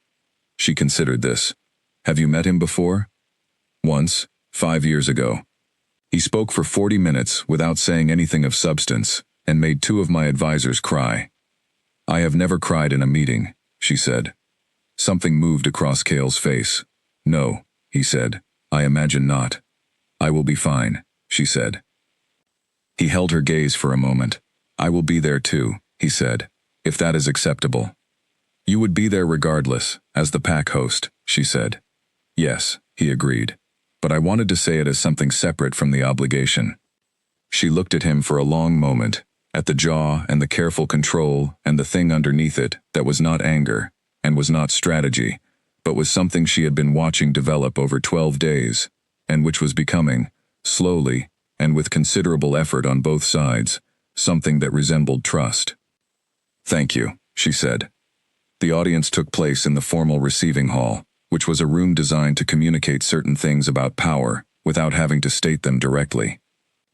She considered this. Have you met him before? Once, 5 years ago. He spoke for 40 minutes without saying anything of substance, and made 2 of my advisors cry. I have never cried in a meeting, she said. Something moved across Cale's face. No, he said. I imagine not. I will be fine, she said. He held her gaze for a moment. I will be there too, he said, if that is acceptable. You would be there regardless, as the pack host, she said. Yes, he agreed. But I wanted to say it as something separate from the obligation. She looked at him for a long moment, at the jaw and the careful control and the thing underneath it that was not anger and was not strategy, but was something she had been watching develop over 12 days, and which was becoming, slowly, and with considerable effort on both sides, something that resembled trust. Thank you, she said. The audience took place in the formal receiving hall, which was a room designed to communicate certain things about power without having to state them directly.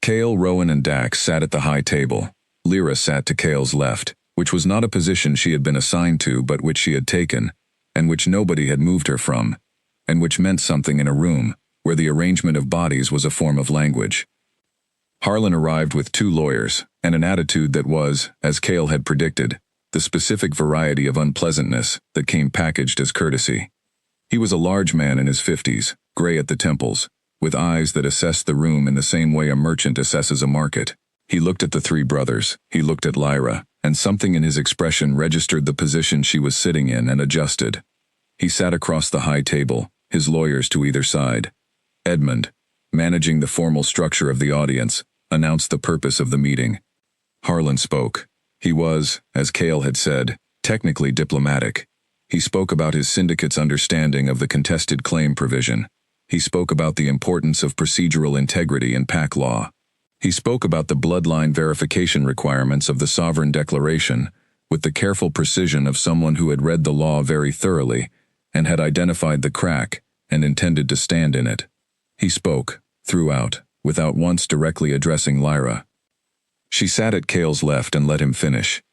Kale, Rowan, and Dax sat at the high table. Lyra sat to Kale's left, which was not a position she had been assigned to but which she had taken, and which nobody had moved her from, and which meant something in a room where the arrangement of bodies was a form of language. Harlan arrived with 2 lawyers, and an attitude that was, as Kale had predicted, the specific variety of unpleasantness that came packaged as courtesy. He was a large man in his 50s, gray at the temples, with eyes that assessed the room in the same way a merchant assesses a market. He looked at the 3 brothers, he looked at Lyra, and something in his expression registered the position she was sitting in and adjusted. He sat across the high table, his lawyers to either side. Edmund, managing the formal structure of the audience, announced the purpose of the meeting. Harlan spoke. He was, as Kale had said, technically diplomatic. He spoke about his syndicate's understanding of the contested claim provision. He spoke about the importance of procedural integrity in pack law. He spoke about the bloodline verification requirements of the Sovereign Declaration with the careful precision of someone who had read the law very thoroughly and had identified the crack and intended to stand in it. He spoke, throughout, without once directly addressing Lyra. She sat at Kale's left and let him finish.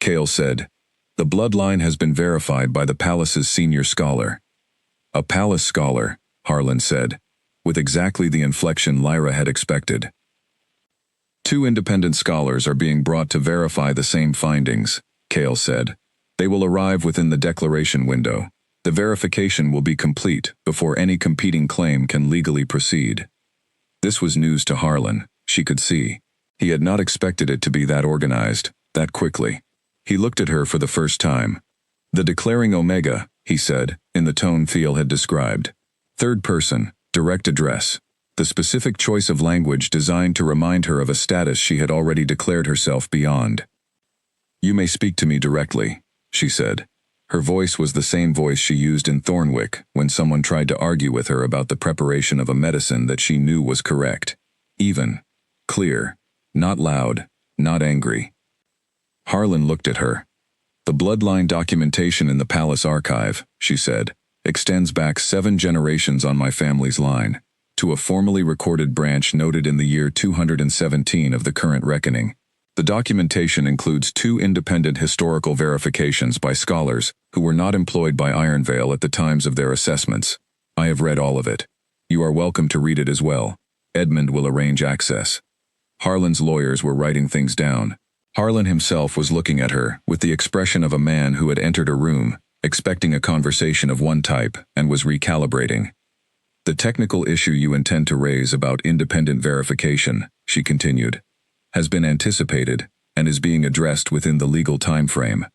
Kale said, "The bloodline has been verified by the palace's senior scholar." "A palace scholar," Harlan said, with exactly the inflection Lyra had expected. "2 independent scholars are being brought to verify the same findings," Kale said. "They will arrive within the declaration window. The verification will be complete before any competing claim can legally proceed." This was news to Harlan, she could see. He had not expected it to be that organized, that quickly. He looked at her for the first time. "The declaring Omega," he said, in the tone Thiel had described. "Third person, direct address. The specific choice of language designed to remind her of a status she had already declared herself beyond." "You may speak to me directly," she said. Her voice was the same voice she used in Thornwick when someone tried to argue with her about the preparation of a medicine that she knew was correct. Even, clear, not loud, not angry. Harlan looked at her. "The bloodline documentation in the palace archive," she said, "extends back 7 generations on my family's line, to a formally recorded branch noted in the year 217 of the current reckoning. The documentation includes 2 independent historical verifications by scholars who were not employed by Ironvale at the times of their assessments. I have read all of it. You are welcome to read it as well. Edmund will arrange access." Harlan's lawyers were writing things down. Harlan himself was looking at her with the expression of a man who had entered a room, expecting a conversation of one type, and was recalibrating. "The technical issue you intend to raise about independent verification," she continued, "has been anticipated and is being addressed within the legal time frame.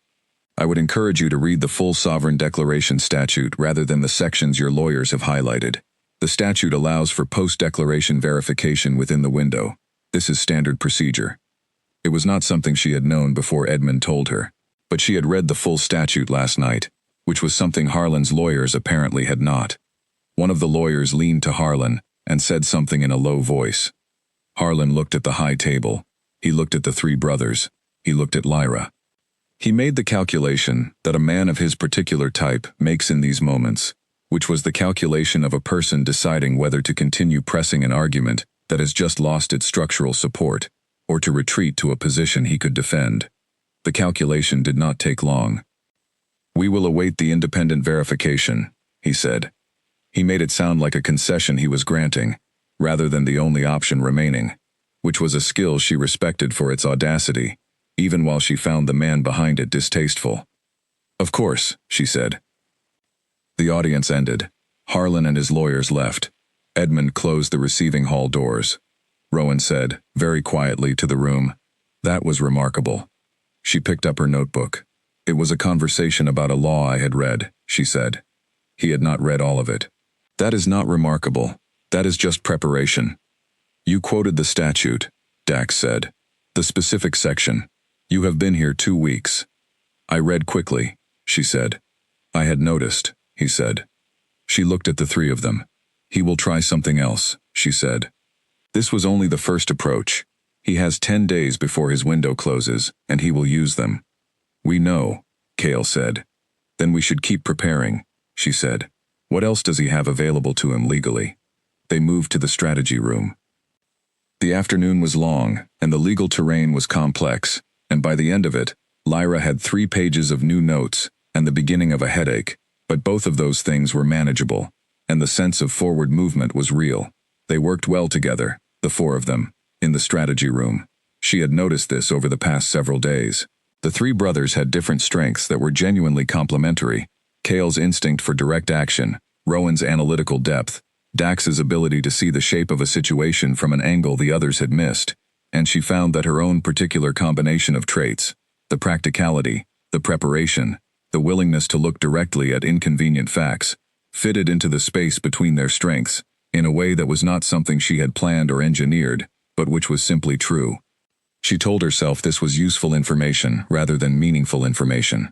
I would encourage you to read the full Sovereign Declaration statute rather than the sections your lawyers have highlighted. The statute allows for post-declaration verification within the window. This is standard procedure." It was not something she had known before Edmund told her, but she had read the full statute last night, which was something Harlan's lawyers apparently had not. One of the lawyers leaned to Harlan and said something in a low voice. Harlan looked at the high table. He looked at the 3 brothers. He looked at Lyra. He made the calculation that a man of his particular type makes in these moments, which was the calculation of a person deciding whether to continue pressing an argument that has just lost its structural support, or to retreat to a position he could defend. The calculation did not take long. "We will await the independent verification," he said. He made it sound like a concession he was granting, rather than the only option remaining, which was a skill she respected for its audacity, even while she found the man behind it distasteful. "Of course," she said. The audience ended. Harlan and his lawyers left. Edmund closed the receiving hall doors. Rowan said, very quietly to the room, "That was remarkable." She picked up her notebook. "It was a conversation about a law I had read," she said. He had not read all of it. "That is not remarkable. That is just preparation." "You quoted the statute," Dax said. "The specific section. You have been here 2 weeks." "I read quickly," she said. "I had noticed," he said. She looked at the 3 of them. "He will try something else," she said. "This was only the first approach. He has 10 days before his window closes, and he will use them." "We know," Kale said. Then we should keep preparing, she said. What else does he have available to him legally? They moved to the strategy room. The afternoon was long, and the legal terrain was complex, and by the end of it, Lyra had 3 pages of new notes and the beginning of a headache, but both of those things were manageable, and the sense of forward movement was real. They worked well together, the 4 of them, in the strategy room. She had noticed this over the past several days. The 3 brothers had different strengths that were genuinely complementary. Kale's instinct for direct action, Rowan's analytical depth, Dax's ability to see the shape of a situation from an angle the others had missed, and she found that her own particular combination of traits, the practicality, the preparation, the willingness to look directly at inconvenient facts, fitted into the space between their strengths, in a way that was not something she had planned or engineered, but which was simply true. She told herself this was useful information rather than meaningful information.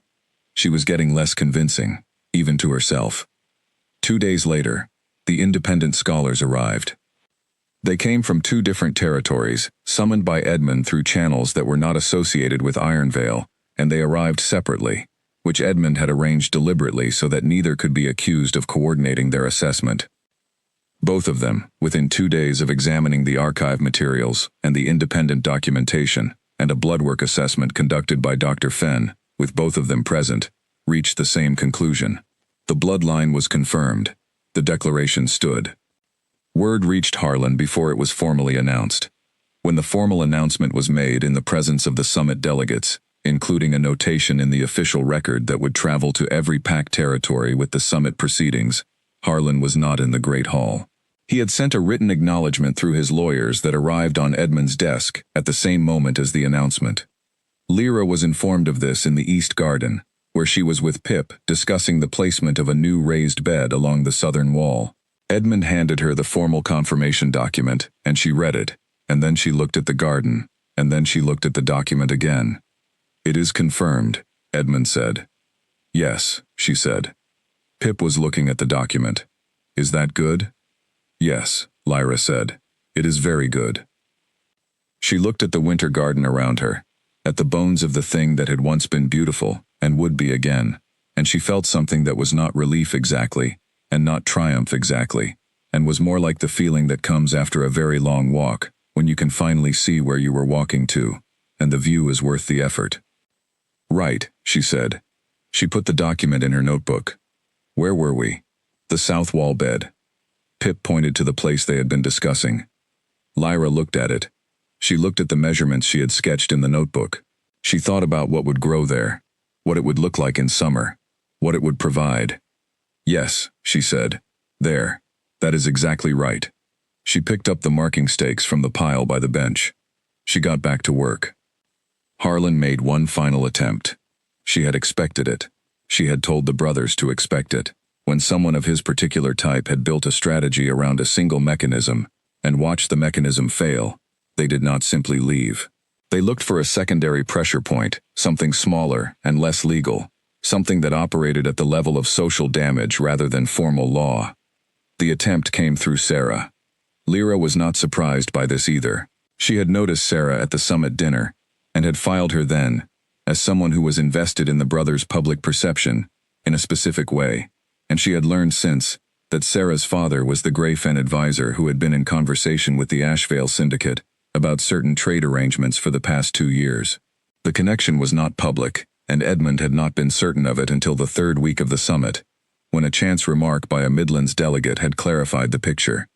She was getting less convincing, even to herself. 2 days later, the independent scholars arrived. They came from 2 different territories, summoned by Edmund through channels that were not associated with Ironvale, and they arrived separately, which Edmund had arranged deliberately so that neither could be accused of coordinating their assessment. Both of them, within 2 days of examining the archive materials and the independent documentation and a bloodwork assessment conducted by Dr. Fenn, with both of them present, reached the same conclusion. The bloodline was confirmed. The declaration stood. Word reached Harlan before it was formally announced. When the formal announcement was made in the presence of the summit delegates, including a notation in the official record that would travel to every pact territory with the summit proceedings, Harlan was not in the Great Hall. He had sent a written acknowledgement through his lawyers that arrived on Edmund's desk at the same moment as the announcement. Lyra was informed of this in the East Garden, where she was with Pip discussing the placement of a new raised bed along the southern wall. Edmund handed her the formal confirmation document, and she read it, and then she looked at the garden, and then she looked at the document again. "It is confirmed," Edmund said. "Yes," she said. Pip was looking at the document. "Is that good?" "Yes," Lyra said. "It is very good." She looked at the winter garden around her, at the bones of the thing that had once been beautiful and would be again, and she felt something that was not relief exactly, and not triumph exactly, and was more like the feeling that comes after a very long walk, when you can finally see where you were walking to, and the view is worth the effort. "Right," she said. She put the document in her notebook. "Where were we?" "The south wall bed." Pip pointed to the place they had been discussing. Lyra looked at it. She looked at the measurements she had sketched in the notebook. She thought about what would grow there, what it would look like in summer, what it would provide. "Yes," she said. "There. That is exactly right." She picked up the marking stakes from the pile by the bench. She got back to work. Harlan made one final attempt. She had expected it. She had told the brothers to expect it. When someone of his particular type had built a strategy around a single mechanism and watched the mechanism fail, they did not simply leave. They looked for a secondary pressure point, something smaller and less legal, something that operated at the level of social damage rather than formal law. The attempt came through Sarah. Lyra was not surprised by this either. She had noticed Sarah at the summit dinner, and had filed her then, as someone who was invested in the brothers' public perception, in a specific way, and she had learned since that Sarah's father was the Greyfen advisor who had been in conversation with the Ashvale Syndicate about certain trade arrangements for the past 2 years. The connection was not public, and Edmund had not been certain of it until the 3rd week of the summit, when a chance remark by a Midlands delegate had clarified the picture.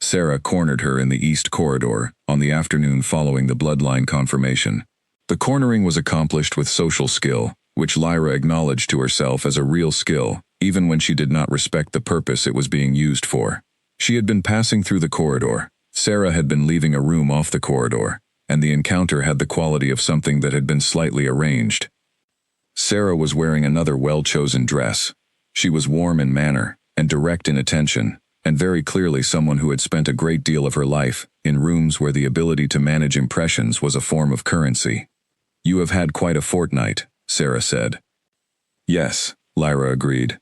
Sarah cornered her in the East Corridor on the afternoon following the bloodline confirmation. The cornering was accomplished with social skill, which Lyra acknowledged to herself as a real skill, even when she did not respect the purpose it was being used for. She had been passing through the corridor. Sarah had been leaving a room off the corridor, and the encounter had the quality of something that had been slightly arranged. Sarah was wearing another well-chosen dress. She was warm in manner, and direct in attention, and very clearly someone who had spent a great deal of her life in rooms where the ability to manage impressions was a form of currency. "You have had quite a fortnight," Sarah said. "Yes," Lyra agreed.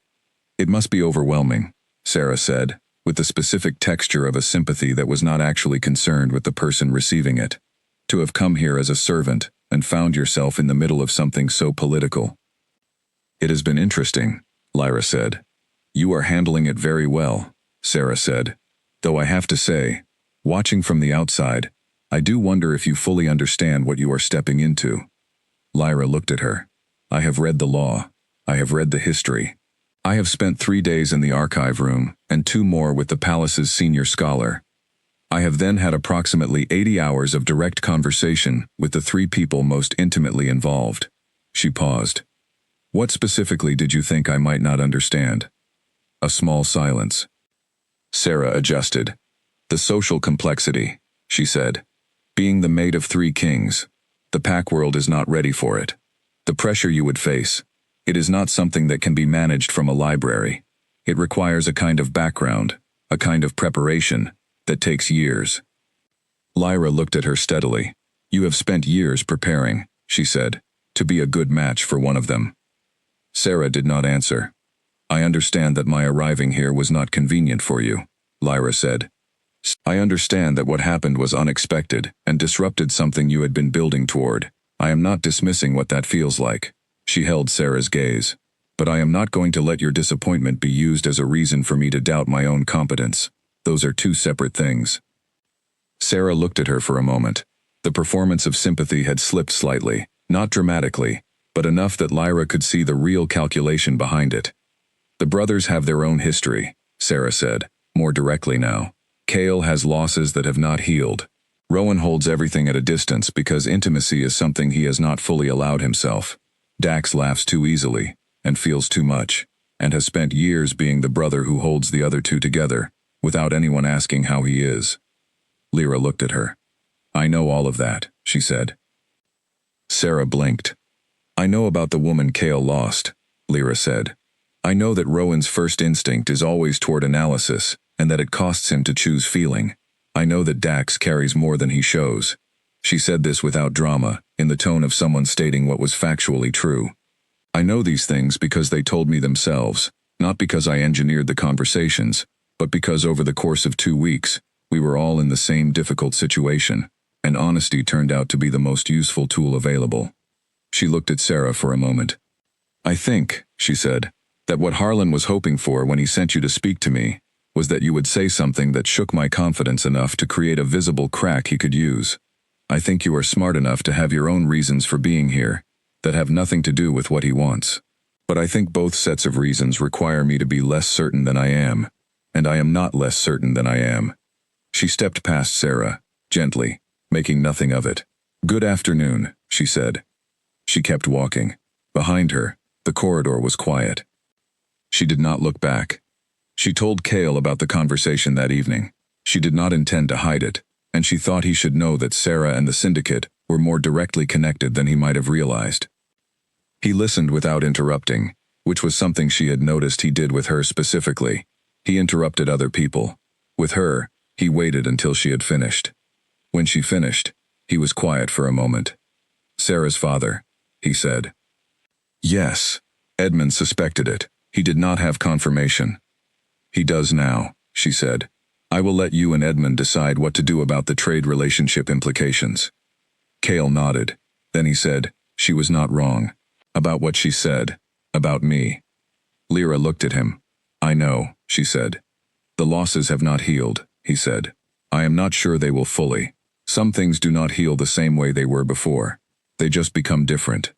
"It must be overwhelming," Sarah said, with the specific texture of a sympathy that was not actually concerned with the person receiving it. "To have come here as a servant and found yourself in the middle of something so political." It has been interesting, Lyra said. You are handling it very well, Sarah said. Though I have to say, watching from the outside, I do wonder if you fully understand what you are stepping into. Lyra looked at her. I have read the law. I have read the history. I have spent 3 days in the archive room, and 2 more with the palace's senior scholar. I have then had approximately 80 hours of direct conversation with the 3 people most intimately involved. She paused. What specifically did you think I might not understand? A small silence. Sarah adjusted. The social complexity, she said. Being the mate of 3 kings. The pack world is not ready for it. The pressure you would face. It is not something that can be managed from a library. It requires a kind of background, a kind of preparation, that takes years. Lyra looked at her steadily. You have spent years preparing, she said, to be a good match for one of them. Sarah did not answer. I understand that my arriving here was not convenient for you, Lyra said. I understand that what happened was unexpected and disrupted something you had been building toward. I am not dismissing what that feels like. She held Sarah's gaze. But I am not going to let your disappointment be used as a reason for me to doubt my own competence. Those are 2 separate things. Sarah looked at her for a moment. The performance of sympathy had slipped slightly, not dramatically, but enough that Lyra could see the real calculation behind it. The brothers have their own history, Sarah said, more directly now. Cale has losses that have not healed. Rowan holds everything at a distance because intimacy is something he has not fully allowed himself. Dax laughs too easily, and feels too much, and has spent years being the brother who holds the other 2 together, without anyone asking how he is. Lyra looked at her. I know all of that, she said. Sarah blinked. I know about the woman Cale lost, Lyra said. I know that Rowan's first instinct is always toward analysis, and that it costs him to choose feeling. I know that Dax carries more than he shows. She said this without drama, in the tone of someone stating what was factually true. I know these things because they told me themselves, not because I engineered the conversations, but because over the course of 2 weeks, we were all in the same difficult situation, and honesty turned out to be the most useful tool available. She looked at Sarah for a moment. I think, she said, that what Harlan was hoping for when he sent you to speak to me was that you would say something that shook my confidence enough to create a visible crack he could use. I think you are smart enough to have your own reasons for being here that have nothing to do with what he wants. But I think both sets of reasons require me to be less certain than I am, and I am not less certain than I am. She stepped past Sarah, gently, making nothing of it. Good afternoon, she said. She kept walking. Behind her, the corridor was quiet. She did not look back. She told Cale about the conversation that evening. She did not intend to hide it, and she thought he should know that Sarah and the syndicate were more directly connected than he might have realized. He listened without interrupting, which was something she had noticed he did with her specifically. He interrupted other people. With her, he waited until she had finished. When she finished, he was quiet for a moment. Sarah's father, he said. Yes, Edmund suspected it. He did not have confirmation. He does now, she said. I will let you and Edmund decide what to do about the trade relationship implications. Cale nodded. Then he said, she was not wrong. About what she said. About me. Lyra looked at him. I know, she said. The losses have not healed, he said. I am not sure they will fully. Some things do not heal the same way they were before. They just become different.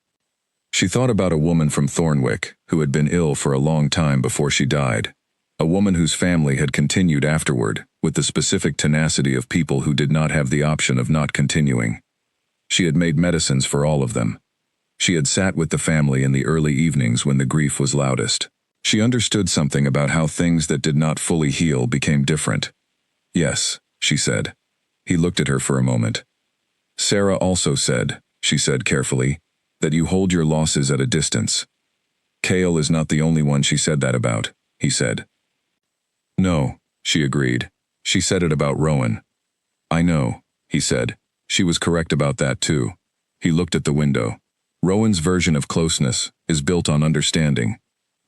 She thought about a woman from Thornwick who had been ill for a long time before she died. A woman whose family had continued afterward, with the specific tenacity of people who did not have the option of not continuing. She had made medicines for all of them. She had sat with the family in the early evenings when the grief was loudest. She understood something about how things that did not fully heal became different. Yes, she said. He looked at her for a moment. Sarah also said, she said carefully, that you hold your losses at a distance. Cale is not the only one she said that about, he said. No, she agreed. She said it about Rowan. I know, he said. She was correct about that too. He looked at the window. Rowan's version of closeness is built on understanding.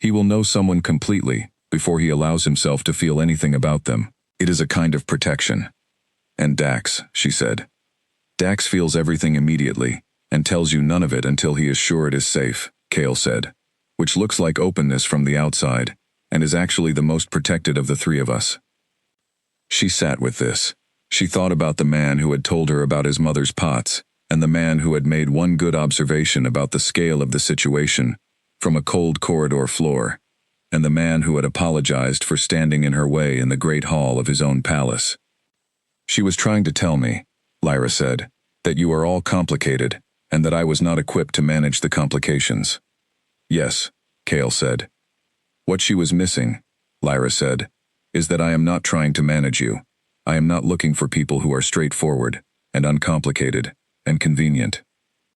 He will know someone completely before he allows himself to feel anything about them. It is a kind of protection. And Dax, she said. Dax feels everything immediately and tells you none of it until he is sure it is safe, Cale said. which looks like openness from the outside, and is actually the most protected of the three of us. She sat with this. She thought about the man who had told her about his mother's pots, and the man who had made one good observation about the scale of the situation from a cold corridor floor, and the man who had apologized for standing in her way in the great hall of his own palace. She was trying to tell me, Lyra said, that you are all complicated, and that I was not equipped to manage the complications. Yes, Cale said. What she was missing, Lyra said, is that I am not trying to manage you. I am not looking for people who are straightforward, and uncomplicated, and convenient.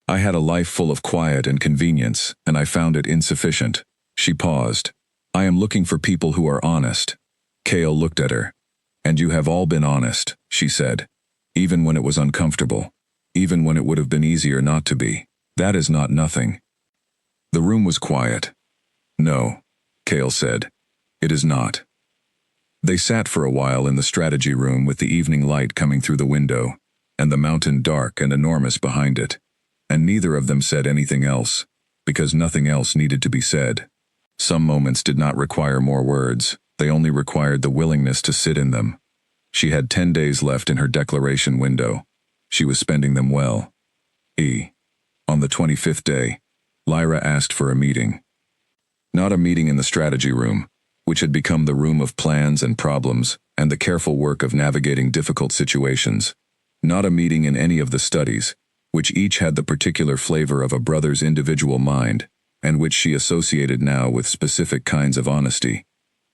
I had a life full of quiet and convenience, and I found it insufficient. She paused. I am looking for people who are honest. Cale looked at her. And you have all been honest, she said. Even when it was uncomfortable. Even when it would have been easier not to be. That is not nothing. The room was quiet. No, Cale said. It is not. They sat for a while in the strategy room with the evening light coming through the window, and the mountain dark and enormous behind it. And neither of them said anything else, because nothing else needed to be said. Some moments did not require more words, they only required the willingness to sit in them. She had 10 days left in her declaration window. She was spending them well. On the 25th day, Lyra asked for a meeting. Not a meeting in the strategy room, which had become the room of plans and problems and the careful work of navigating difficult situations. Not a meeting in any of the studies, which each had the particular flavor of a brother's individual mind, and which she associated now with specific kinds of honesty.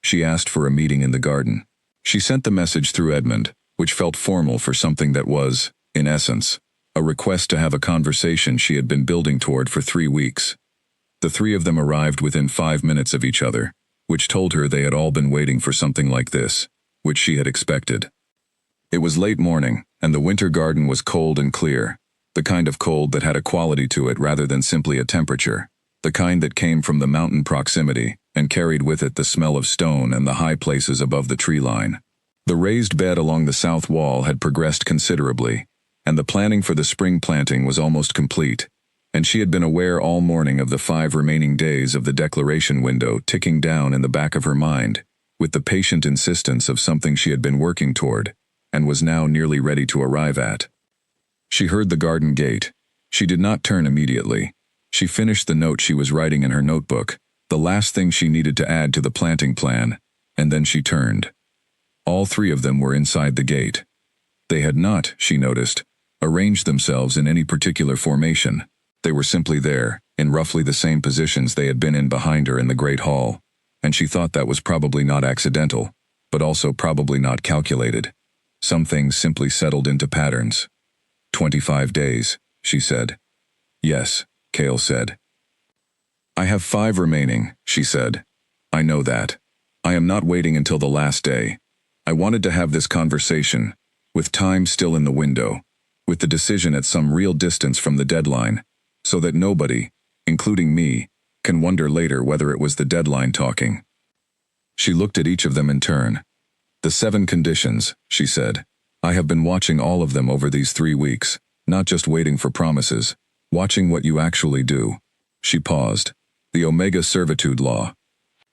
She asked for a meeting in the garden. She sent the message through Edmund, which felt formal for something that was, in essence, a request to have a conversation she had been building toward for 3 weeks. The three of them arrived within 5 minutes of each other, which told her they had all been waiting for something like this, which she had expected. It was late morning, and the winter garden was cold and clear, the kind of cold that had a quality to it rather than simply a temperature, the kind that came from the mountain proximity and carried with it the smell of stone and the high places above the tree line. The raised bed along the south wall had progressed considerably, and the planning for the spring planting was almost complete, and she had been aware all morning of the 5 remaining days of the declaration window ticking down in the back of her mind, with the patient insistence of something she had been working toward, and was now nearly ready to arrive at. She heard the garden gate. She did not turn immediately. She finished the note she was writing in her notebook, the last thing she needed to add to the planting plan, and then she turned. All 3 of them were inside the gate. They had not, she noticed, arranged themselves in any particular formation. They were simply there, in roughly the same positions they had been in behind her in the great hall, and she thought that was probably not accidental, but also probably not calculated. Some things simply settled into patterns. 25 days, she said. Yes, Cale said. I have 5 remaining, she said. I know that. I am not waiting until the last day. I wanted to have this conversation, with time still in the window, with the decision at some real distance from the deadline, so that nobody, including me, can wonder later whether it was the deadline talking. She looked at each of them in turn. The 7 conditions, she said. I have been watching all of them over these 3 weeks, not just waiting for promises, watching what you actually do. She paused. The Omega Servitude Law.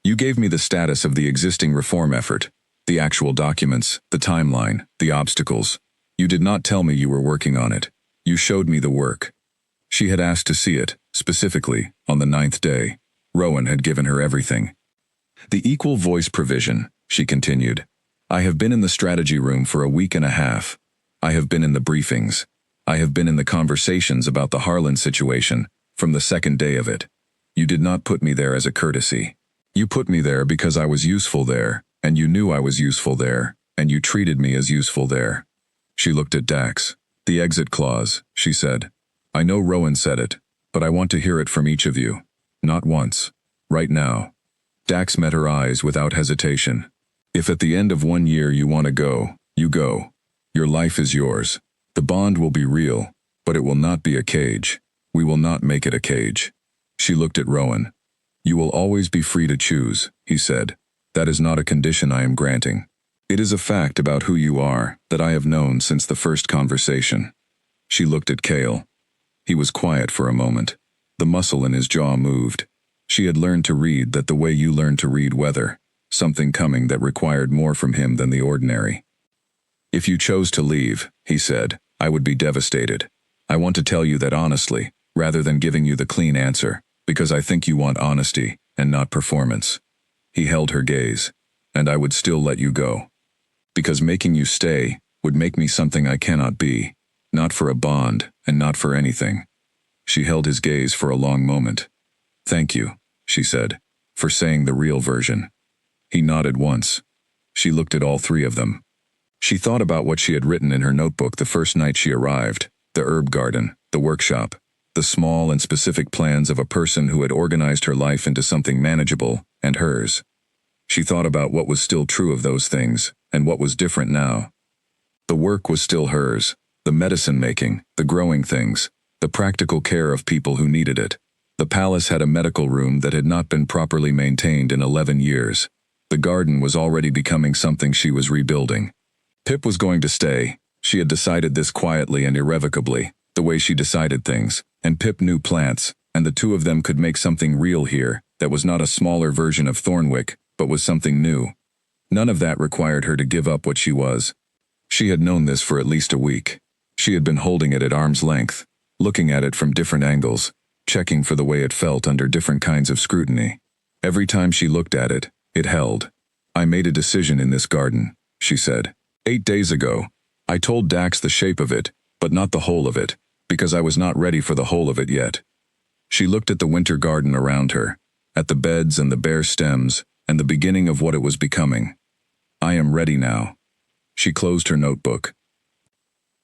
You gave me the status of the existing reform effort, the actual documents, the timeline, the obstacles. You did not tell me you were working on it. You showed me the work. She had asked to see it, specifically, on the 9th day. Rowan had given her everything. The equal voice provision, she continued. I have been in the strategy room for a week and a half. I have been in the briefings. I have been in the conversations about the Harlan situation, from the 2nd day of it. You did not put me there as a courtesy. You put me there because I was useful there, and you knew I was useful there, and you treated me as useful there. She looked at Dax. The exit clause, she said. I know Rowan said it, but I want to hear it from each of you. Not once. Right now. Dax met her eyes without hesitation. If at the end of 1 year you want to go, you go. Your life is yours. The bond will be real, but it will not be a cage. We will not make it a cage. She looked at Rowan. You will always be free to choose, he said. That is not a condition I am granting. It is a fact about who you are that I have known since the first conversation. She looked at Cale. He was quiet for a moment. The muscle in his jaw moved. She had learned to read that the way you learn to read weather, something coming that required more from him than the ordinary. If you chose to leave, he said, I would be devastated. I want to tell you that honestly, rather than giving you the clean answer, because I think you want honesty and not performance. He held her gaze. And I would still let you go. Because making you stay would make me something I cannot be, not for a bond and not for anything. She held his gaze for a long moment. Thank you, she said, for saying the real version. He nodded once. She looked at all three of them. She thought about what she had written in her notebook the first night she arrived, the herb garden, the workshop, the small and specific plans of a person who had organized her life into something manageable and hers. She thought about what was still true of those things and what was different now. The work was still hers, the medicine-making, the growing things, the practical care of people who needed it. The palace had a medical room that had not been properly maintained in 11 years. The garden was already becoming something she was rebuilding. Pip was going to stay. She had decided this quietly and irrevocably, the way she decided things, and Pip knew plants, and the two of them could make something real here that was not a smaller version of Thornwick, but was something new. None of that required her to give up what she was. She had known this for at least a week. She had been holding it at arm's length, looking at it from different angles, checking for the way it felt under different kinds of scrutiny. Every time she looked at it, it held. I made a decision in this garden, she said. 8 days ago, I told Dax the shape of it, but not the whole of it, because I was not ready for the whole of it yet. She looked at the winter garden around her, at the beds and the bare stems, and the beginning of what it was becoming. I am ready now. She closed her notebook.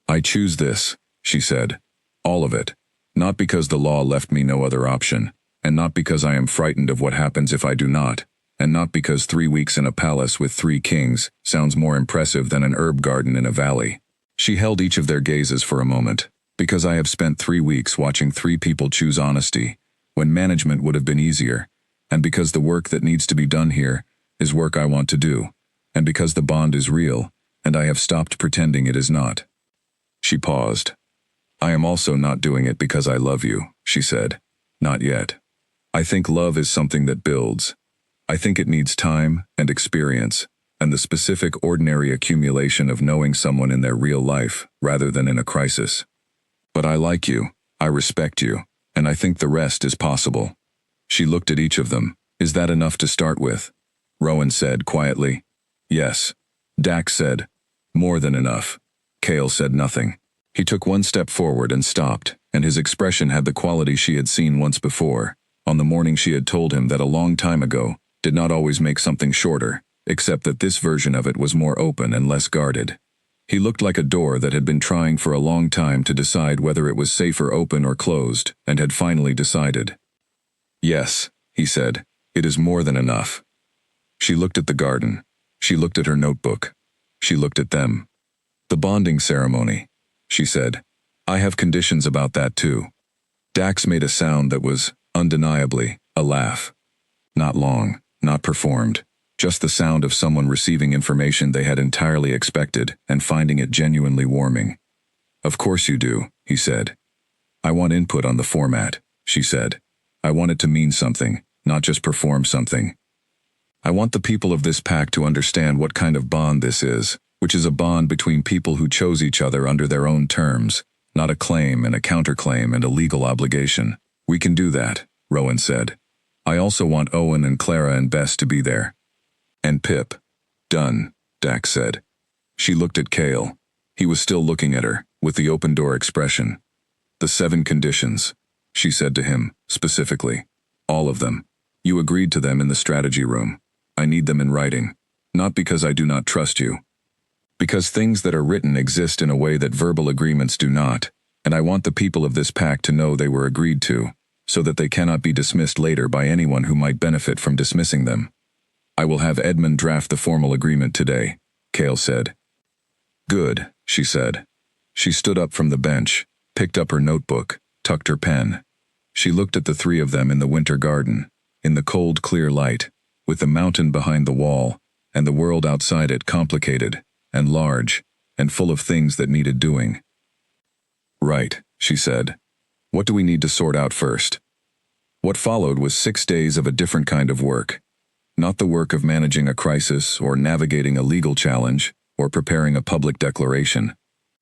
I choose this, she said. All of it. Not because the law left me no other option, and not because I am frightened of what happens if I do not, and not because 3 weeks in a palace with 3 kings sounds more impressive than an herb garden in a valley. She held each of their gazes for a moment. Because I have spent 3 weeks watching 3 people choose honesty, when management would have been easier, and because the work that needs to be done here is work I want to do, and because the bond is real, and I have stopped pretending it is not. She paused. I am also not doing it because I love you, she said. Not yet. I think love is something that builds. I think it needs time and experience, and the specific ordinary accumulation of knowing someone in their real life rather than in a crisis. But I like you, I respect you, and I think the rest is possible. She looked at each of them. Is that enough to start with? Rowan said quietly. Yes. Dax said, more than enough. Cale said nothing. He took one step forward and stopped, and his expression had the quality she had seen once before, on the morning she had told him that a long time ago did not always make something shorter, except that this version of it was more open and less guarded. He looked like a door that had been trying for a long time to decide whether it was safer open or closed, and had finally decided. Yes, he said, it is more than enough. She looked at the garden. She looked at her notebook. She looked at them. The bonding ceremony, she said. I have conditions about that too. Dax made a sound that was, undeniably, a laugh. Not long, not performed. Just the sound of someone receiving information they had entirely expected and finding it genuinely warming. Of course you do, he said. I want input on the format, she said. I want it to mean something, not just perform something. I want the people of this pack to understand what kind of bond this is, which is a bond between people who chose each other under their own terms, not a claim and a counterclaim and a legal obligation. We can do that, Rowan said. I also want Owen and Clara and Bess to be there. And Pip. Done, Dax said. She looked at Cale. He was still looking at her, with the open door expression. The 7 conditions, she said to him, specifically. All of them. You agreed to them in the strategy room. I need them in writing. Not because I do not trust you. Because things that are written exist in a way that verbal agreements do not, and I want the people of this pack to know they were agreed to, so that they cannot be dismissed later by anyone who might benefit from dismissing them. I will have Edmund draft the formal agreement today, Cale said. Good, she said. She stood up from the bench, picked up her notebook, tucked her pen. She looked at the 3 of them in the winter garden, in the cold, clear light, with the mountain behind the wall, and the world outside it complicated, and large, and full of things that needed doing. Right, she said. What do we need to sort out first? What followed was 6 days of a different kind of work. Not the work of managing a crisis or navigating a legal challenge or preparing a public declaration.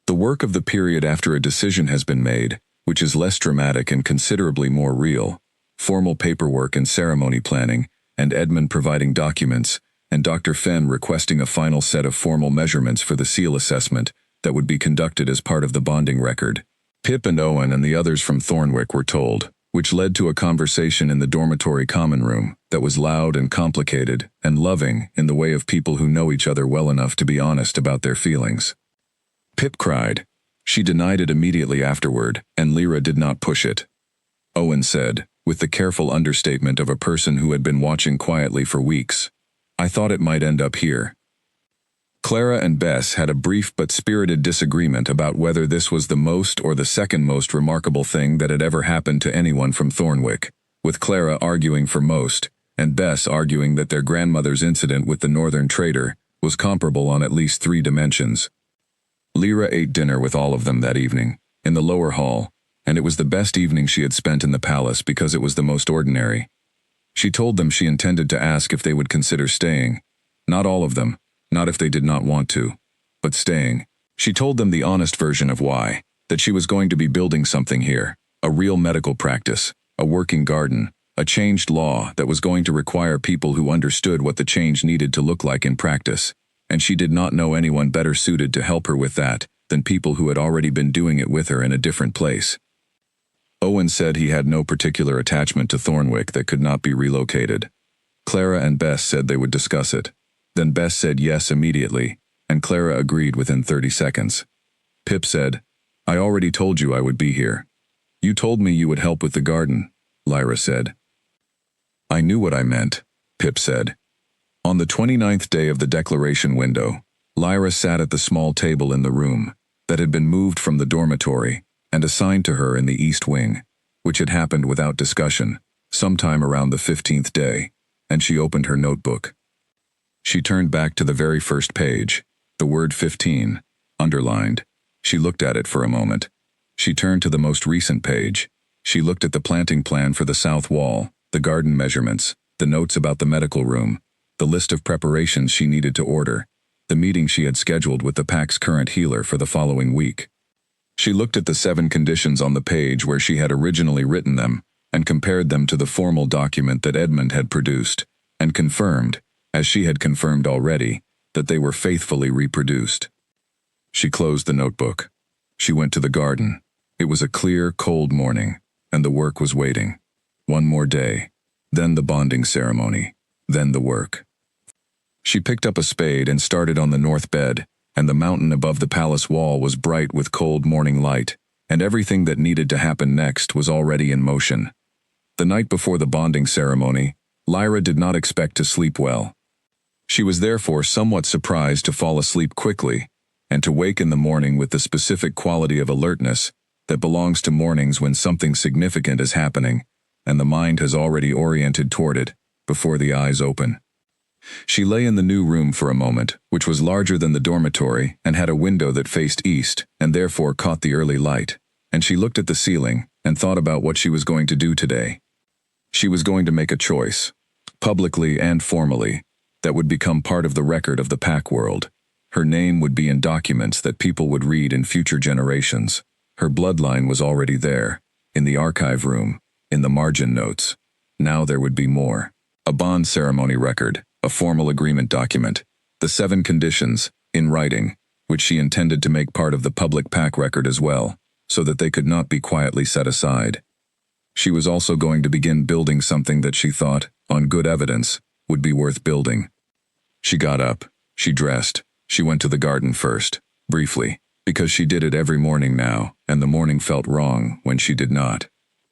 The work of the period after a decision has been made, which is less dramatic and considerably more real. Formal paperwork and ceremony planning, and Edmund providing documents, and Dr. Fenn requesting a final set of formal measurements for the seal assessment that would be conducted as part of the bonding record. Pip and Owen and the others from Thornwick were told, which led to a conversation in the dormitory common room that was loud and complicated and loving in the way of people who know each other well enough to be honest about their feelings. Pip cried. She denied it immediately afterward, and Lyra did not push it. Owen said, with the careful understatement of a person who had been watching quietly for weeks, "I thought it might end up here." Clara and Bess had a brief but spirited disagreement about whether this was the most or the second most remarkable thing that had ever happened to anyone from Thornwick, with Clara arguing for most, and Bess arguing that their grandmother's incident with the northern trader was comparable on at least 3 dimensions. Lyra ate dinner with all of them that evening, in the lower hall, and it was the best evening she had spent in the palace because it was the most ordinary. She told them she intended to ask if they would consider staying. Not all of them, not if they did not want to, but staying. She told them the honest version of why, that she was going to be building something here, a real medical practice, a working garden, a changed law that was going to require people who understood what the change needed to look like in practice, and she did not know anyone better suited to help her with that than people who had already been doing it with her in a different place. Owen said he had no particular attachment to Thornwick that could not be relocated. Clara and Bess said they would discuss it. Then Bess said yes immediately, and Clara agreed within 30 seconds. Pip said, "I already told you I would be here." "You told me you would help with the garden," Lyra said. "I knew what I meant," Pip said. On the 29th day of the declaration window, Lyra sat at the small table in the room that had been moved from the dormitory and assigned to her in the East Wing, which had happened without discussion, sometime around the 15th day, and she opened her notebook. She turned back to the very first page, the word 15, underlined. She looked at it for a moment. She turned to the most recent page. She looked at the planting plan for the south wall, the garden measurements, the notes about the medical room, the list of preparations she needed to order, the meeting she had scheduled with the pack's current healer for the following week. She looked at the 7 conditions on the page where she had originally written them, and compared them to the formal document that Edmund had produced, and confirmed, as she had confirmed already, that they were faithfully reproduced. She closed the notebook. She went to the garden. It was a clear, cold morning, and the work was waiting. One more day, then the bonding ceremony, then the work. She picked up a spade and started on the north bed, and the mountain above the palace wall was bright with cold morning light, and everything that needed to happen next was already in motion. The night before the bonding ceremony, Lyra did not expect to sleep well. She was therefore somewhat surprised to fall asleep quickly, and to wake in the morning with the specific quality of alertness that belongs to mornings when something significant is happening, and the mind has already oriented toward it, before the eyes open. She lay in the new room for a moment, which was larger than the dormitory and had a window that faced east and therefore caught the early light, and she looked at the ceiling and thought about what she was going to do today. She was going to make a choice, publicly and formally, that would become part of the record of the pack world. Her name would be in documents that people would read in future generations. Her bloodline was already there, in the archive room, in the margin notes. Now there would be more. A bond ceremony record, a formal agreement document, the 7 conditions, in writing, which she intended to make part of the public pack record as well, so that they could not be quietly set aside. She was also going to begin building something that she thought, on good evidence, would be worth building. She got up, she dressed, she went to the garden first, briefly, because she did it every morning now, and the morning felt wrong when she did not.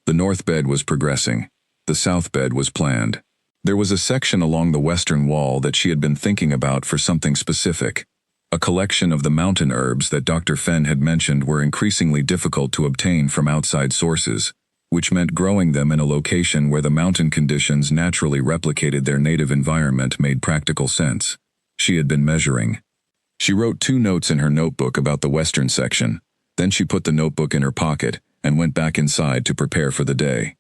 The north bed was progressing. The south bed was planned. There was a section along the western wall that she had been thinking about for something specific. A collection of the mountain herbs that Dr. Fenn had mentioned were increasingly difficult to obtain from outside sources, which meant growing them in a location where the mountain conditions naturally replicated their native environment made practical sense. She had been measuring. She wrote 2 notes in her notebook about the western section, then she put the notebook in her pocket and went back inside to prepare for the day.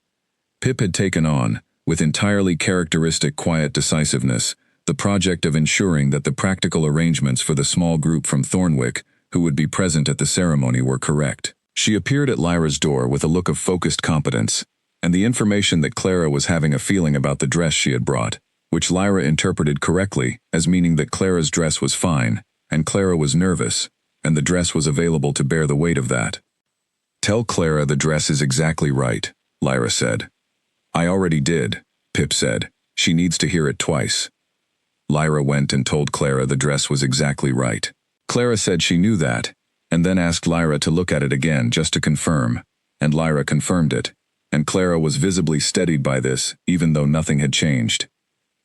Pip had taken on, with entirely characteristic quiet decisiveness, the project of ensuring that the practical arrangements for the small group from Thornwick who would be present at the ceremony were correct. She appeared at Lyra's door with a look of focused competence, and the information that Clara was having a feeling about the dress she had brought, which Lyra interpreted correctly as meaning that Clara's dress was fine, and Clara was nervous, and the dress was available to bear the weight of that. "Tell Clara the dress is exactly right," Lyra said. "I already did," Pip said. "She needs to hear it twice." Lyra went and told Clara the dress was exactly right. Clara said she knew that, and then asked Lyra to look at it again just to confirm, and Lyra confirmed it, and Clara was visibly steadied by this, even though nothing had changed.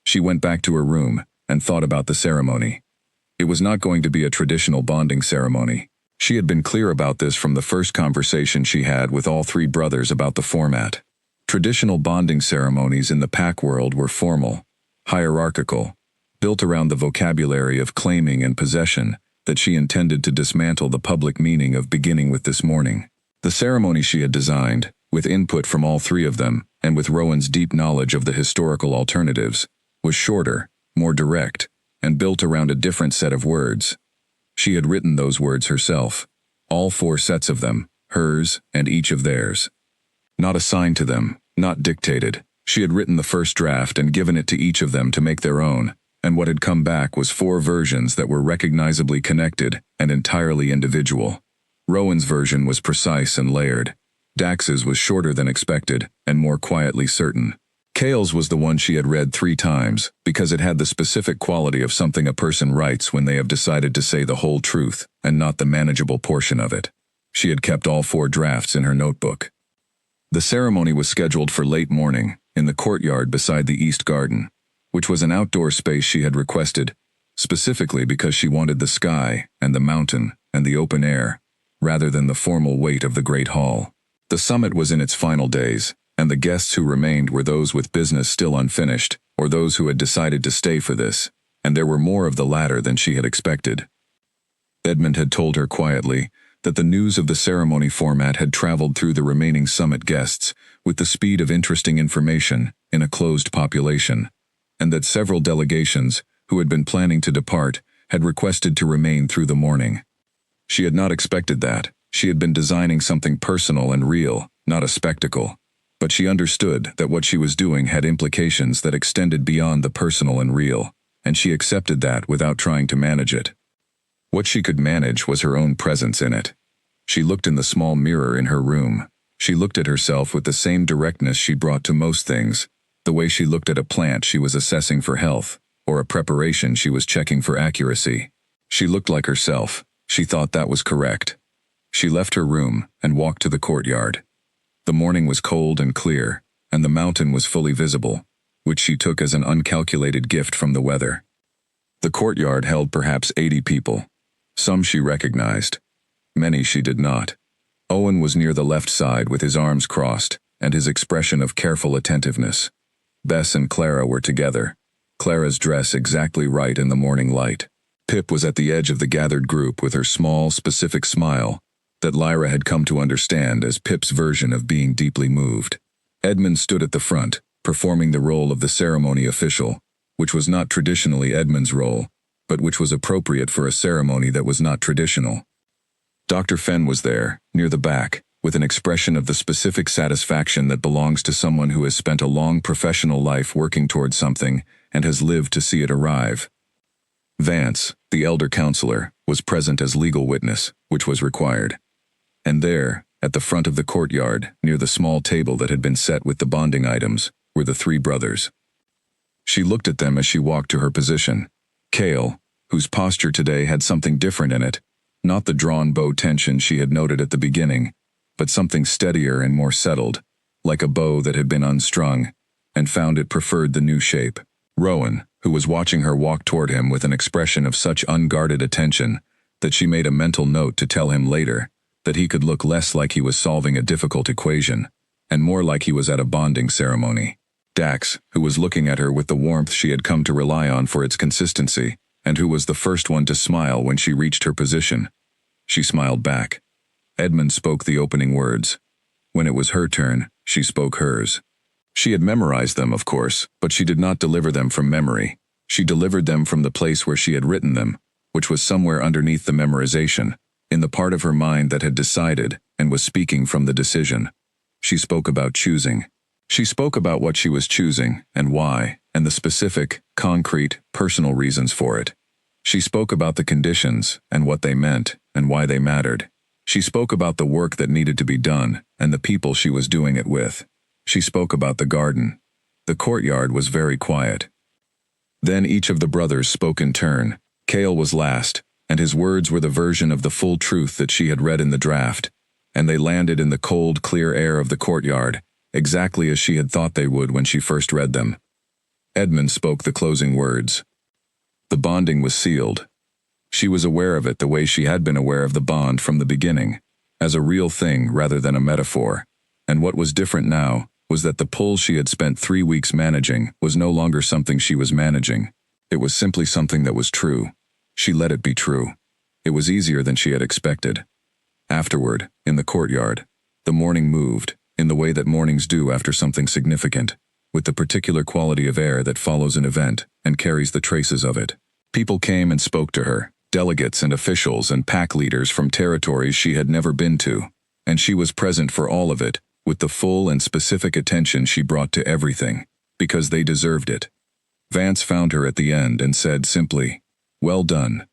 She went back to her room and thought about the ceremony. It was not going to be a traditional bonding ceremony. She had been clear about this from the first conversation she had with all three brothers about the format. Traditional bonding ceremonies in the pack world were formal, hierarchical, built around the vocabulary of claiming and possession that she intended to dismantle the public meaning of beginning with this morning. The ceremony she had designed, with input from all three of them, and with Rowan's deep knowledge of the historical alternatives, was shorter, more direct, and built around a different set of words. She had written those words herself, all 4 sets of them, hers and each of theirs. Not assigned to them, not dictated. She had written the first draft and given it to each of them to make their own, and what had come back was 4 versions that were recognizably connected and entirely individual. Rowan's version was precise and layered. Dax's was shorter than expected and more quietly certain. Kale's was the one she had read 3 times because it had the specific quality of something a person writes when they have decided to say the whole truth and not the manageable portion of it. She had kept all 4 drafts in her notebook. The ceremony was scheduled for late morning in the courtyard beside the East Garden, which was an outdoor space she had requested, specifically because she wanted the sky and the mountain and the open air, rather than the formal weight of the Great Hall. The summit was in its final days, and the guests who remained were those with business still unfinished, or those who had decided to stay for this, and there were more of the latter than she had expected. Edmund had told her quietly that the news of the ceremony format had traveled through the remaining summit guests with the speed of interesting information in a closed population, and that several delegations, who had been planning to depart, had requested to remain through the morning. She had not expected that. She had been designing something personal and real, not a spectacle. But she understood that what she was doing had implications that extended beyond the personal and real, and she accepted that without trying to manage it. What she could manage was her own presence in it. She looked in the small mirror in her room. She looked at herself with the same directness she brought to most things, the way she looked at a plant she was assessing for health, or a preparation she was checking for accuracy. She looked like herself. She thought that was correct. She left her room and walked to the courtyard. The morning was cold and clear, and the mountain was fully visible, which she took as an uncalculated gift from the weather. The courtyard held perhaps 80 people. Some she recognized. Many she did not. Owen was near the left side with his arms crossed and his expression of careful attentiveness. Bess and Clara were together, Clara's dress exactly right in the morning light. Pip was at the edge of the gathered group with her small, specific smile that Lyra had come to understand as Pip's version of being deeply moved. Edmund stood at the front, performing the role of the ceremony official, which was not traditionally Edmund's role, but which was appropriate for a ceremony that was not traditional. Dr. Fenn was there, near the back, with an expression of the specific satisfaction that belongs to someone who has spent a long professional life working towards something and has lived to see it arrive. Vance, the elder counselor, was present as legal witness, which was required. And there, at the front of the courtyard, near the small table that had been set with the bonding items, were the 3 brothers. She looked at them as she walked to her position. Cale, whose posture today had something different in it, not the drawn bow tension she had noted at the beginning, but something steadier and more settled, like a bow that had been unstrung, and found it preferred the new shape. Rowan, who was watching her walk toward him with an expression of such unguarded attention that she made a mental note to tell him later that he could look less like he was solving a difficult equation, and more like he was at a bonding ceremony. Dax, who was looking at her with the warmth she had come to rely on for its consistency, and who was the first one to smile when she reached her position. She smiled back. Edmund spoke the opening words. When it was her turn, she spoke hers. She had memorized them, of course, but she did not deliver them from memory. She delivered them from the place where she had written them, which was somewhere underneath the memorization, in the part of her mind that had decided and was speaking from the decision. She spoke about choosing. She spoke about what she was choosing and why, and the specific, concrete, personal reasons for it. She spoke about the conditions and what they meant and why they mattered. She spoke about the work that needed to be done and the people she was doing it with. She spoke about the garden. The courtyard was very quiet. Then each of the brothers spoke in turn. Cale was last, and his words were the version of the full truth that she had read in the draft, and they landed in the cold, clear air of the courtyard, exactly as she had thought they would when she first read them. Edmund spoke the closing words. The bonding was sealed. She was aware of it the way she had been aware of the bond from the beginning, as a real thing rather than a metaphor, and what was different now was that the pull she had spent 3 weeks managing was no longer something she was managing. It was simply something that was true. She let it be true. It was easier than she had expected. Afterward, in the courtyard, the morning moved, in the way that mornings do after something significant, with the particular quality of air that follows an event and carries the traces of it. People came and spoke to her, delegates and officials and pack leaders from territories she had never been to, and she was present for all of it, with the full and specific attention she brought to everything, because they deserved it. Vance found her at the end and said simply, "Well done."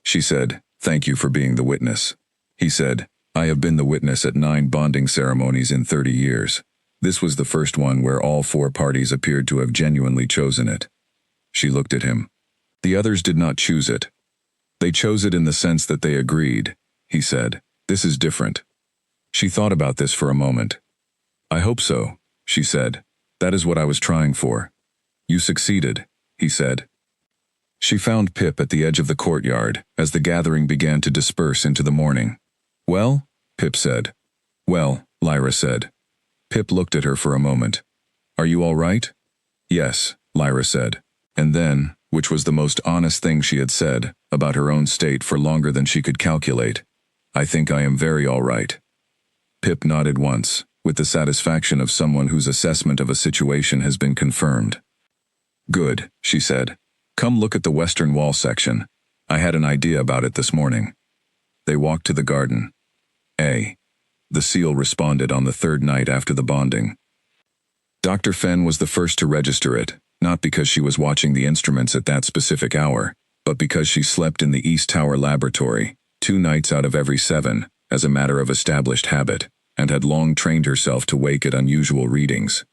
She said, "Thank you for being the witness." He said, "I have been the witness at 9 bonding ceremonies in 30 years. This was the first one where all 4 parties appeared to have genuinely chosen it." She looked at him. "The others did not choose it. They chose it in the sense that they agreed," he said. "This is different." She thought about this for a moment. "I hope so," she said. "That is what I was trying for." "You succeeded," he said. She found Pip at the edge of the courtyard as the gathering began to disperse into the morning. "Well?" Pip said. "Well," Lyra said. Pip looked at her for a moment. "Are you all right?" "Yes," Lyra said. And then, which was the most honest thing she had said, about her own state for longer than she could calculate, "I think I am very all right." Pip nodded once, with the satisfaction of someone whose assessment of a situation has been confirmed. "Good," she said. "Come look at the western wall section. I had an idea about it this morning." They walked to the garden. The seal responded on the 3rd night after the bonding. Dr. Fenn was the first to register it, not because she was watching the instruments at that specific hour, but because she slept in the East Tower laboratory, 2 nights out of every 7, as a matter of established habit, and had long trained herself to wake at unusual readings.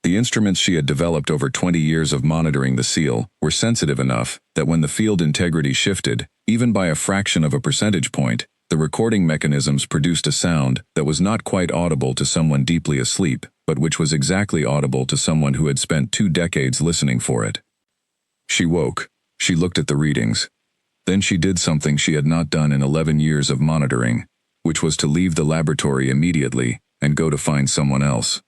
The instruments she had developed over 20 years of monitoring the seal were sensitive enough that when the field integrity shifted, even by a fraction of a percentage point, the recording mechanisms produced a sound that was not quite audible to someone deeply asleep, but which was exactly audible to someone who had spent 2 decades listening for it. She woke. She looked at the readings. Then she did something she had not done in 11 years of monitoring, which was to leave the laboratory immediately and go to find someone else.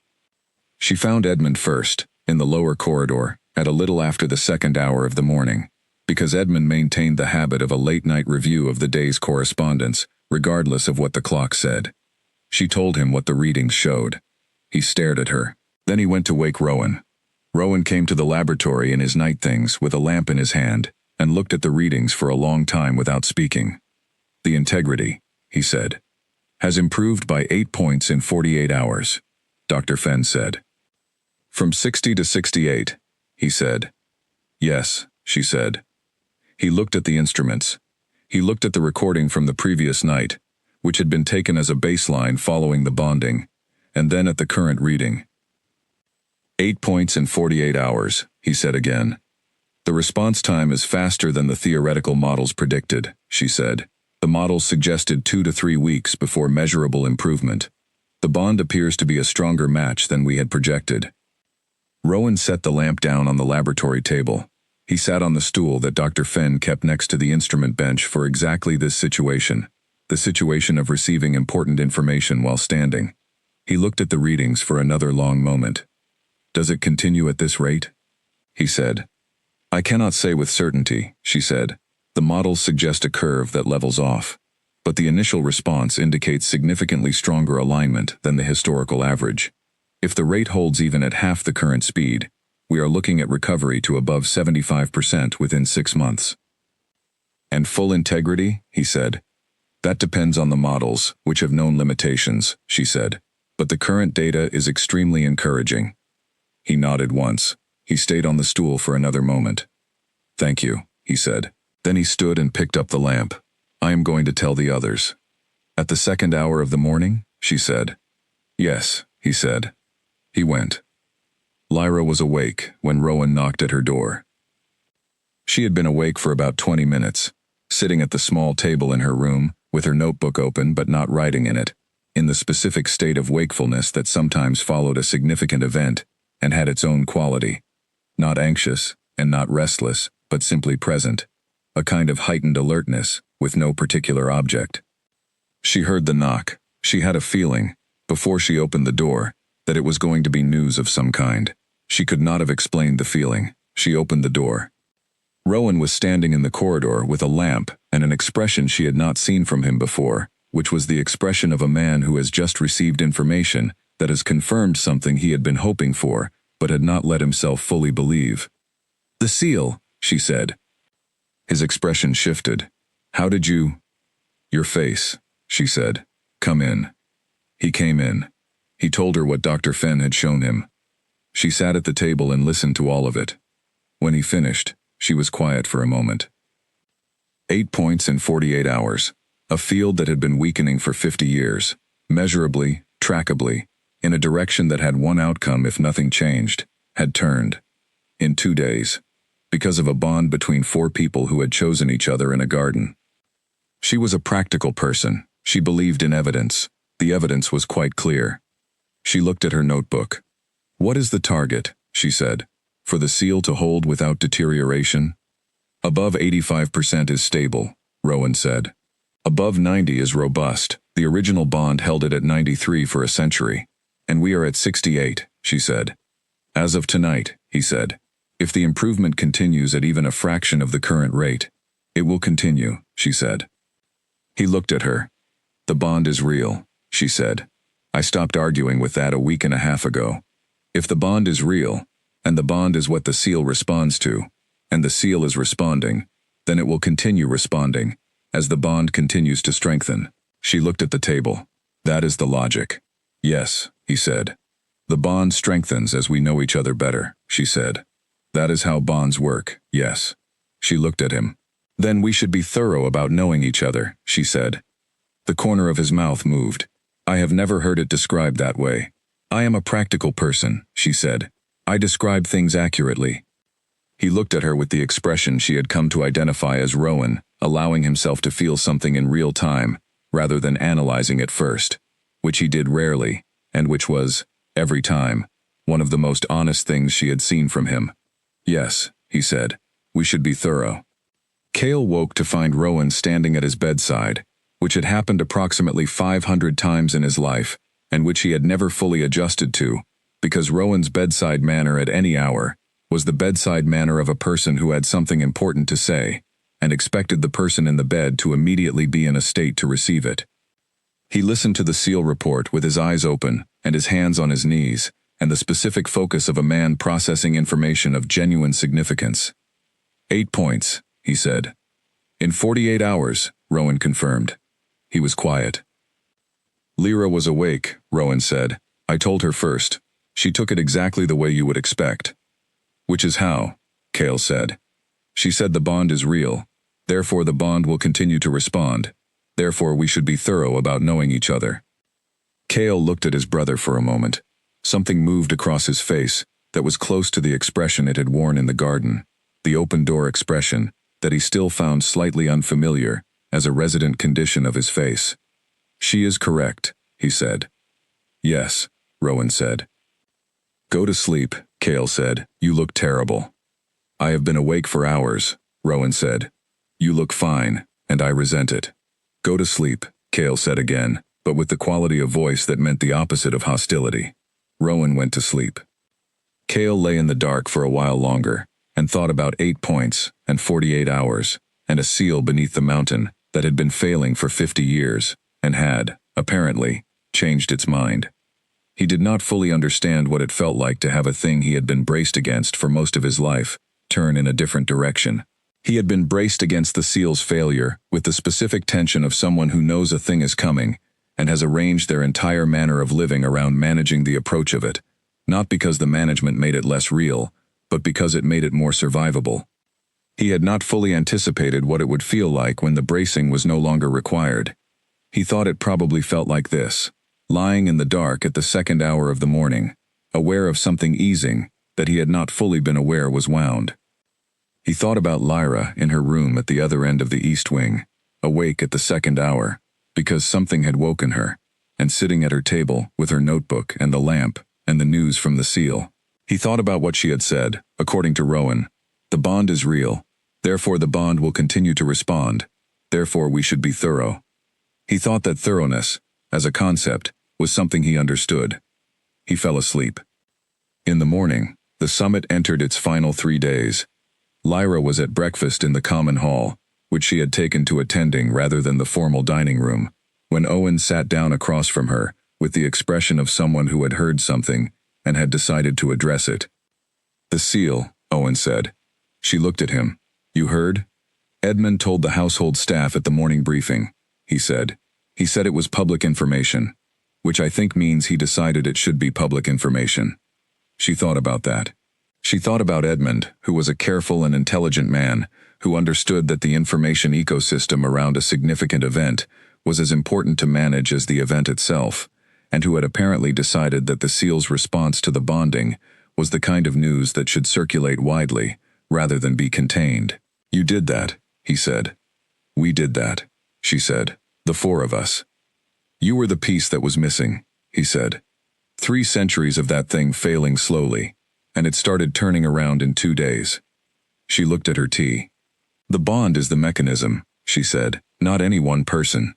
She found Edmund first, in the lower corridor, at a little after the 2nd hour of the morning, because Edmund maintained the habit of a late-night review of the day's correspondence, regardless of what the clock said. She told him what the readings showed. He stared at her. Then he went to wake Rowan. Rowan came to the laboratory in his night things with a lamp in his hand, and looked at the readings for a long time without speaking. "The integrity," he said, "has improved by 8 points in 48 hours, Dr. Fenn said. "From 60 to 68, he said. "Yes," she said. He looked at the instruments. He looked at the recording from the previous night, which had been taken as a baseline following the bonding, and then at the current reading. 8 points in 48 hours, he said again. "The response time is faster than the theoretical models predicted," she said. "The models suggested 2 to 3 weeks before measurable improvement. The bond appears to be a stronger match than we had projected." Rowan set the lamp down on the laboratory table. He sat on the stool that Dr. Fenn kept next to the instrument bench for exactly this situation, the situation of receiving important information while standing. He looked at the readings for another long moment. "Does it continue at this rate?" he said. "I cannot say with certainty," she said. "The models suggest a curve that levels off, but the initial response indicates significantly stronger alignment than the historical average. If the rate holds even at half the current speed, we are looking at recovery to above 75% within 6 months. And full integrity, he said. That depends on the models, which have known limitations, she said. But the current data is extremely encouraging. He nodded once. He stayed on the stool for another moment. Thank you, he said. Then he stood and picked up the lamp. I am going to tell the others. At the 2nd hour of the morning, she said. Yes, he said. He went. Lyra was awake when Rowan knocked at her door. She had been awake for about 20 minutes, sitting at the small table in her room, with her notebook open but not writing in it, in the specific state of wakefulness that sometimes followed a significant event and had its own quality. Not anxious and not restless, but simply present. A kind of heightened alertness, with no particular object. She heard the knock. She had a feeling, before she opened the door, that it was going to be news of some kind. She could not have explained the feeling. She opened the door. Rowan was standing in the corridor with a lamp and an expression she had not seen from him before, which was the expression of a man who has just received information that has confirmed something he had been hoping for, but had not let himself fully believe. The seal, she said. His expression shifted. How did you... Your face, she said. Come in. He came in. He told her what Dr. Fenn had shown him. She sat at the table and listened to all of it. When he finished, she was quiet for a moment. 8 points in 48 hours. A field that had been weakening for 50 years, measurably, trackably, in a direction that had one outcome if nothing changed, had turned. In 2 days. Because of a bond between 4 people who had chosen each other in a garden. She was a practical person. She believed in evidence. The evidence was quite clear. She looked at her notebook. What is the target, she said, for the seal to hold without deterioration? Above 85% is stable, Rowan said. Above 90 is robust. The original bond held it at 93 for a century. And we are at 68, she said. As of tonight, he said. If the improvement continues at even a fraction of the current rate, it will continue, she said. He looked at her. The bond is real, she said. I stopped arguing with that a week and a half ago. If the bond is real, and the bond is what the seal responds to, and the seal is responding, then it will continue responding, as the bond continues to strengthen. She looked at the table. That is the logic. Yes, he said. The bond strengthens as we know each other better, she said. That is how bonds work, yes. She looked at him. Then we should be thorough about knowing each other, she said. The corner of his mouth moved. I have never heard it described that way. I am a practical person, she said. I describe things accurately. He looked at her with the expression she had come to identify as Rowan, allowing himself to feel something in real time, rather than analyzing it first, which he did rarely, and which was, every time, one of the most honest things she had seen from him. Yes, he said, we should be thorough. Cale woke to find Rowan standing at his bedside, which had happened approximately 500 times in his life, and which he had never fully adjusted to, because Rowan's bedside manner at any hour was the bedside manner of a person who had something important to say, and expected the person in the bed to immediately be in a state to receive it. He listened to the seal report with his eyes open and his hands on his knees, and the specific focus of a man processing information of genuine significance. 8 points, he said. In 48 hours, Rowan confirmed. He was quiet. Lyra was awake, Rowan said. I told her first. She took it exactly the way you would expect. Which is how, Cale said. She said the bond is real. Therefore the bond will continue to respond. Therefore we should be thorough about knowing each other. Cale looked at his brother for a moment. Something moved across his face that was close to the expression it had worn in the garden, the open-door expression that he still found slightly unfamiliar as a resident condition of his face. She is correct, he said. Yes, Rowan said. Go to sleep, Cale said. You look terrible. I have been awake for hours, Rowan said. You look fine, and I resent it. Go to sleep, Cale said again, but with the quality of voice that meant the opposite of hostility. Rowan went to sleep. Cale lay in the dark for a while longer, and thought about 8 points, and 48 hours, and a seal beneath the mountain that had been failing for 50 years, and had, apparently, changed its mind. He did not fully understand what it felt like to have a thing he had been braced against for most of his life turn in a different direction. He had been braced against the SEAL's failure with the specific tension of someone who knows a thing is coming and has arranged their entire manner of living around managing the approach of it, not because the management made it less real, but because it made it more survivable. He had not fully anticipated what it would feel like when the bracing was no longer required. He thought it probably felt like this, lying in the dark at the second hour of the morning, aware of something easing that he had not fully been aware was wound. He thought about Lyra in her room at the other end of the east wing, awake at the second hour, because something had woken her, and sitting at her table with her notebook and the lamp and the news from the SEAL. He thought about what she had said, according to Rowan. The bond is real, therefore the bond will continue to respond, therefore we should be thorough. He thought that thoroughness, as a concept, was something he understood. He fell asleep. In the morning, the summit entered its final 3 days. Lyra was at breakfast in the common hall, which she had taken to attending rather than the formal dining room, when Owen sat down across from her, with the expression of someone who had heard something and had decided to address it. "The SEAL," Owen said. She looked at him. "You heard?" "Edmund told the household staff at the morning briefing," he said. "He said it was public information, which I think means he decided it should be public information." She thought about that. She thought about Edmund, who was a careful and intelligent man, who understood that the information ecosystem around a significant event was as important to manage as the event itself, and who had apparently decided that the SEAL's response to the bonding was the kind of news that should circulate widely, rather than be contained. "You did that," he said. "We did that," she said. "The four of us." "You were the piece that was missing," he said. 3 centuries of that thing failing slowly, and it started turning around in 2 days. She looked at her tea. "The bond is the mechanism," she said, "not any one person."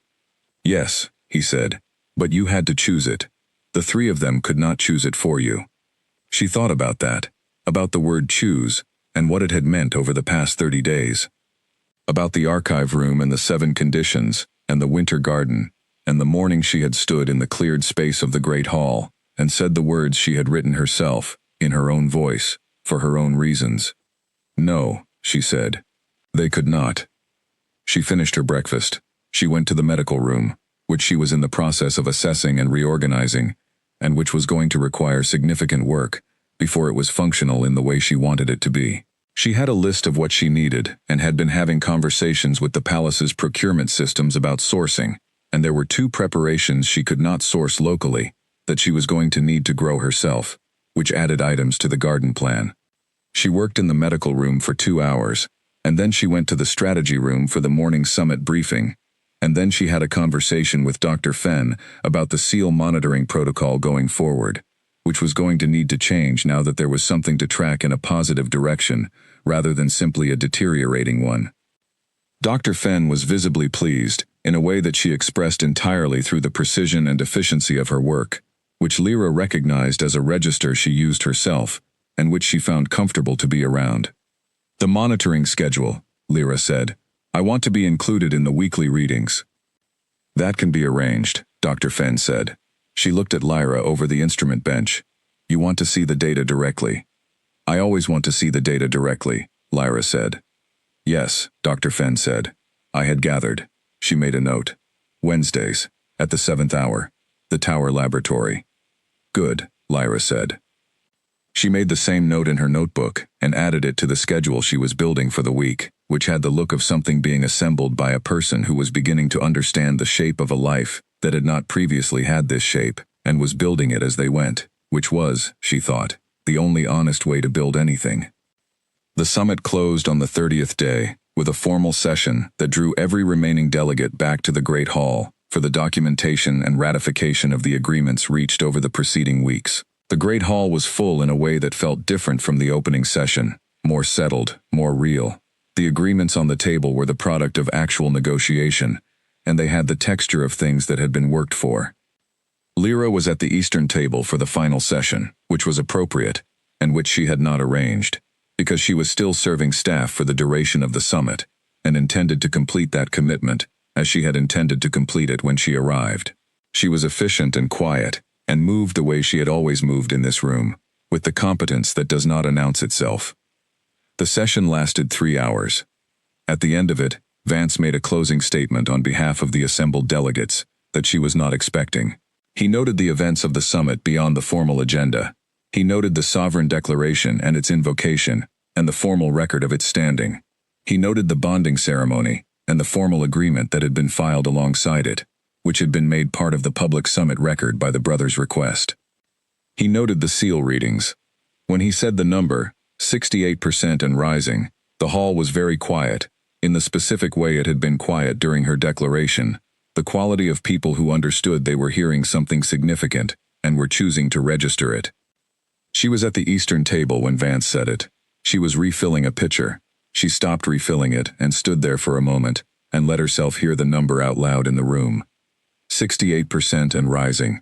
"Yes," he said, "but you had to choose it. The 3 of them could not choose it for you." She thought about that, about the word choose, and what it had meant over the past 30 days. About the archive room and the 7 conditions, and the winter garden, and the morning she had stood in the cleared space of the great hall, and said the words she had written herself, in her own voice, for her own reasons. "No," she said. "They could not." She finished her breakfast. She went to the medical room, which she was in the process of assessing and reorganizing, and which was going to require significant work before it was functional in the way she wanted it to be. She had a list of what she needed and had been having conversations with the palace's procurement systems about sourcing, and there were 2 preparations she could not source locally that she was going to need to grow herself, which added items to the garden plan. She worked in the medical room for 2 hours, and then she went to the strategy room for the morning summit briefing, and then she had a conversation with Dr. Fenn about the SEAL monitoring protocol going forward, which was going to need to change now that there was something to track in a positive direction, rather than simply a deteriorating one. Dr. Fenn was visibly pleased, in a way that she expressed entirely through the precision and efficiency of her work, which Lyra recognized as a register she used herself, and which she found comfortable to be around. "The monitoring schedule," Lyra said. "I want to be included in the weekly readings." "That can be arranged," Dr. Fenn said. She looked at Lyra over the instrument bench. "You want to see the data directly?" "I always want to see the data directly," Lyra said. "Yes," Dr. Fenn said. "I had gathered." She made a note. "Wednesdays, at the 7th hour, the Tower Laboratory." "Good," Lyra said. She made the same note in her notebook and added it to the schedule she was building for the week, which had the look of something being assembled by a person who was beginning to understand the shape of a life that had not previously had this shape, and was building it as they went, which was, she thought, the only honest way to build anything. The summit closed on the 30th day, with a formal session that drew every remaining delegate back to the Great Hall for the documentation and ratification of the agreements reached over the preceding weeks. The Great Hall was full in a way that felt different from the opening session, more settled, more real. The agreements on the table were the product of actual negotiation, and they had the texture of things that had been worked for. Lyra was at the eastern table for the final session, which was appropriate, and which she had not arranged, because she was still serving staff for the duration of the summit, and intended to complete that commitment, as she had intended to complete it when she arrived. She was efficient and quiet, and moved the way she had always moved in this room, with the competence that does not announce itself. The session lasted 3 hours. At the end of it, Vance made a closing statement on behalf of the assembled delegates that she was not expecting. He noted the events of the summit beyond the formal agenda. He noted the sovereign declaration and its invocation, and the formal record of its standing. He noted the bonding ceremony, and the formal agreement that had been filed alongside it, which had been made part of the public summit record by the brothers' request. He noted the seal readings. When he said the number, 68% and rising, the hall was very quiet, in the specific way it had been quiet during her declaration, the quality of people who understood they were hearing something significant and were choosing to register it. She was at the eastern table when Vance said it. She was refilling a pitcher. She stopped refilling it and stood there for a moment and let herself hear the number out loud in the room. 68% and rising.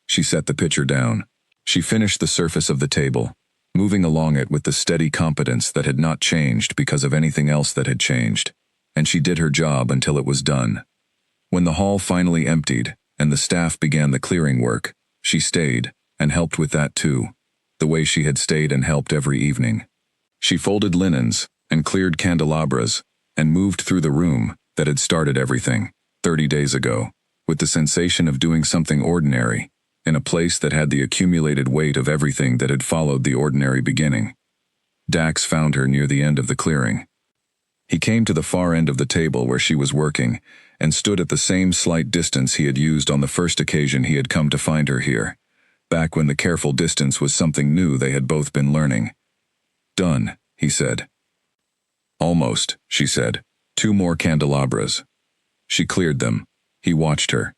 She set the pitcher down. She finished the surface of the table, moving along it with the steady competence that had not changed because of anything else that had changed, and she did her job until it was done. When the hall finally emptied and the staff began the clearing work, she stayed and helped with that too, the way she had stayed and helped every evening. She folded linens and cleared candelabras and moved through the room that had started everything 30 days ago, with the sensation of doing something ordinary, in a place that had the accumulated weight of everything that had followed the ordinary beginning. Dax found her near the end of the clearing. He came to the far end of the table where she was working and stood at the same slight distance he had used on the first occasion he had come to find her here, back when the careful distance was something new they had both been learning. "Done," he said. "Almost," she said. "2 more candelabras." She cleared them. He watched her.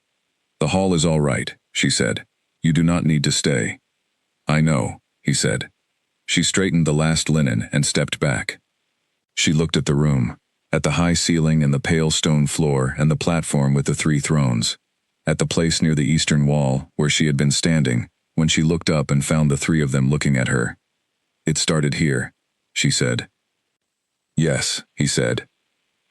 "The hall is all right," she said. "You do not need to stay." "I know," he said. She straightened the last linen and stepped back. She looked at the room, at the high ceiling and the pale stone floor and the platform with the 3 thrones, at the place near the eastern wall where she had been standing when she looked up and found the 3 of them looking at her. "It started here," she said. "Yes," he said.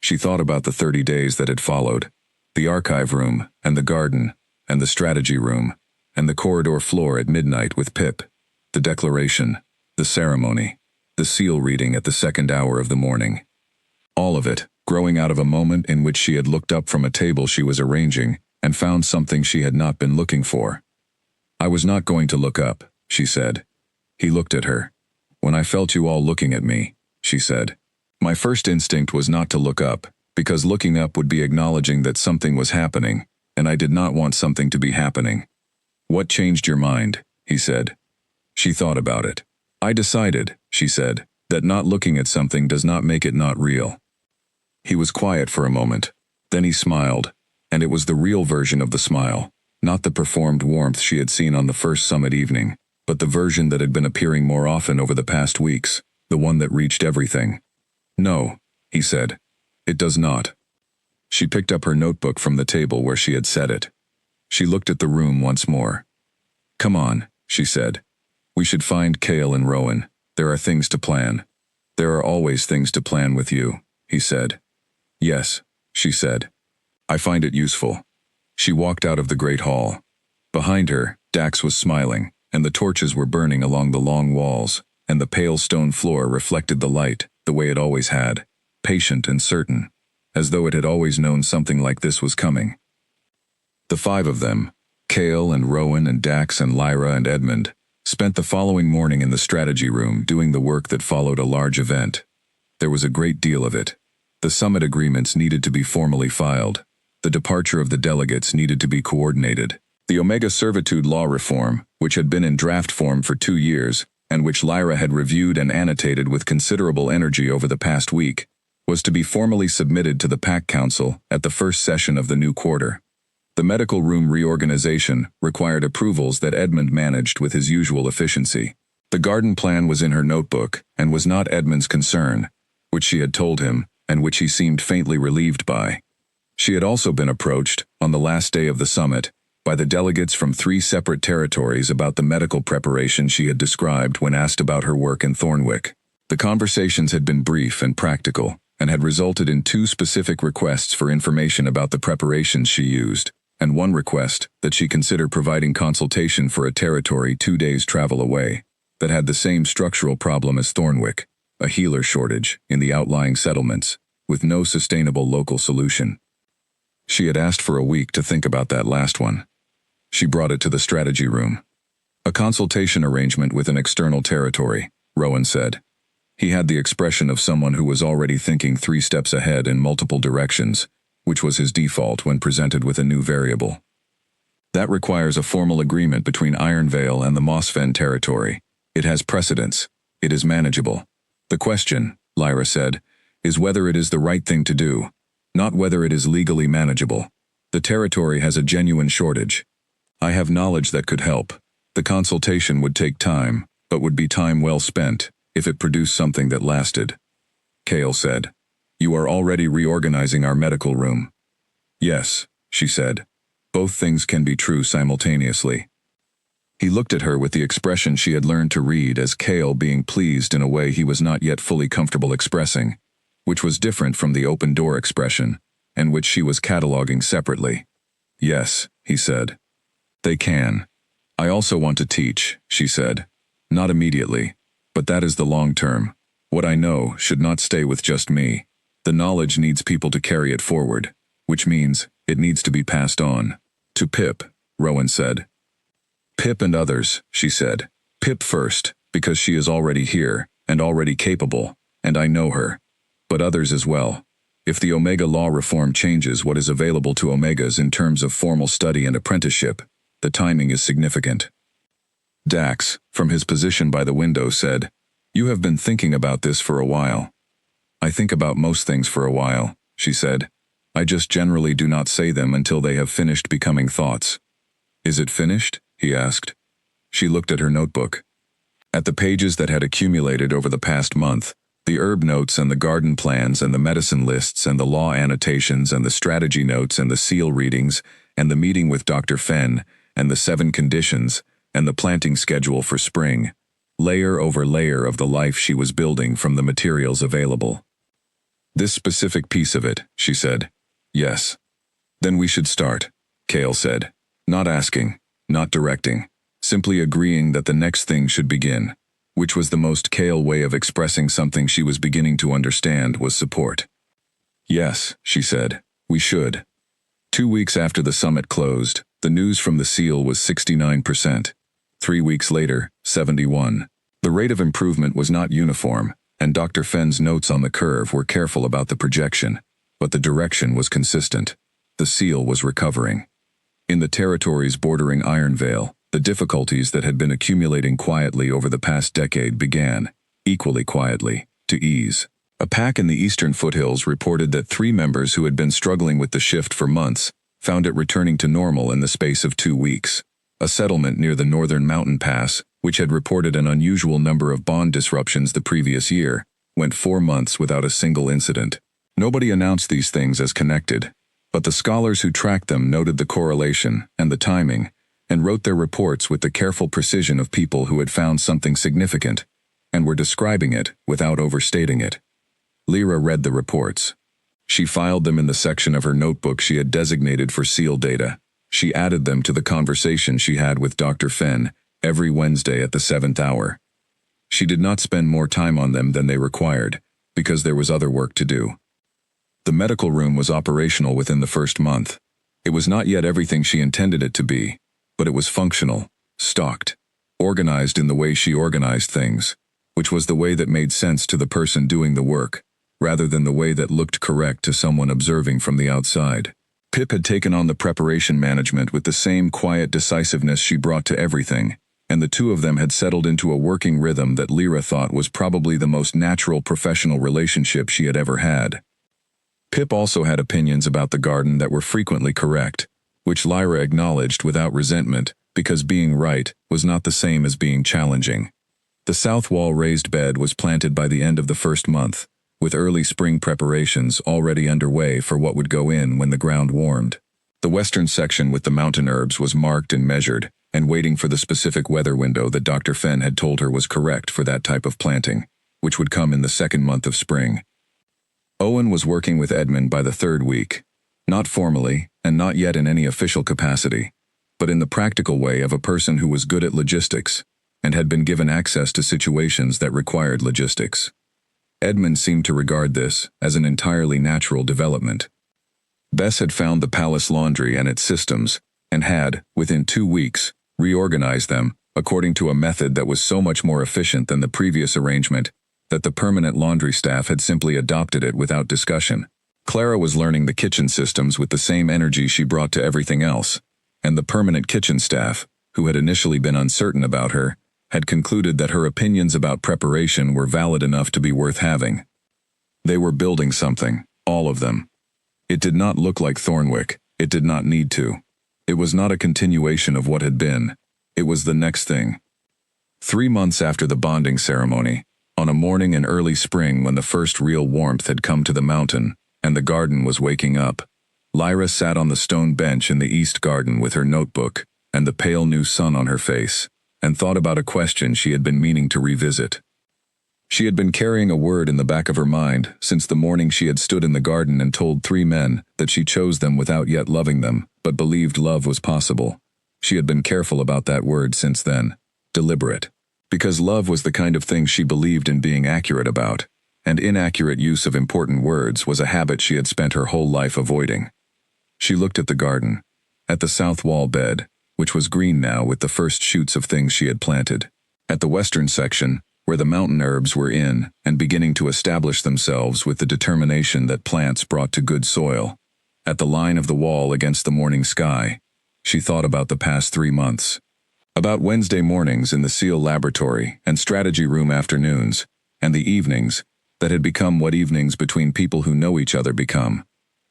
She thought about the 30 days that had followed, the archive room and the garden and the strategy room and the corridor floor at midnight with Pip, the declaration, the ceremony, the seal reading at the 2nd hour of the morning. All of it, growing out of a moment in which she had looked up from a table she was arranging and found something she had not been looking for. "I was not going to look up," she said. He looked at her. "When I felt you all looking at me," she said. "My first instinct was not to look up, because looking up would be acknowledging that something was happening, and I did not want something to be happening." "What changed your mind?" he said. She thought about it. "I decided," she said, "that not looking at something does not make it not real." He was quiet for a moment. Then he smiled, and it was the real version of the smile, not the performed warmth she had seen on the first summit evening, but the version that had been appearing more often over the past weeks, the one that reached everything. "No," he said. "It does not." She picked up her notebook from the table where she had set it. She looked at the room once more. "Come on," she said. "We should find Cale and Rowan. There are things to plan." "There are always things to plan with you," he said. "Yes," she said. "I find it useful." She walked out of the great hall. Behind her, Dax was smiling, and the torches were burning along the long walls, and the pale stone floor reflected the light, the way it always had, patient and certain, as though it had always known something like this was coming. The 5 of them, Cale and Rowan and Dax and Lyra and Edmund, spent the following morning in the strategy room doing the work that followed a large event. There was a great deal of it. The summit agreements needed to be formally filed. The departure of the delegates needed to be coordinated. The Omega Servitude Law reform, which had been in draft form for 2 years, and which Lyra had reviewed and annotated with considerable energy over the past week, was to be formally submitted to the Pack Council at the first session of the new quarter. The medical room reorganization required approvals that Edmund managed with his usual efficiency. The garden plan was in her notebook and was not Edmund's concern, which she had told him, and which he seemed faintly relieved by. She had also been approached, on the last day of the summit, by the delegates from 3 separate territories about the medical preparation she had described when asked about her work in Thornwick. The conversations had been brief and practical, and had resulted in 2 specific requests for information about the preparations she used. and one request that she consider providing consultation for a territory 2 days' travel away that had the same structural problem as Thornwick, a healer shortage in the outlying settlements, with no sustainable local solution. She had asked for a week to think about that last one. She brought it to the strategy room. A consultation arrangement with an external territory, Rowan said. He had the expression of someone who was already thinking 3 steps ahead in multiple directions, which was his default when presented with a new variable. That requires a formal agreement between Ironvale and the Mossfen territory. It has precedence. It is manageable. The question, Lyra said, is whether it is the right thing to do, not whether it is legally manageable. The territory has a genuine shortage. I have knowledge that could help. The consultation would take time, but would be time well spent if it produced something that lasted. Kale said, "You are already reorganizing our medical room." "Yes," she said. "Both things can be true simultaneously." He looked at her with the expression she had learned to read as Kale being pleased in a way he was not yet fully comfortable expressing, which was different from the open-door expression, and which she was cataloging separately. "Yes," he said. "They can. I also want to teach," she said. "Not immediately, but that is the long term. What I know should not stay with just me. The knowledge needs people to carry it forward, which means it needs to be passed on." "To Pip," Rowan said. "Pip and others," she said. "Pip first, because she is already here, and already capable, and I know her. But others as well. If the Omega law reform changes what is available to Omegas in terms of formal study and apprenticeship, the timing is significant." Dax, from his position by the window, said, "You have been thinking about this for a while." "I think about most things for a while," she said. "I just generally do not say them until they have finished becoming thoughts." "Is it finished?" he asked. She looked at her notebook. At the pages that had accumulated over the past month, the herb notes and the garden plans and the medicine lists and the law annotations and the strategy notes and the seal readings and the meeting with Dr. Fenn and the 7 conditions and the planting schedule for spring, layer over layer of the life she was building from the materials available. "This specific piece of it," she said. "Yes." "Then we should start," Kale said. Not asking, not directing, simply agreeing that the next thing should begin, which was the most Kale way of expressing something she was beginning to understand was support. "Yes," she said, "we should." 2 weeks after the summit closed, the news from the seal was 69%. 3 weeks later, 71. The rate of improvement was not uniform, and Dr. Fenn's notes on the curve were careful about the projection, but the direction was consistent. The seal was recovering. In the territories bordering Ironvale, the difficulties that had been accumulating quietly over the past decade began, equally quietly, to ease. A pack in the eastern foothills reported that 3 members who had been struggling with the shift for months found it returning to normal in the space of 2 weeks. A settlement near the northern mountain pass, which had reported an unusual number of bond disruptions the previous year, went 4 months without a single incident. Nobody announced these things as connected, but the scholars who tracked them noted the correlation and the timing, and wrote their reports with the careful precision of people who had found something significant, and were describing it without overstating it. Lyra read the reports. She filed them in the section of her notebook she had designated for seal data. She added them to the conversation she had with Dr. Fenn every Wednesday at the 7th hour. She did not spend more time on them than they required, because there was other work to do. The medical room was operational within the first month. It was not yet everything she intended it to be, but it was functional, stocked, organized in the way she organized things, which was the way that made sense to the person doing the work, rather than the way that looked correct to someone observing from the outside. Pip had taken on the preparation management with the same quiet decisiveness she brought to everything, and the two of them had settled into a working rhythm that Lyra thought was probably the most natural professional relationship she had ever had. Pip also had opinions about the garden that were frequently correct, which Lyra acknowledged without resentment, because being right was not the same as being challenging. The south wall raised bed was planted by the end of the first month, with early spring preparations already underway for what would go in when the ground warmed. The western section with the mountain herbs was marked and measured, and waiting for the specific weather window that Dr. Fenn had told her was correct for that type of planting, which would come in the second month of spring. Owen was working with Edmund by the 3rd week, not formally, and not yet in any official capacity, but in the practical way of a person who was good at logistics, and had been given access to situations that required logistics. Edmund seemed to regard this as an entirely natural development. Bess had found the palace laundry and its systems, and had, within 2 weeks, reorganized them according to a method that was so much more efficient than the previous arrangement that the permanent laundry staff had simply adopted it without discussion. Clara was learning the kitchen systems with the same energy she brought to everything else, and the permanent kitchen staff, who had initially been uncertain about her, had concluded that her opinions about preparation were valid enough to be worth having. They were building something, all of them. It did not look like Thornwick, it did not need to. It was not a continuation of what had been, it was the next thing. 3 months after the bonding ceremony, on a morning in early spring when the first real warmth had come to the mountain, and the garden was waking up, Lyra sat on the stone bench in the east garden with her notebook and the pale new sun on her face, and thought about a question she had been meaning to revisit. She had been carrying a word in the back of her mind since the morning she had stood in the garden and told 3 men that she chose them without yet loving them, but believed love was possible. She had been careful about that word since then, deliberate, because love was the kind of thing she believed in being accurate about, and inaccurate use of important words was a habit she had spent her whole life avoiding. She looked at the garden, at the south wall bed, which was green now with the first shoots of things she had planted, at the western section, where the mountain herbs were in and beginning to establish themselves with the determination that plants brought to good soil, at the line of the wall against the morning sky. She thought about the past 3 months, about Wednesday mornings in the SEAL laboratory and strategy room afternoons, and the evenings that had become what evenings between people who know each other become,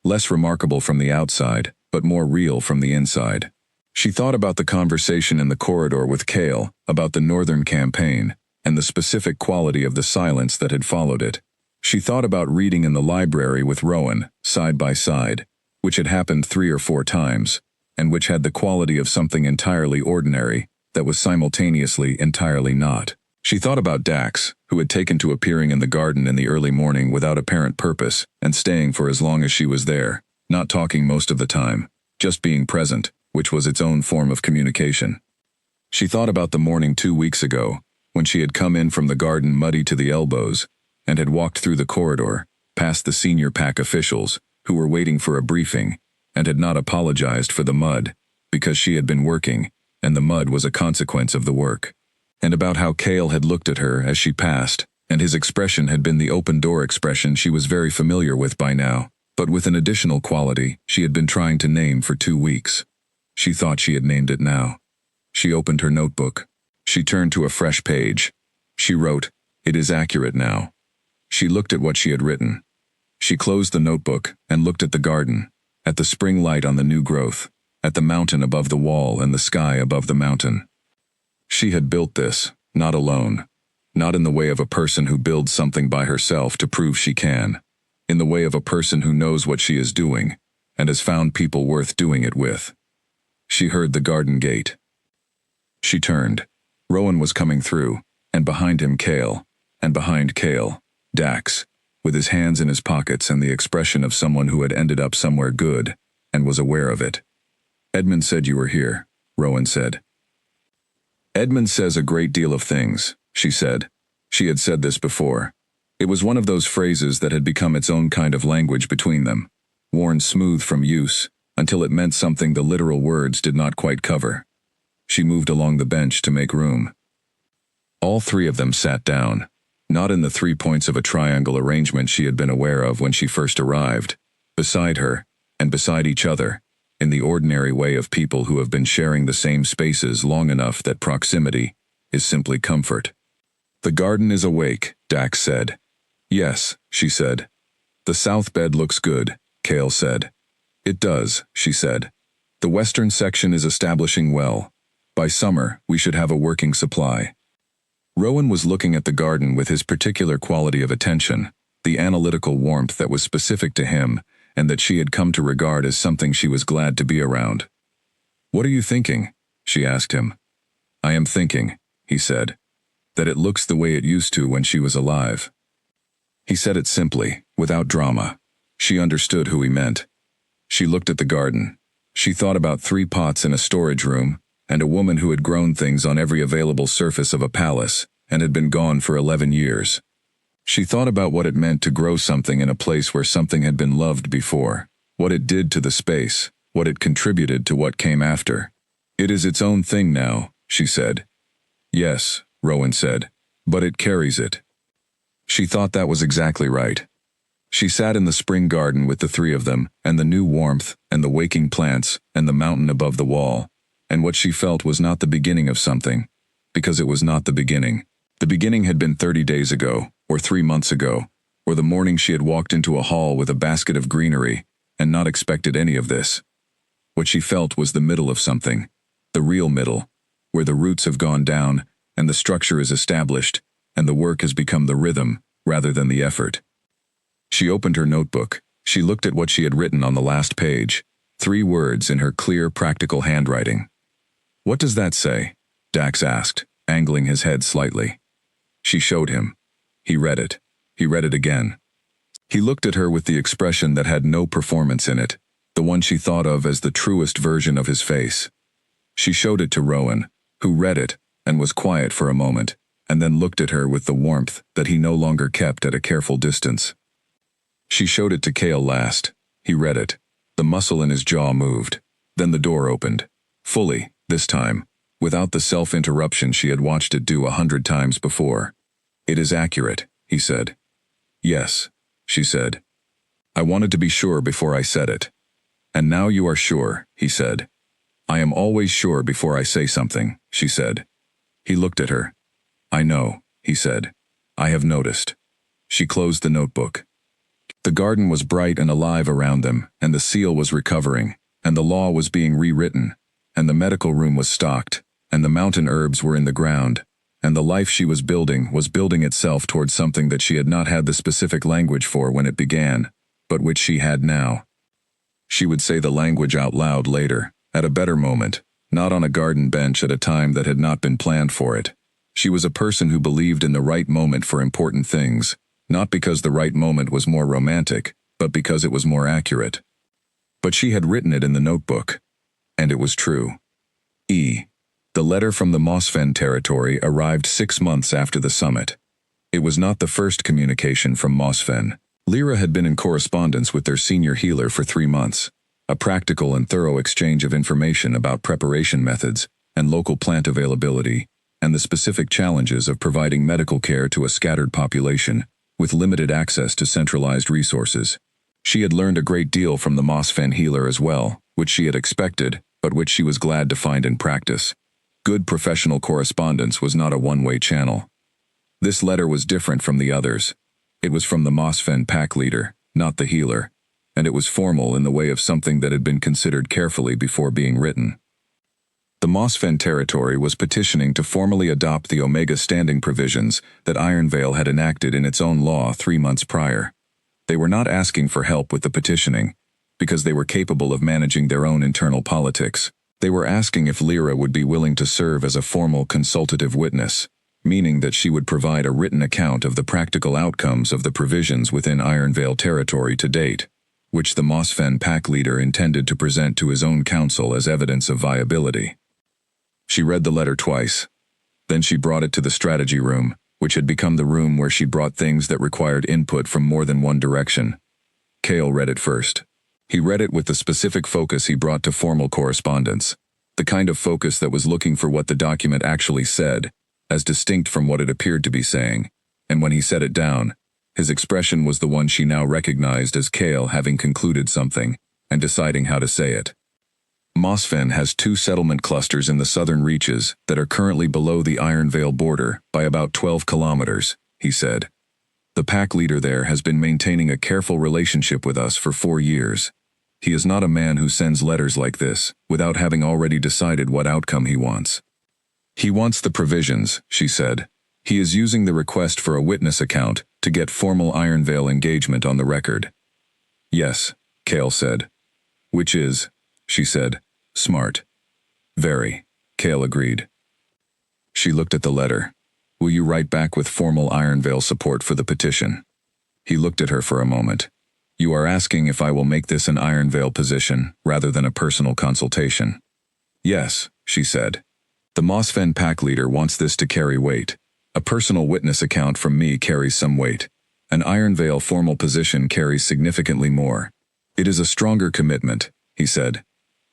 less remarkable from the outside, but more real from the inside. She thought about the conversation in the corridor with Cale about the Northern campaign and the specific quality of the silence that had followed it. She thought about reading in the library with Rowan, side by side, which had happened 3 or 4 times, and which had the quality of something entirely ordinary that was simultaneously entirely not. She thought about Dax, who had taken to appearing in the garden in the early morning without apparent purpose and staying for as long as she was there, not talking most of the time, just being present, which was its own form of communication. She thought about the morning 2 weeks ago, when she had come in from the garden muddy to the elbows, and had walked through the corridor, past the senior pack officials, who were waiting for a briefing, and had not apologized for the mud, because she had been working, and the mud was a consequence of the work. And about how Cale had looked at her as she passed, and his expression had been the open-door expression she was very familiar with by now, but with an additional quality she had been trying to name for 2 weeks. She thought she had named it now. She opened her notebook. She turned to a fresh page. She wrote, "It is accurate now." She looked at what she had written. She closed the notebook and looked at the garden, at the spring light on the new growth, at the mountain above the wall and the sky above the mountain. She had built this, not alone, not in the way of a person who builds something by herself to prove she can, in the way of a person who knows what she is doing, and has found people worth doing it with. She heard the garden gate. She turned. Rowan was coming through, and behind him Cale, and behind Cale, Dax, with his hands in his pockets and the expression of someone who had ended up somewhere good, and was aware of it. "Edmund said you were here," Rowan said. "Edmund says a great deal of things," she said. She had said this before. It was one of those phrases that had become its own kind of language between them, worn smooth from use, until it meant something the literal words did not quite cover. She moved along the bench to make room. All 3 of them sat down, not in the 3 points of a triangle arrangement she had been aware of when she first arrived, beside her, and beside each other, in the ordinary way of people who have been sharing the same spaces long enough that proximity is simply comfort. "The garden is awake," Dax said. "Yes," she said. "The south bed looks good," Cale said. "It does," she said. "The western section is establishing well. By summer, we should have a working supply." Rowan was looking at the garden with his particular quality of attention, the analytical warmth that was specific to him and that she had come to regard as something she was glad to be around. "What are you thinking?" she asked him. "I am thinking," he said, "that it looks the way it used to when she was alive." He said it simply, without drama. She understood who he meant. She looked at the garden. She thought about 3 pots in a storage room, and a woman who had grown things on every available surface of a palace, and had been gone for 11 years. She thought about what it meant to grow something in a place where something had been loved before, what it did to the space, what it contributed to what came after. It is its own thing now, she said. Yes, Rowan said, but it carries it. She thought that was exactly right. She sat in the spring garden with the 3 of them, and the new warmth, and the waking plants, and the mountain above the wall, and what she felt was not the beginning of something, because it was not the beginning. The beginning had been 30 days ago, or 3 months ago, or the morning she had walked into a hall with a basket of greenery, and not expected any of this. What she felt was the middle of something, the real middle, where the roots have gone down, and the structure is established, and the work has become the rhythm, rather than the effort. She opened her notebook. She looked at what she had written on the last page, 3 words in her clear, practical handwriting. What does that say? Dax asked, angling his head slightly. She showed him. He read it. He read it again. He looked at her with the expression that had no performance in it, the one she thought of as the truest version of his face. She showed it to Rowan, who read it, and was quiet for a moment, and then looked at her with the warmth that he no longer kept at a careful distance. She showed it to Cale last. He read it. The muscle in his jaw moved. Then the door opened. Fully, this time, without the self-interruption she had watched it do 100 times before. It is accurate, he said. Yes, she said. I wanted to be sure before I said it. And now you are sure, he said. I am always sure before I say something, she said. He looked at her. I know, he said. I have noticed. She closed the notebook. The garden was bright and alive around them, and the seal was recovering, and the law was being rewritten, and the medical room was stocked, and the mountain herbs were in the ground, and the life she was building itself towards something that she had not had the specific language for when it began, but which she had now. She would say the language out loud later, at a better moment, not on a garden bench at a time that had not been planned for it. She was a person who believed in the right moment for important things, not because the right moment was more romantic, but because it was more accurate. But she had written it in the notebook, and it was true. The letter from the Mosfen territory arrived 6 months after the summit. It was not the first communication from Mosfen. Lyra had been in correspondence with their senior healer for 3 months, a practical and thorough exchange of information about preparation methods and local plant availability, and the specific challenges of providing medical care to a scattered population with limited access to centralized resources. She had learned a great deal from the Mosfen healer as well, which she had expected, but which she was glad to find in practice. Good professional correspondence was not a one-way channel. This letter was different from the others. It was from the Mosfen pack leader, not the healer, and it was formal in the way of something that had been considered carefully before being written. The Mosfen territory was petitioning to formally adopt the Omega standing provisions that Ironvale had enacted in its own law 3 months prior. They were not asking for help with the petitioning, because they were capable of managing their own internal politics. They were asking if Lyra would be willing to serve as a formal consultative witness, meaning that she would provide a written account of the practical outcomes of the provisions within Ironvale territory to date, which the Mosfen pack leader intended to present to his own council as evidence of viability. She read the letter twice. Then she brought it to the strategy room, which had become the room where she brought things that required input from more than one direction. Cale read it first. He read it with the specific focus he brought to formal correspondence, the kind of focus that was looking for what the document actually said, as distinct from what it appeared to be saying, and when he set it down, his expression was the one she now recognized as Cale having concluded something, and deciding how to say it. Mosfen has 2 settlement clusters in the southern reaches that are currently below the Ironvale border by about 12 kilometers, he said. The pack leader there has been maintaining a careful relationship with us for 4 years. He is not a man who sends letters like this without having already decided what outcome he wants. He wants the provisions, she said. He is using the request for a witness account to get formal Ironvale engagement on the record. Yes, Cale said. Which is, she said, smart. Very, Cale agreed. She looked at the letter. Will you write back with formal Ironvale support for the petition? He looked at her for a moment. You are asking if I will make this an Iron Veil position, rather than a personal consultation. Yes, she said. The Mosfen pack leader wants this to carry weight. A personal witness account from me carries some weight. An Iron Veil formal position carries significantly more. It is a stronger commitment, he said.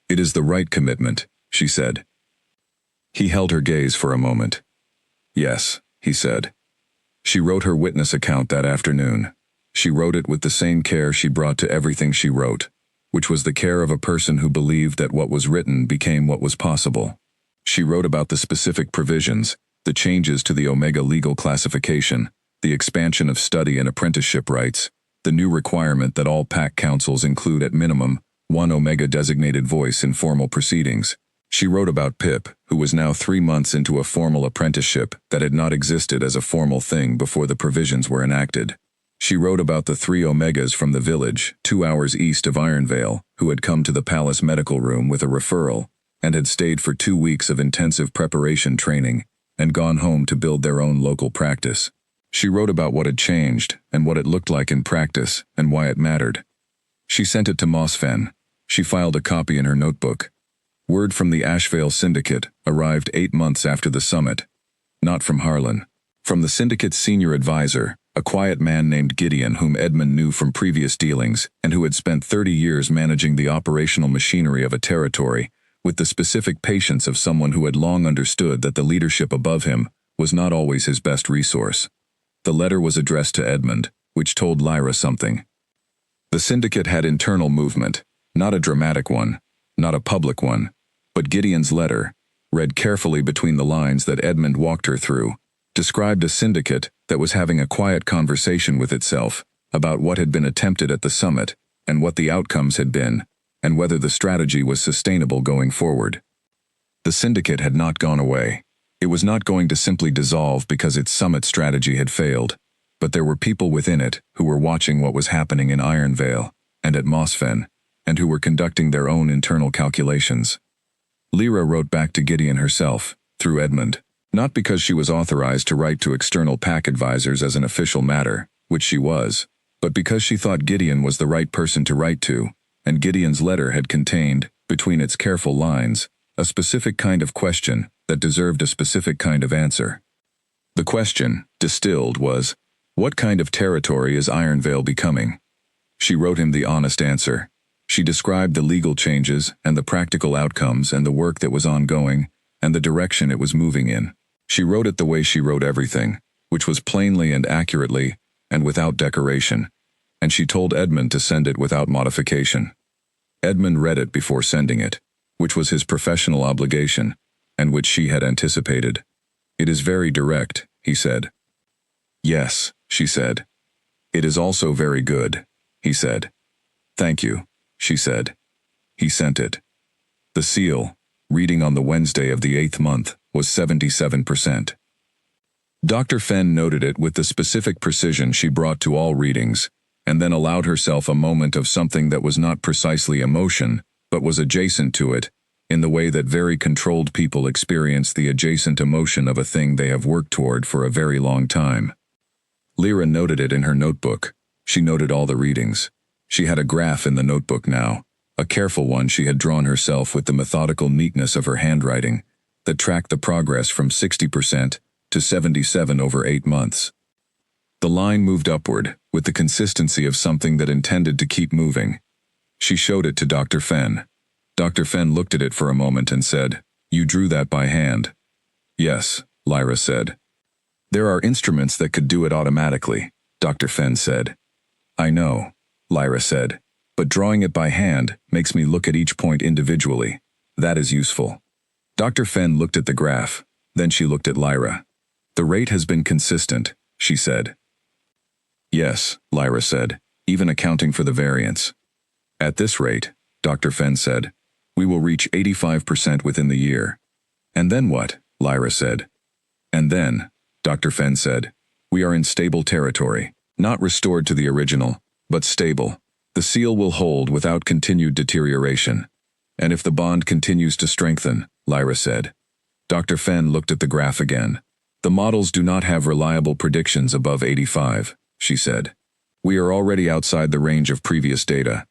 It is the right commitment, she said. He held her gaze for a moment. Yes, he said. She wrote her witness account that afternoon. She wrote it with the same care she brought to everything she wrote, which was the care of a person who believed that what was written became what was possible. She wrote about the specific provisions, the changes to the Omega legal classification, the expansion of study and apprenticeship rights, the new requirement that all pack councils include at minimum one Omega designated voice in formal proceedings. She wrote about Pip, who was now 3 months into a formal apprenticeship that had not existed as a formal thing before the provisions were enacted. She wrote about the 3 Omegas from the village, 2 hours east of Ironvale, who had come to the palace medical room with a referral, and had stayed for 2 weeks of intensive preparation training, and gone home to build their own local practice. She wrote about what had changed, and what it looked like in practice, and why it mattered. She sent it to Mosfen. She filed a copy in her notebook. Word from the Ashvale Syndicate arrived 8 months after the summit. Not from Harlan. From the syndicate's senior advisor, a quiet man named Gideon whom Edmund knew from previous dealings and who had spent 30 years managing the operational machinery of a territory, with the specific patience of someone who had long understood that the leadership above him was not always his best resource. The letter was addressed to Edmund, which told Lyra something. The syndicate had internal movement, not a dramatic one, not a public one, but Gideon's letter, read carefully between the lines that Edmund walked her through, described a syndicate that was having a quiet conversation with itself about what had been attempted at the summit and what the outcomes had been, and whether the strategy was sustainable going forward. The syndicate had not gone away. It was not going to simply dissolve because its summit strategy had failed, but there were people within it who were watching what was happening in Ironvale and at Mosfen, and who were conducting their own internal calculations. Lyra wrote back to Gideon herself, through Edmund, not because she was authorized to write to external pack advisors as an official matter, which she was, but because she thought Gideon was the right person to write to, and Gideon's letter had contained, between its careful lines, a specific kind of question that deserved a specific kind of answer. The question, distilled, was, what kind of territory is Ironvale becoming? She wrote him the honest answer. She described the legal changes and the practical outcomes and the work that was ongoing and the direction it was moving in. She wrote it the way she wrote everything, which was plainly and accurately and without decoration, and she told Edmund to send it without modification. Edmund read it before sending it, which was his professional obligation, and which she had anticipated. It is very direct, he said. Yes, she said. It is also very good, he said. Thank you, she said. He sent it. The seal, reading on the Wednesday of the 8th month, was 77%. Dr. Fenn noted it with the specific precision she brought to all readings, and then allowed herself a moment of something that was not precisely emotion, but was adjacent to it, in the way that very controlled people experience the adjacent emotion of a thing they have worked toward for a very long time. Lyra noted it in her notebook. She noted all the readings. She had a graph in the notebook now, a careful one she had drawn herself with the methodical neatness of her handwriting, that tracked the progress from 60% to 77 over 8 months. The line moved upward, with the consistency of something that intended to keep moving. She showed it to Dr. Fenn. Dr. Fenn looked at it for a moment and said, "You drew that by hand." "Yes," Lyra said. "There are instruments that could do it automatically," Dr. Fenn said. "I know," Lyra said, "but drawing it by hand makes me look at each point individually. That is useful." Dr. Fenn looked at the graph, then she looked at Lyra. "The rate has been consistent," she said. "Yes," Lyra said, "even accounting for the variance." "At this rate," Dr. Fenn said, "we will reach 85% within the year." "And then what?" Lyra said. "And then," Dr. Fenn said, "we are in stable territory, not restored to the original, but stable. The seal will hold without continued deterioration. And if the bond continues to strengthen," Lyra said. Dr. Fenn looked at the graph again. "The models do not have reliable predictions above 85, she said. We are already outside the range of previous data.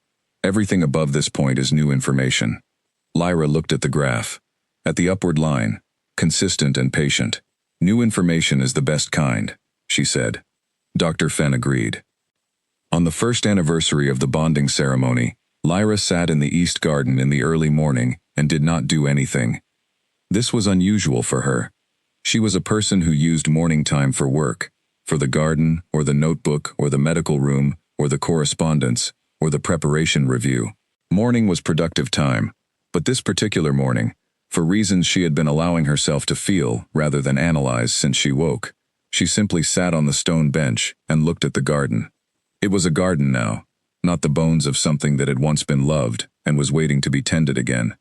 Everything above this point is new information. Lyra looked at the graph. At the upward line, consistent and patient. New information is the best kind, she said. Dr. Fenn agreed. On the first anniversary of the bonding ceremony, Lyra sat in the East Garden in the early morning and did not do anything. This was unusual for her. She was a person who used morning time for work, for the garden, or the notebook, or the medical room, or the correspondence, or the preparation review. Morning was productive time, but this particular morning, for reasons she had been allowing herself to feel rather than analyze since she woke, she simply sat on the stone bench and looked at the garden. It was a garden now, not the bones of something that had once been loved and was waiting to be tended again.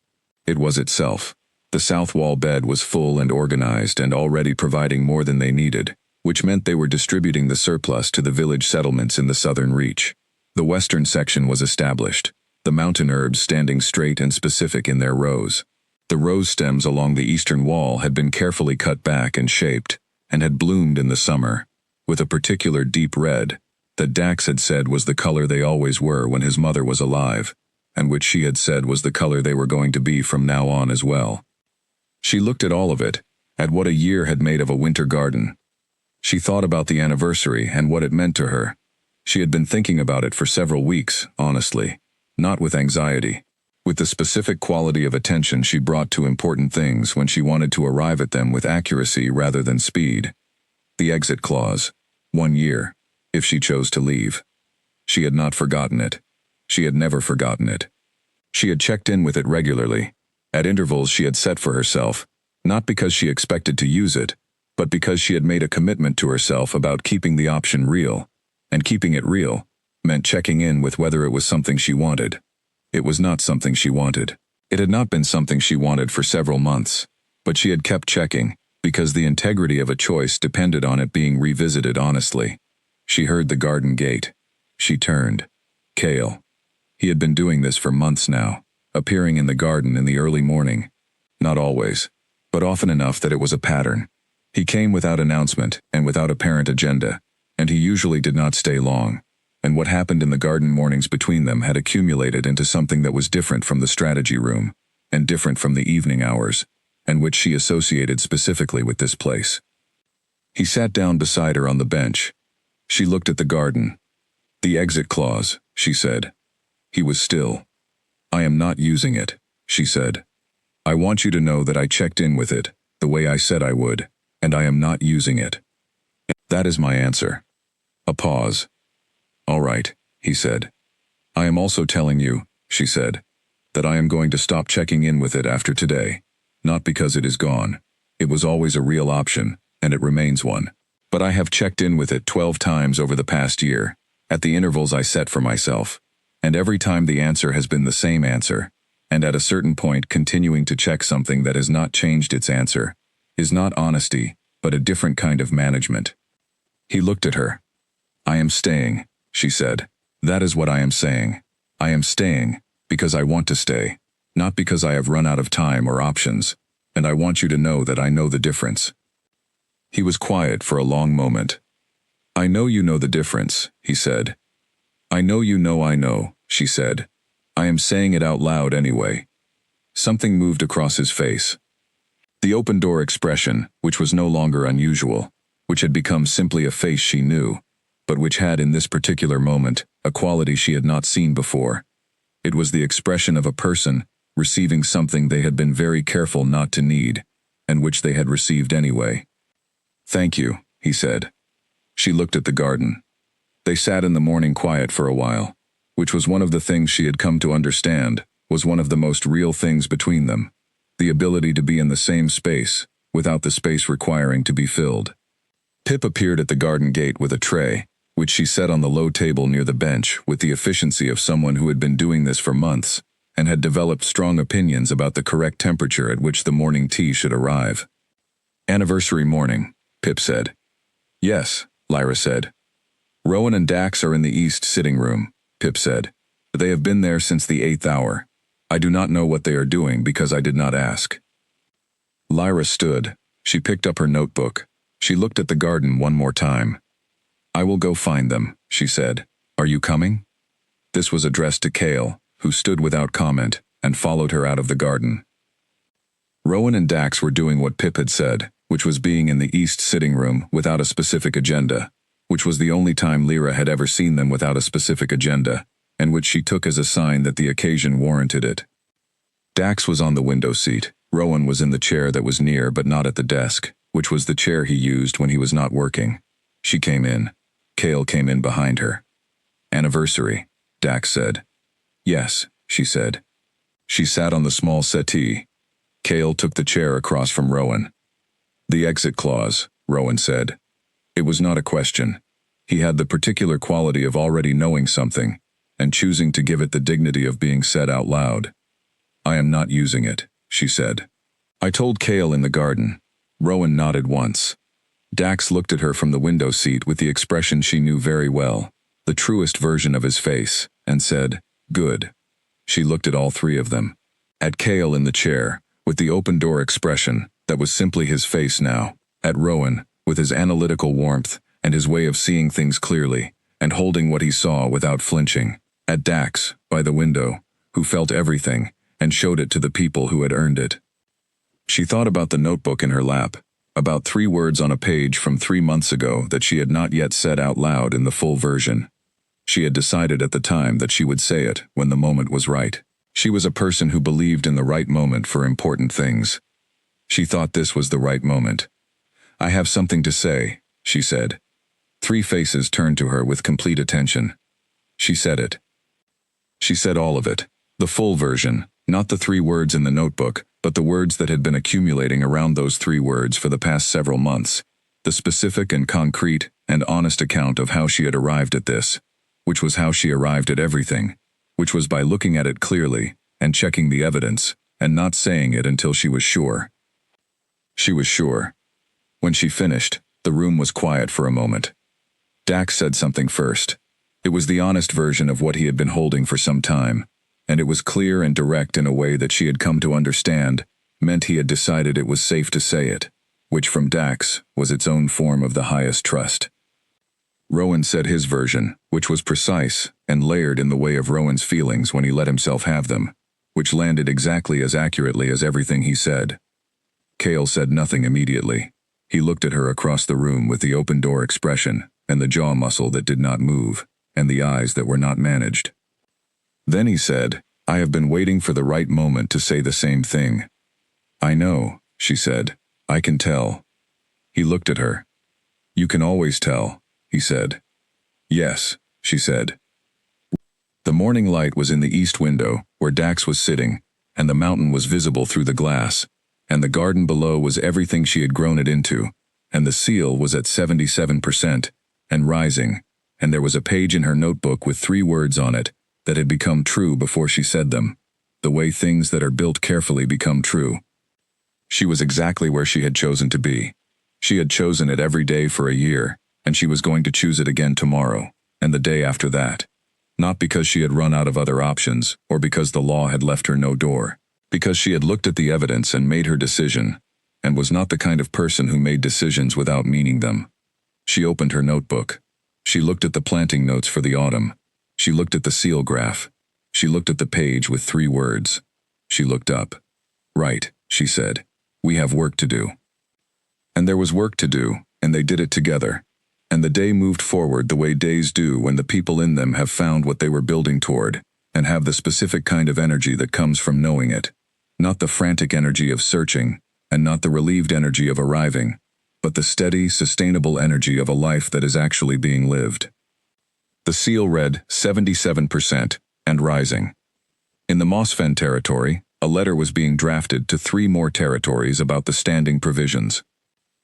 It was itself. The south wall bed was full and organized and already providing more than they needed, which meant they were distributing the surplus to the village settlements in the southern reach. The western section was established, the mountain herbs standing straight and specific in their rows. The rose stems along the eastern wall had been carefully cut back and shaped, and had bloomed in the summer, with a particular deep red, that Dax had said was the color they always were when his mother was alive, and which she had said was the color they were going to be from now on as well. She looked at all of it, at what a year had made of a winter garden. She thought about the anniversary and what it meant to her. She had been thinking about it for several weeks, honestly, not with anxiety, with the specific quality of attention she brought to important things when she wanted to arrive at them with accuracy rather than speed. The exit clause. 1 year, if she chose to leave. She had not forgotten it. She had never forgotten it. She had checked in with it regularly, at intervals she had set for herself, not because she expected to use it, but because she had made a commitment to herself about keeping the option real, and keeping it real meant checking in with whether it was something she wanted. It was not something she wanted. It had not been something she wanted for several months, but she had kept checking, because the integrity of a choice depended on it being revisited honestly. She heard the garden gate. She turned. Cale. He had been doing this for months now, appearing in the garden in the early morning. Not always, but often enough that it was a pattern. He came without announcement and without apparent agenda, and he usually did not stay long, and what happened in the garden mornings between them had accumulated into something that was different from the strategy room, and different from the evening hours, and which she associated specifically with this place. He sat down beside her on the bench. She looked at the garden. The exit clause, she said. He was still. I am not using it, she said. I want you to know that I checked in with it, the way I said I would, and I am not using it. That is my answer. A pause. All right, he said. I am also telling you, she said, that I am going to stop checking in with it after today. Not because it is gone. It was always a real option, and it remains one. But I have checked in with it 12 times over the past year, at the intervals I set for myself. And every time the answer has been the same answer, and at a certain point continuing to check something that has not changed its answer, is not honesty, but a different kind of management. He looked at her. I am staying, she said. That is what I am saying. I am staying, because I want to stay, not because I have run out of time or options, and I want you to know that I know the difference. He was quiet for a long moment. I know you know the difference, he said. I know you know I know, she said. I am saying it out loud anyway. Something moved across his face. The open-door expression, which was no longer unusual, which had become simply a face she knew, but which had in this particular moment a quality she had not seen before. It was the expression of a person receiving something they had been very careful not to need, and which they had received anyway. Thank you, he said. She looked at the garden. They sat in the morning quiet for a while, which was one of the things she had come to understand was one of the most real things between them, the ability to be in the same space, without the space requiring to be filled. Pip appeared at the garden gate with a tray, which she set on the low table near the bench with the efficiency of someone who had been doing this for months, and had developed strong opinions about the correct temperature at which the morning tea should arrive. Anniversary morning, Pip said. Yes, Lyra said. Rowan and Dax are in the east sitting room, Pip said. They have been there since the 8th hour. I do not know what they are doing because I did not ask. Lyra stood. She picked up her notebook. She looked at the garden one more time. I will go find them, she said. Are you coming? This was addressed to Kale, who stood without comment and followed her out of the garden. Rowan and Dax were doing what Pip had said, which was being in the east sitting room without a specific agenda, which was the only time Lyra had ever seen them without a specific agenda, and which she took as a sign that the occasion warranted it. Dax was on the window seat. Rowan was in the chair that was near but not at the desk, which was the chair he used when he was not working. She came in. Kale came in behind her. Anniversary, Dax said. Yes, she said. She sat on the small settee. Kale took the chair across from Rowan. The exit clause, Rowan said. It was not a question. He had the particular quality of already knowing something, and choosing to give it the dignity of being said out loud. I am not using it, she said. I told Kale in the garden. Rowan nodded once. Dax looked at her from the window seat with the expression she knew very well, the truest version of his face, and said, Good. She looked at all three of them. At Kale in the chair, with the open-door expression that was simply his face now. At Rowan, with his analytical warmth and his way of seeing things clearly, and holding what he saw without flinching. At Dax, by the window, who felt everything and showed it to the people who had earned it. She thought about the notebook in her lap, about 3 words on a page from 3 months ago that she had not yet said out loud in the full version. She had decided at the time that she would say it when the moment was right. She was a person who believed in the right moment for important things. She thought this was the right moment. I have something to say, she said. 3 faces turned to her with complete attention. She said it. She said all of it, the full version, not the 3 words in the notebook, but the words that had been accumulating around those 3 words for the past several months, the specific and concrete and honest account of how she had arrived at this, which was how she arrived at everything, which was by looking at it clearly and checking the evidence and not saying it until she was sure. She was sure. When she finished, the room was quiet for a moment. Dax said something first. It was the honest version of what he had been holding for some time, and it was clear and direct in a way that she had come to understand, meant he had decided it was safe to say it, which from Dax was its own form of the highest trust. Rowan said his version, which was precise and layered in the way of Rowan's feelings when he let himself have them, which landed exactly as accurately as everything he said. Kale said nothing immediately. He looked at her across the room with the open-door expression and the jaw muscle that did not move, and the eyes that were not managed. Then he said, I have been waiting for the right moment to say the same thing. I know, she said. I can tell. He looked at her. You can always tell, he said. Yes, she said. The morning light was in the east window, where Dax was sitting, and the mountain was visible through the glass, and the garden below was everything she had grown it into, and the seal was at 77%, and rising, and there was a page in her notebook with 3 words on it that had become true before she said them, the way things that are built carefully become true. She was exactly where she had chosen to be. She had chosen it every day for a year, and she was going to choose it again tomorrow, and the day after that. Not because she had run out of other options, or because the law had left her no door. Because she had looked at the evidence and made her decision, and was not the kind of person who made decisions without meaning them. She opened her notebook. She looked at the planting notes for the autumn. She looked at the seal graph. She looked at the page with 3 words. She looked up. Right, she said. We have work to do. And there was work to do, and they did it together. And the day moved forward the way days do when the people in them have found what they were building toward, and have the specific kind of energy that comes from knowing it. Not the frantic energy of searching, and not the relieved energy of arriving, but the steady, sustainable energy of a life that is actually being lived. The seal read 77% and rising. In the Mosfen territory, a letter was being drafted to 3 more territories about the standing provisions.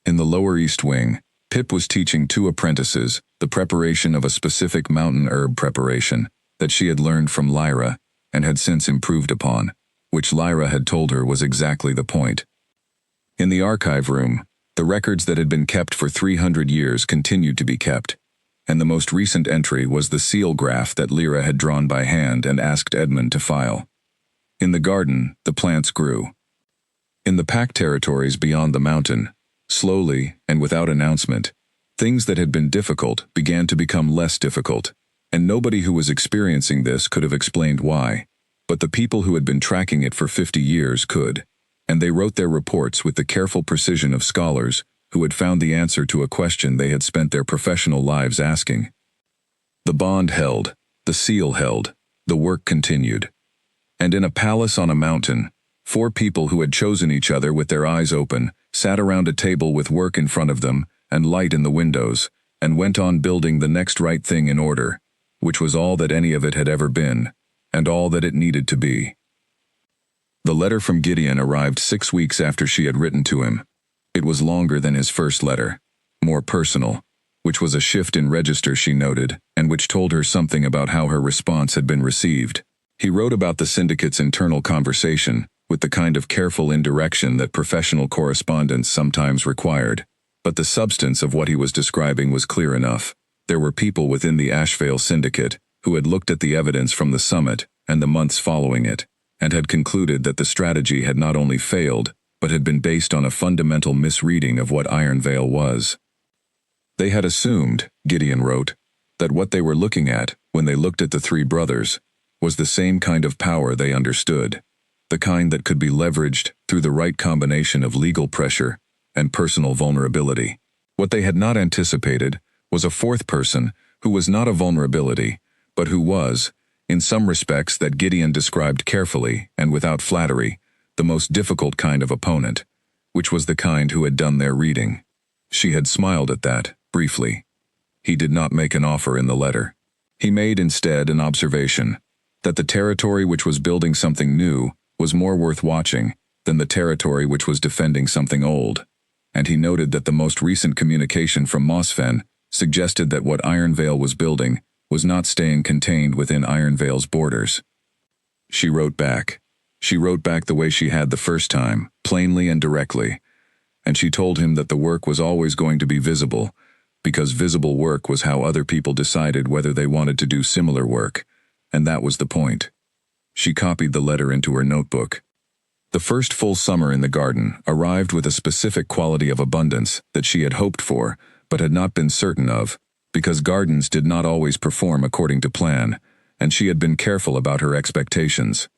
In the lower east wing, Pip was teaching 2 apprentices the preparation of a specific mountain herb preparation that she had learned from Lyra and had since improved upon, which Lyra had told her was exactly the point. In the archive room, the records that had been kept for 300 years continued to be kept, and the most recent entry was the seal graph that Lyra had drawn by hand and asked Edmund to file. In the garden, the plants grew. In the pack territories beyond the mountain, slowly and without announcement, things that had been difficult began to become less difficult, and nobody who was experiencing this could have explained why. But the people who had been tracking it for 50 years could, and they wrote their reports with the careful precision of scholars who had found the answer to a question they had spent their professional lives asking. The bond held, the seal held, the work continued. And in a palace on a mountain, 4 people who had chosen each other with their eyes open sat around a table with work in front of them and light in the windows, and went on building the next right thing in order, which was all that any of it had ever been, and all that it needed to be. The letter from Gideon arrived 6 weeks after she had written to him. It was longer than his first letter, more personal, which was a shift in register she noted, and which told her something about how her response had been received. He wrote about the syndicate's internal conversation, with the kind of careful indirection that professional correspondence sometimes required. But the substance of what he was describing was clear enough. There were people within the Ashvale syndicate who had looked at the evidence from the summit and the months following it, and had concluded that the strategy had not only failed, but had been based on a fundamental misreading of what Iron Veil was. They had assumed, Gideon wrote, that what they were looking at, when they looked at the 3 brothers, was the same kind of power they understood, the kind that could be leveraged through the right combination of legal pressure and personal vulnerability. What they had not anticipated was a 4th person who was not a vulnerability, but who was, in some respects that Gideon described carefully and without flattery, the most difficult kind of opponent, which was the kind who had done their reading. She had smiled at that, briefly. He did not make an offer in the letter. He made instead an observation, that the territory which was building something new was more worth watching than the territory which was defending something old, and he noted that the most recent communication from Mosfen suggested that what Iron Veil was building was not staying contained within Iron Veil's borders. She wrote back. She wrote back the way she had the first time, plainly and directly, and she told him that the work was always going to be visible, because visible work was how other people decided whether they wanted to do similar work, and that was the point. She copied the letter into her notebook. The first full summer in the garden arrived with a specific quality of abundance that she had hoped for, but had not been certain of, because gardens did not always perform according to plan, and she had been careful about her expectations.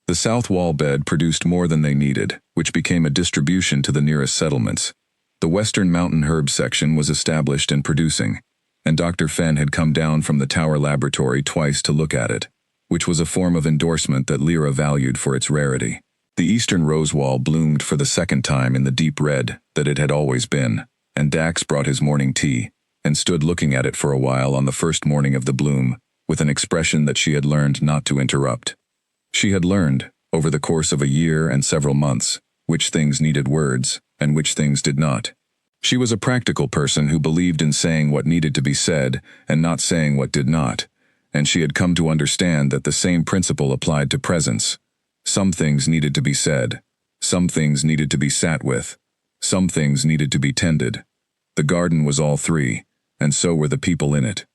The south wall bed produced more than they needed, which became a distribution to the nearest settlements. The western mountain herb section was established and producing, and Dr. Fenn had come down from the tower laboratory twice to look at it, which was a form of endorsement that Lyra valued for its rarity. The eastern rose wall bloomed for the second time in the deep red that it had always been, and Dax brought his morning tea, and stood looking at it for a while on the first morning of the bloom, with an expression that she had learned not to interrupt. She had learned, over the course of a year and several months, which things needed words, and which things did not. She was a practical person who believed in saying what needed to be said, and not saying what did not, and she had come to understand that the same principle applied to presence. Some things needed to be said. Some things needed to be sat with. Some things needed to be tended. The garden was all 3, and so were the people in it.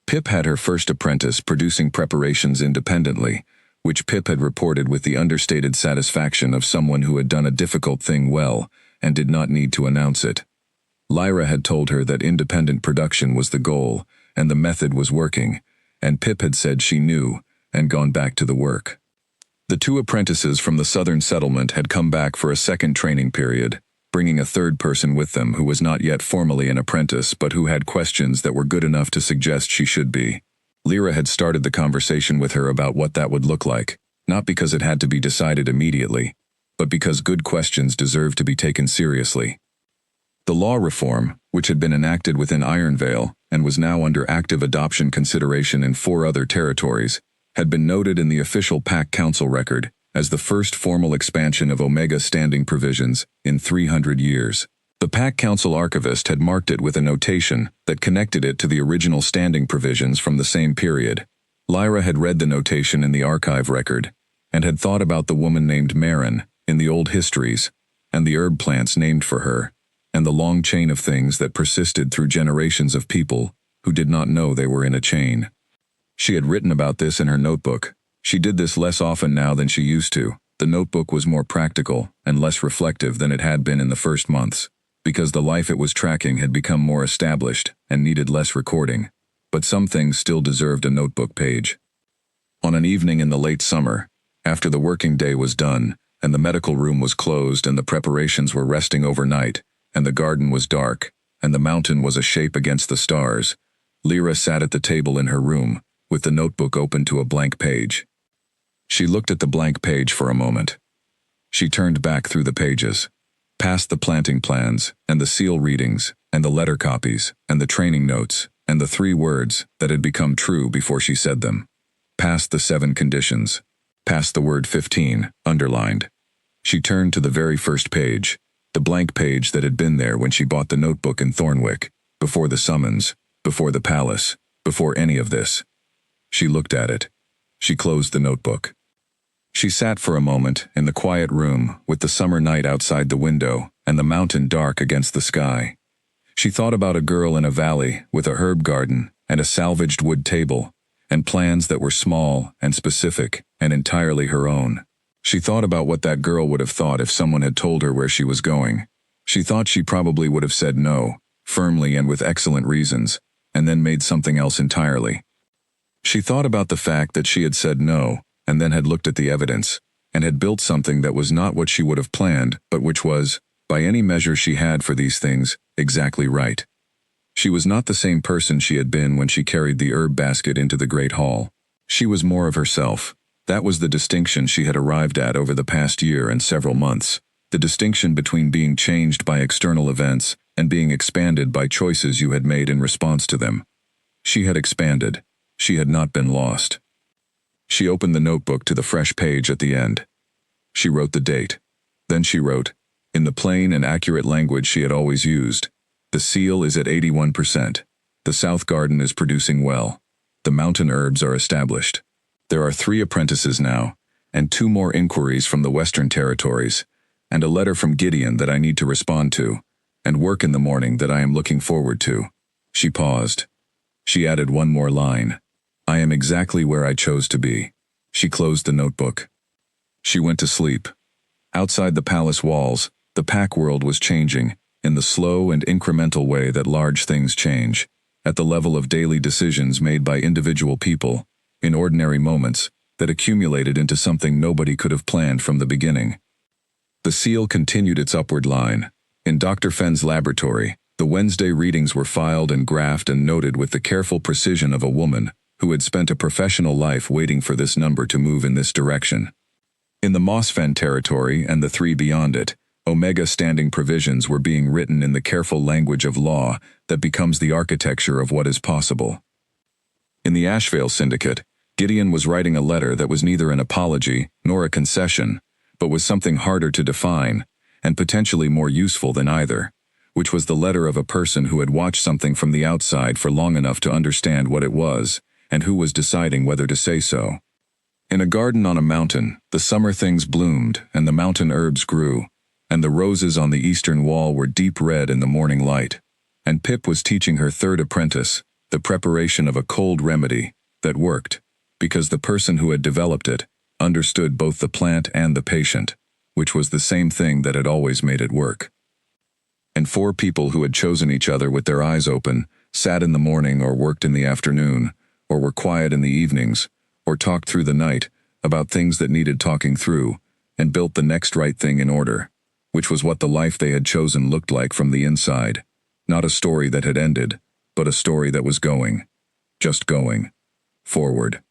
Pip had her first apprentice producing preparations independently, which Pip had reported with the understated satisfaction of someone who had done a difficult thing well and did not need to announce it. Lyra had told her that independent production was the goal, and the method was working, and Pip had said she knew, and gone back to the work. The 2 apprentices from the southern settlement had come back for a second training period, bringing a 3rd person with them who was not yet formally an apprentice but who had questions that were good enough to suggest she should be. Lyra had started the conversation with her about what that would look like, not because it had to be decided immediately, but because good questions deserved to be taken seriously. The law reform, which had been enacted within Iron Veil and was now under active adoption consideration in 4 other territories, had been noted in the official Pack Council record as the first formal expansion of Omega standing provisions in 300 years. The Pack Council archivist had marked it with a notation that connected it to the original standing provisions from the same period. Lyra had read the notation in the archive record, and had thought about the woman named Marin in the old histories, and the herb plants named for her, and the long chain of things that persisted through generations of people who did not know they were in a chain. She had written about this in her notebook. She did this less often now than she used to. The notebook was more practical and less reflective than it had been in the first months, because the life it was tracking had become more established and needed less recording. but some things still deserved a notebook page. On an evening in the late summer, after the working day was done, and the medical room was closed and the preparations were resting overnight, and the garden was dark, and the mountain was a shape against the stars, Lyra sat at the table in her room, with the notebook open to a blank page. She looked at the blank page for a moment. She turned back through the pages, past the planting plans, and the seal readings, and the letter copies, and the training notes, and the 3 words that had become true before she said them, past the 7 conditions, past the word 15, underlined. She turned to the very first page, the blank page that had been there when she bought the notebook in Thornwick, before the summons, before the palace, before any of this. She looked at it. She closed the notebook. She sat for a moment in the quiet room with the summer night outside the window and the mountain dark against the sky. She thought about a girl in a valley with a herb garden and a salvaged wood table, and plans that were small and specific and entirely her own. She thought about what that girl would have thought if someone had told her where she was going. She thought she probably would have said no, firmly and with excellent reasons, and then made something else entirely. She thought about the fact that she had said no, and then had looked at the evidence, and had built something that was not what she would have planned, but which was, by any measure she had for these things, exactly right. She was not the same person she had been when she carried the herb basket into the great hall. She was more of herself. That was the distinction she had arrived at over the past year and several months, the distinction between being changed by external events and being expanded by choices you had made in response to them. She had expanded. She had not been lost. She opened the notebook to the fresh page at the end. She wrote the date. Then she wrote, in the plain and accurate language she had always used, the seal is at 81%. The south garden is producing well. The mountain herbs are established. There are 3 apprentices now, and 2 more inquiries from the Western Territories, and a letter from Gideon that I need to respond to, and work in the morning that I am looking forward to. She paused. She added one more line. I am exactly where I chose to be. She closed the notebook. She went to sleep. Outside the palace walls, the pack world was changing, in the slow and incremental way that large things change, at the level of daily decisions made by individual people, in ordinary moments, that accumulated into something nobody could have planned from the beginning. The seal continued its upward line. In Dr. Fenn's laboratory, the Wednesday readings were filed and graphed and noted with the careful precision of a woman who had spent a professional life waiting for this number to move in this direction. In the Mossfen territory and the 3 beyond it, Omega standing provisions were being written in the careful language of law that becomes the architecture of what is possible. In the Ashvale Syndicate, Gideon was writing a letter that was neither an apology nor a concession, but was something harder to define, and potentially more useful than either, which was the letter of a person who had watched something from the outside for long enough to understand what it was, and who was deciding whether to say so. In a garden on a mountain, the summer things bloomed, and the mountain herbs grew, and the roses on the eastern wall were deep red in the morning light, and Pip was teaching her 3rd apprentice the preparation of a cold remedy that worked, because the person who had developed it understood both the plant and the patient, which was the same thing that had always made it work. And 4 people who had chosen each other with their eyes open sat in the morning or worked in the afternoon, or were quiet in the evenings, or talked through the night about things that needed talking through, and built the next right thing in order, which was what the life they had chosen looked like from the inside. Not a story that had ended, but a story that was going, just going, forward.